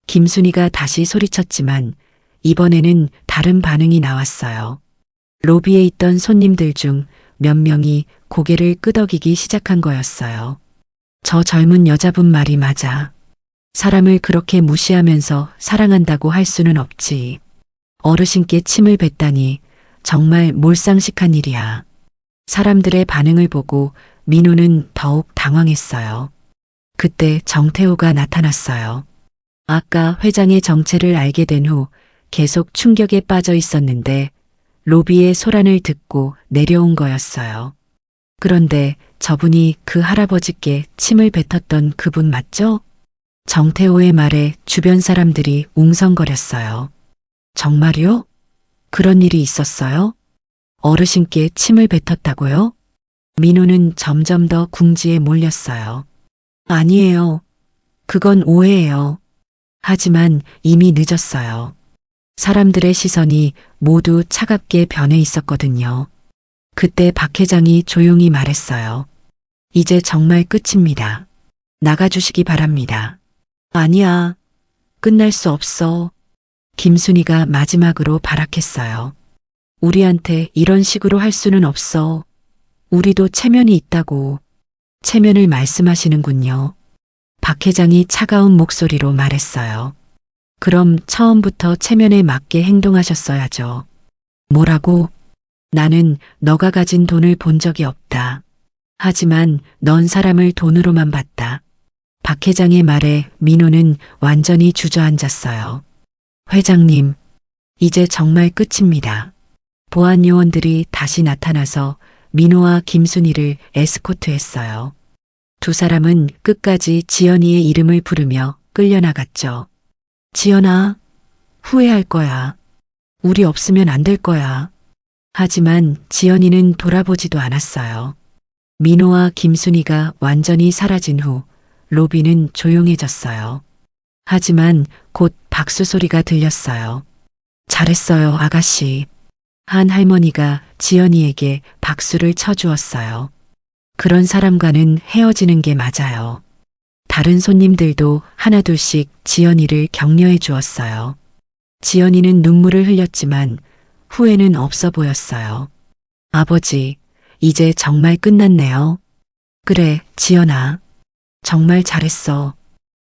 김순이가 다시 소리쳤지만 이번에는 다른 반응이 나왔어요. 로비에 있던 손님들 중 몇 명이 고개를 끄덕이기 시작한 거였어요. 저 젊은 여자분 말이 맞아. 사람을 그렇게 무시하면서 사랑한다고 할 수는 없지. 어르신께 침을 뱉다니 정말 몰상식한 일이야. 사람들의 반응을 보고 민호는 더욱 당황했어요. 그때 정태호가 나타났어요. 아까 회장의 정체를 알게 된 후 계속 충격에 빠져 있었는데 로비의 소란을 듣고 내려온 거였어요. 그런데 저분이 그 할아버지께 침을 뱉었던 그분 맞죠? 정태호의 말에 주변 사람들이 웅성거렸어요. 정말요? 그런 일이 있었어요? 어르신께 침을 뱉었다고요? 민호는 점점 더 궁지에 몰렸어요. 아니에요. 그건 오해예요. 하지만 이미 늦었어요. 사람들의 시선이 모두 차갑게 변해 있었거든요. 그때 박 회장이 조용히 말했어요. 이제 정말 끝입니다. 나가주시기 바랍니다. 아니야. 끝날 수 없어. 김순희가 마지막으로 발악했어요. 우리한테 이런 식으로 할 수는 없어. 우리도 체면이 있다고. 체면을 말씀하시는군요. 박 회장이 차가운 목소리로 말했어요. 그럼 처음부터 체면에 맞게 행동하셨어야죠. 뭐라고? 나는 너가 가진 돈을 본 적이 없다. 하지만 넌 사람을 돈으로만 봤다. 박 회장의 말에 민호는 완전히 주저앉았어요. 회장님, 이제 정말 끝입니다. 보안 요원들이 다시 나타나서 민호와 김순희를 에스코트했어요. 두 사람은 끝까지 지연이의 이름을 부르며 끌려나갔죠. 지연아, 후회할 거야. 우리 없으면 안 될 거야. 하지만 지연이는 돌아보지도 않았어요. 민호와 김순희가 완전히 사라진 후 로비는 조용해졌어요. 하지만 곧 박수 소리가 들렸어요. 잘했어요, 아가씨. 한 할머니가 지연이에게 박수를 쳐주었어요. 그런 사람과는 헤어지는 게 맞아요. 다른 손님들도 하나둘씩 지연이를 격려해 주었어요. 지연이는 눈물을 흘렸지만 후회는 없어 보였어요. 아버지, 이제 정말 끝났네요. 그래, 지연아. 정말 잘했어.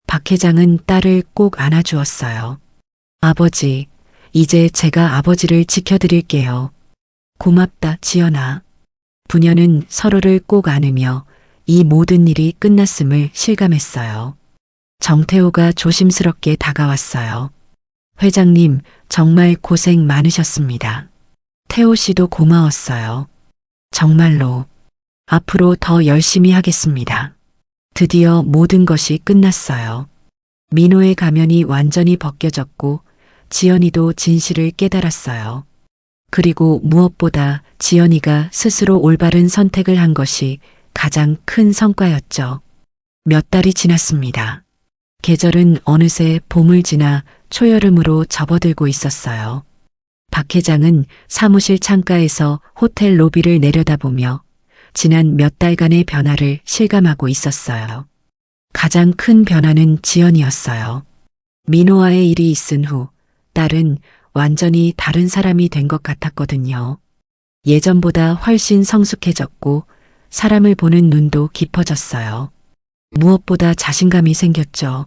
박 회장은 딸을 꼭 안아주었어요. 아버지, 이제 제가 아버지를 지켜드릴게요. 고맙다, 지연아. 부녀는 서로를 꼭 안으며 이 모든 일이 끝났음을 실감했어요. 정태호가 조심스럽게 다가왔어요. 회장님, 정말 고생 많으셨습니다. 태호 씨도 고마웠어요. 정말로. 앞으로 더 열심히 하겠습니다. 드디어 모든 것이 끝났어요. 민호의 가면이 완전히 벗겨졌고 지연이도 진실을 깨달았어요. 그리고 무엇보다 지연이가 스스로 올바른 선택을 한 것이 가장 큰 성과였죠. 몇 달이 지났습니다. 계절은 어느새 봄을 지나 초여름으로 접어들고 있었어요. 박 회장은 사무실 창가에서 호텔 로비를 내려다보며 지난 몇 달간의 변화를 실감하고 있었어요. 가장 큰 변화는 지연이었어요. 민호와의 일이 있은 후 딸은 완전히 다른 사람이 된 것 같았거든요. 예전보다 훨씬 성숙해졌고 사람을 보는 눈도 깊어졌어요. 무엇보다 자신감이 생겼죠.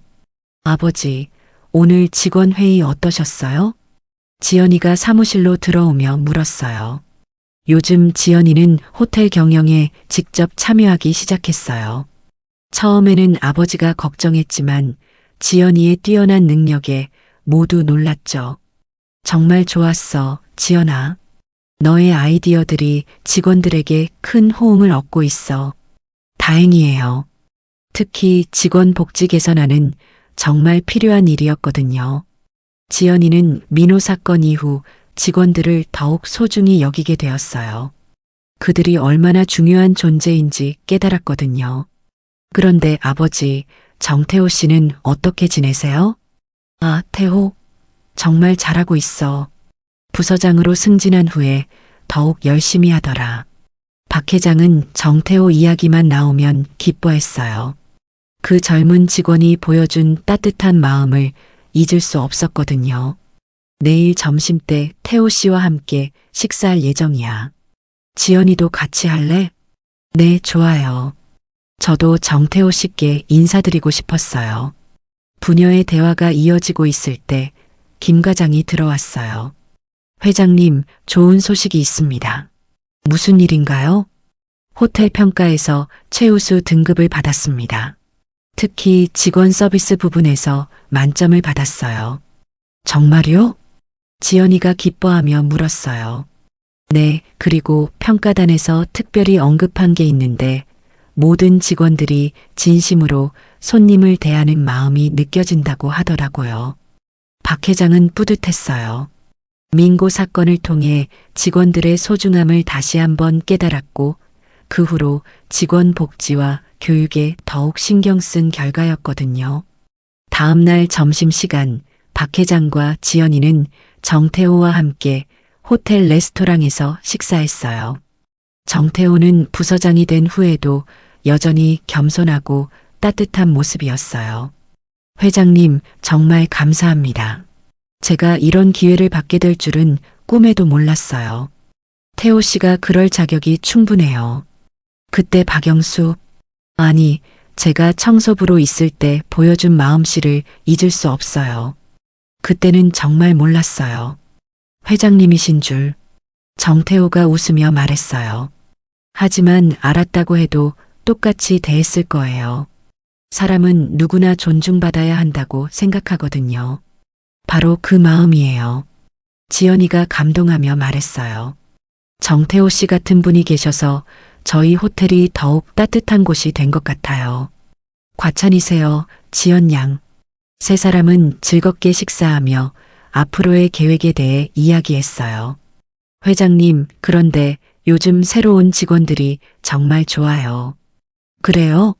아버지, 오늘 직원 회의 어떠셨어요? 지연이가 사무실로 들어오며 물었어요. 요즘 지연이는 호텔 경영에 직접 참여하기 시작했어요. 처음에는 아버지가 걱정했지만 지연이의 뛰어난 능력에 모두 놀랐죠. 정말 좋았어, 지연아. 너의 아이디어들이 직원들에게 큰 호응을 얻고 있어. 다행이에요. 특히 직원 복지 개선안은 정말 필요한 일이었거든요. 지연이는 민호 사건 이후 직원들을 더욱 소중히 여기게 되었어요. 그들이 얼마나 중요한 존재인지 깨달았거든요. 그런데 아버지, 정태호 씨는 어떻게 지내세요? 아, 태호. 정말 잘하고 있어. 부서장으로 승진한 후에 더욱 열심히 하더라. 박 회장은 정태호 이야기만 나오면 기뻐했어요. 그 젊은 직원이 보여준 따뜻한 마음을 잊을 수 없었거든요. 내일 점심때 태호 씨와 함께 식사할 예정이야. 지연이도 같이 할래? 네, 좋아요. 저도 정태호 씨께 인사드리고 싶었어요. 부녀의 대화가 이어지고 있을 때 김 과장이 들어왔어요. 회장님, 좋은 소식이 있습니다. 무슨 일인가요? 호텔 평가에서 최우수 등급을 받았습니다. 특히 직원 서비스 부분에서 만점을 받았어요. 정말요? 지연이가 기뻐하며 물었어요. 네, 그리고 평가단에서 특별히 언급한 게 있는데 모든 직원들이 진심으로 손님을 대하는 마음이 느껴진다고 하더라고요. 박 회장은 뿌듯했어요. 민고 사건을 통해 직원들의 소중함을 다시 한번 깨달았고 그 후로 직원 복지와 교육에 더욱 신경 쓴 결과였거든요. 다음 날 점심시간 박 회장과 지연이는 정태호와 함께 호텔 레스토랑에서 식사했어요. 정태호는 부서장이 된 후에도 여전히 겸손하고 따뜻한 모습이었어요. 회장님, 정말 감사합니다. 제가 이런 기회를 받게 될 줄은 꿈에도 몰랐어요. 태호 씨가 그럴 자격이 충분해요. 그때 박영수, 아니, 제가 청소부로 있을 때 보여준 마음씨를 잊을 수 없어요. 그때는 정말 몰랐어요. 회장님이신 줄. 정태호가 웃으며 말했어요. 하지만 알았다고 해도 똑같이 대했을 거예요. 사람은 누구나 존중받아야 한다고 생각하거든요. 바로 그 마음이에요. 지연이가 감동하며 말했어요. 정태호 씨 같은 분이 계셔서 저희 호텔이 더욱 따뜻한 곳이 된 것 같아요. 과찬이세요, 지연 양. 세 사람은 즐겁게 식사하며 앞으로의 계획에 대해 이야기했어요. 회장님, 그런데 요즘 새로운 직원들이 정말 좋아요. 그래요?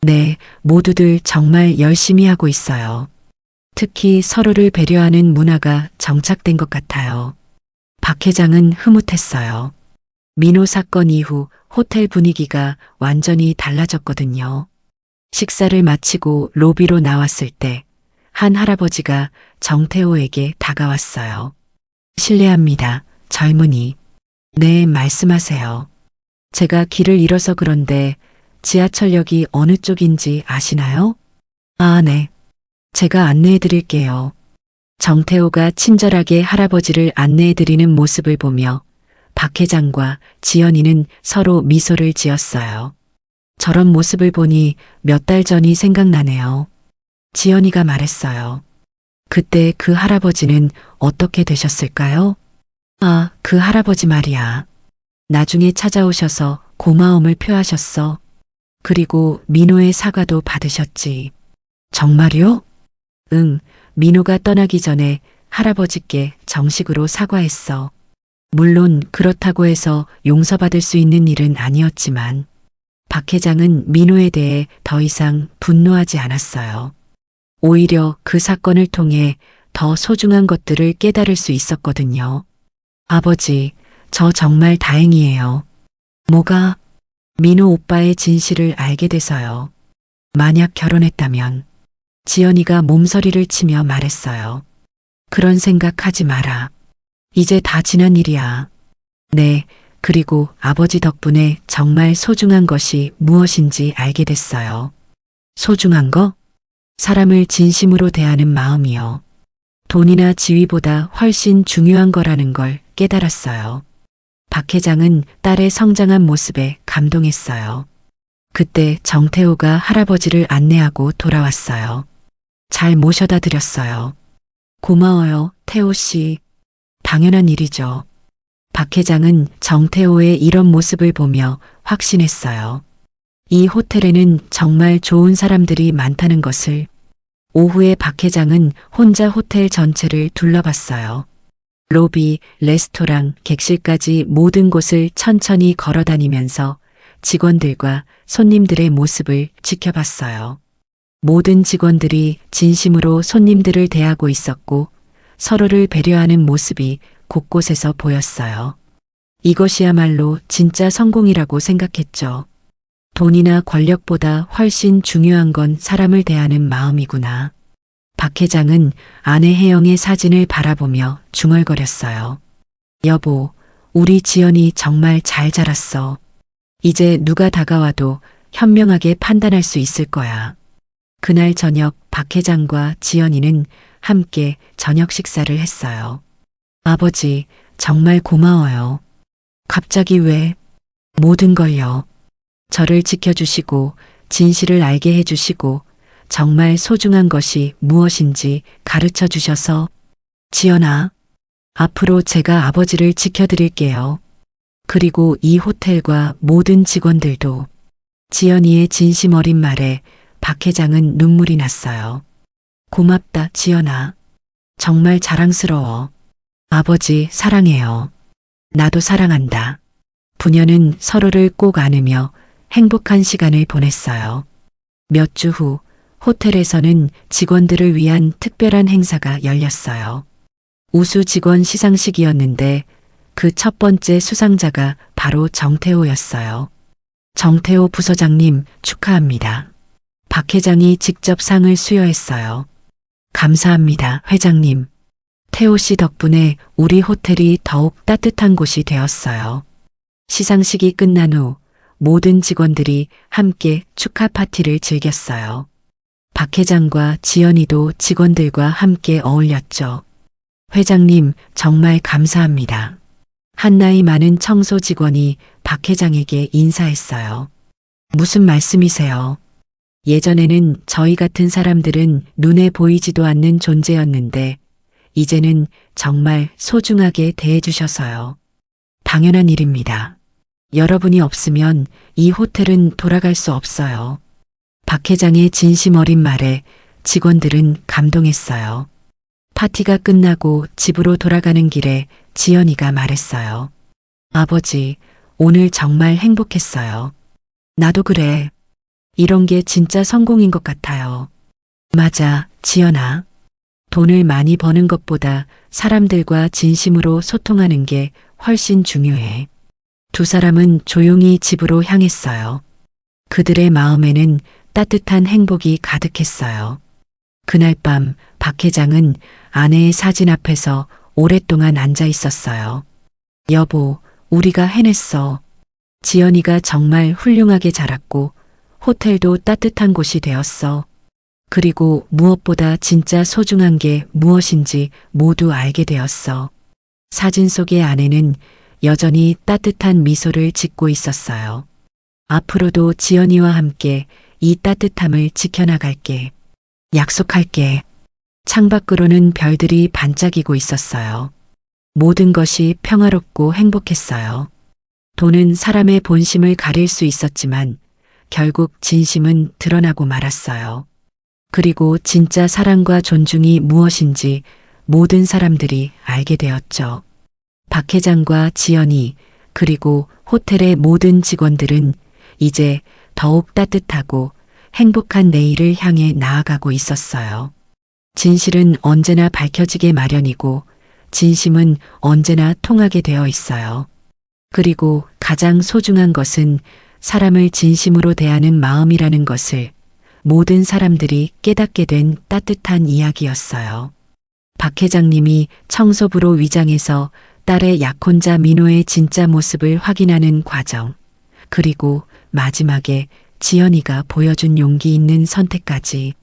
네, 모두들 정말 열심히 하고 있어요. 특히 서로를 배려하는 문화가 정착된 것 같아요. 박 회장은 흐뭇했어요. 민호 사건 이후 호텔 분위기가 완전히 달라졌거든요. 식사를 마치고 로비로 나왔을 때 한 할아버지가 정태호에게 다가왔어요. 실례합니다, 젊은이. 네, 말씀하세요. 제가 길을 잃어서 그런데 지하철역이 어느 쪽인지 아시나요? 아, 네. 제가 안내해 드릴게요. 정태호가 친절하게 할아버지를 안내해 드리는 모습을 보며 박 회장과 지연이는 서로 미소를 지었어요. 저런 모습을 보니 몇 달 전이 생각나네요. 지연이가 말했어요. 그때 그 할아버지는 어떻게 되셨을까요? 아, 그 할아버지 말이야. 나중에 찾아오셔서 고마움을 표하셨어. 그리고 민호의 사과도 받으셨지. 정말요? 응, 민호가 떠나기 전에 할아버지께 정식으로 사과했어. 물론 그렇다고 해서 용서받을 수 있는 일은 아니었지만 박 회장은 민호에 대해 더 이상 분노하지 않았어요. 오히려 그 사건을 통해 더 소중한 것들을 깨달을 수 있었거든요. 아버지, 저 정말 다행이에요. 뭐가? 민호 오빠의 진실을 알게 돼서요. 만약 결혼했다면 지연이가 몸서리를 치며 말했어요. 그런 생각하지 마라. 이제 다 지난 일이야. 네, 그리고 아버지 덕분에 정말 소중한 것이 무엇인지 알게 됐어요. 소중한 거? 사람을 진심으로 대하는 마음이요. 돈이나 지위보다 훨씬 중요한 거라는 걸 깨달았어요. 박 회장은 딸의 성장한 모습에 감동했어요. 그때 정태호가 할아버지를 안내하고 돌아왔어요. 잘 모셔다 드렸어요. 고마워요, 태호 씨. 당연한 일이죠. 박 회장은 정태호의 이런 모습을 보며 확신했어요. 이 호텔에는 정말 좋은 사람들이 많다는 것을. 오후에 박 회장은 혼자 호텔 전체를 둘러봤어요. 로비, 레스토랑, 객실까지 모든 곳을 천천히 걸어다니면서 직원들과 손님들의 모습을 지켜봤어요. 모든 직원들이 진심으로 손님들을 대하고 있었고 서로를 배려하는 모습이 곳곳에서 보였어요. 이것이야말로 진짜 성공이라고 생각했죠. 돈이나 권력보다 훨씬 중요한 건 사람을 대하는 마음이구나. 박 회장은 아내 혜영의 사진을 바라보며 중얼거렸어요. 여보, 우리 지연이 정말 잘 자랐어. 이제 누가 다가와도 현명하게 판단할 수 있을 거야. 그날 저녁 박 회장과 지연이는 함께 저녁 식사를 했어요. 아버지, 정말 고마워요. 갑자기 왜? 모든 걸요. 저를 지켜주시고 진실을 알게 해주시고 정말 소중한 것이 무엇인지 가르쳐 주셔서. 지연아, 앞으로 제가 아버지를 지켜드릴게요. 그리고 이 호텔과 모든 직원들도. 지연이의 진심 어린 말에 박 회장은 눈물이 났어요. 고맙다, 지연아. 정말 자랑스러워. 아버지 사랑해요. 나도 사랑한다. 부녀는 서로를 꼭 안으며 행복한 시간을 보냈어요. 몇 주 후 호텔에서는 직원들을 위한 특별한 행사가 열렸어요. 우수 직원 시상식이었는데 그 첫 번째 수상자가 바로 정태호였어요. 정태호 부서장님 축하합니다. 박 회장이 직접 상을 수여했어요. 감사합니다, 회장님. 태호 씨 덕분에 우리 호텔이 더욱 따뜻한 곳이 되었어요. 시상식이 끝난 후 모든 직원들이 함께 축하 파티를 즐겼어요. 박 회장과 지연이도 직원들과 함께 어울렸죠. 회장님, 정말 감사합니다. 한 나이 많은 청소 직원이 박 회장에게 인사했어요. 무슨 말씀이세요? 예전에는 저희 같은 사람들은 눈에 보이지도 않는 존재였는데 이제는 정말 소중하게 대해주셔서요. 당연한 일입니다. 여러분이 없으면 이 호텔은 돌아갈 수 없어요. 박 회장의 진심 어린 말에 직원들은 감동했어요. 파티가 끝나고 집으로 돌아가는 길에 지연이가 말했어요. 아버지, 오늘 정말 행복했어요. 나도 그래. 이런 게 진짜 성공인 것 같아요. 맞아, 지연아. 돈을 많이 버는 것보다 사람들과 진심으로 소통하는 게 훨씬 중요해. 두 사람은 조용히 집으로 향했어요. 그들의 마음에는 따뜻한 행복이 가득했어요. 그날 밤 박 회장은 아내의 사진 앞에서 오랫동안 앉아 있었어요. 여보, 우리가 해냈어. 지연이가 정말 훌륭하게 자랐고 호텔도 따뜻한 곳이 되었어. 그리고 무엇보다 진짜 소중한 게 무엇인지 모두 알게 되었어. 사진 속의 아내는 여전히 따뜻한 미소를 짓고 있었어요. 앞으로도 지연이와 함께 이 따뜻함을 지켜나갈게. 약속할게. 창밖으로는 별들이 반짝이고 있었어요. 모든 것이 평화롭고 행복했어요. 돈은 사람의 본심을 가릴 수 있었지만 결국 진심은 드러나고 말았어요. 그리고 진짜 사랑과 존중이 무엇인지 모든 사람들이 알게 되었죠. 박 회장과 지연이 그리고 호텔의 모든 직원들은 이제 더욱 따뜻하고 행복한 내일을 향해 나아가고 있었어요. 진실은 언제나 밝혀지게 마련이고 진심은 언제나 통하게 되어 있어요. 그리고 가장 소중한 것은 사람을 진심으로 대하는 마음이라는 것을 모든 사람들이 깨닫게 된 따뜻한 이야기였어요. 박 회장님이 청소부로 위장해서 딸의 약혼자 민호의 진짜 모습을 확인하는 과정, 그리고 마지막에 지연이가 보여준 용기 있는 선택까지.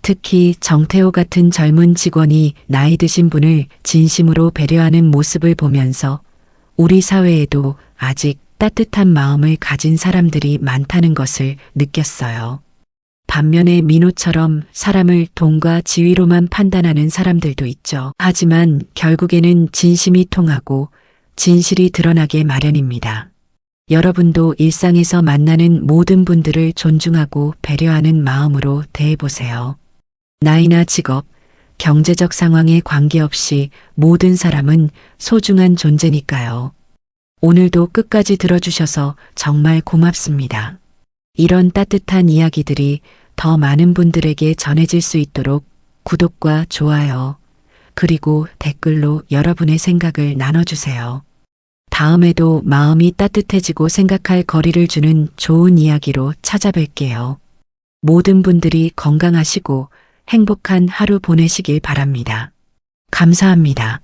특히 정태호 같은 젊은 직원이 나이 드신 분을 진심으로 배려하는 모습을 보면서 우리 사회에도 아직 따뜻한 마음을 가진 사람들이 많다는 것을 느꼈어요. 반면에 민호처럼 사람을 돈과 지위로만 판단하는 사람들도 있죠. 하지만 결국에는 진심이 통하고 진실이 드러나게 마련입니다. 여러분도 일상에서 만나는 모든 분들을 존중하고 배려하는 마음으로 대해보세요. 나이나 직업, 경제적 상황에 관계없이 모든 사람은 소중한 존재니까요. 오늘도 끝까지 들어주셔서 정말 고맙습니다. 이런 따뜻한 이야기들이 더 많은 분들에게 전해질 수 있도록 구독과 좋아요, 그리고 댓글로 여러분의 생각을 나눠주세요. 다음에도 마음이 따뜻해지고 생각할 거리를 주는 좋은 이야기로 찾아뵐게요. 모든 분들이 건강하시고 행복한 하루 보내시길 바랍니다. 감사합니다.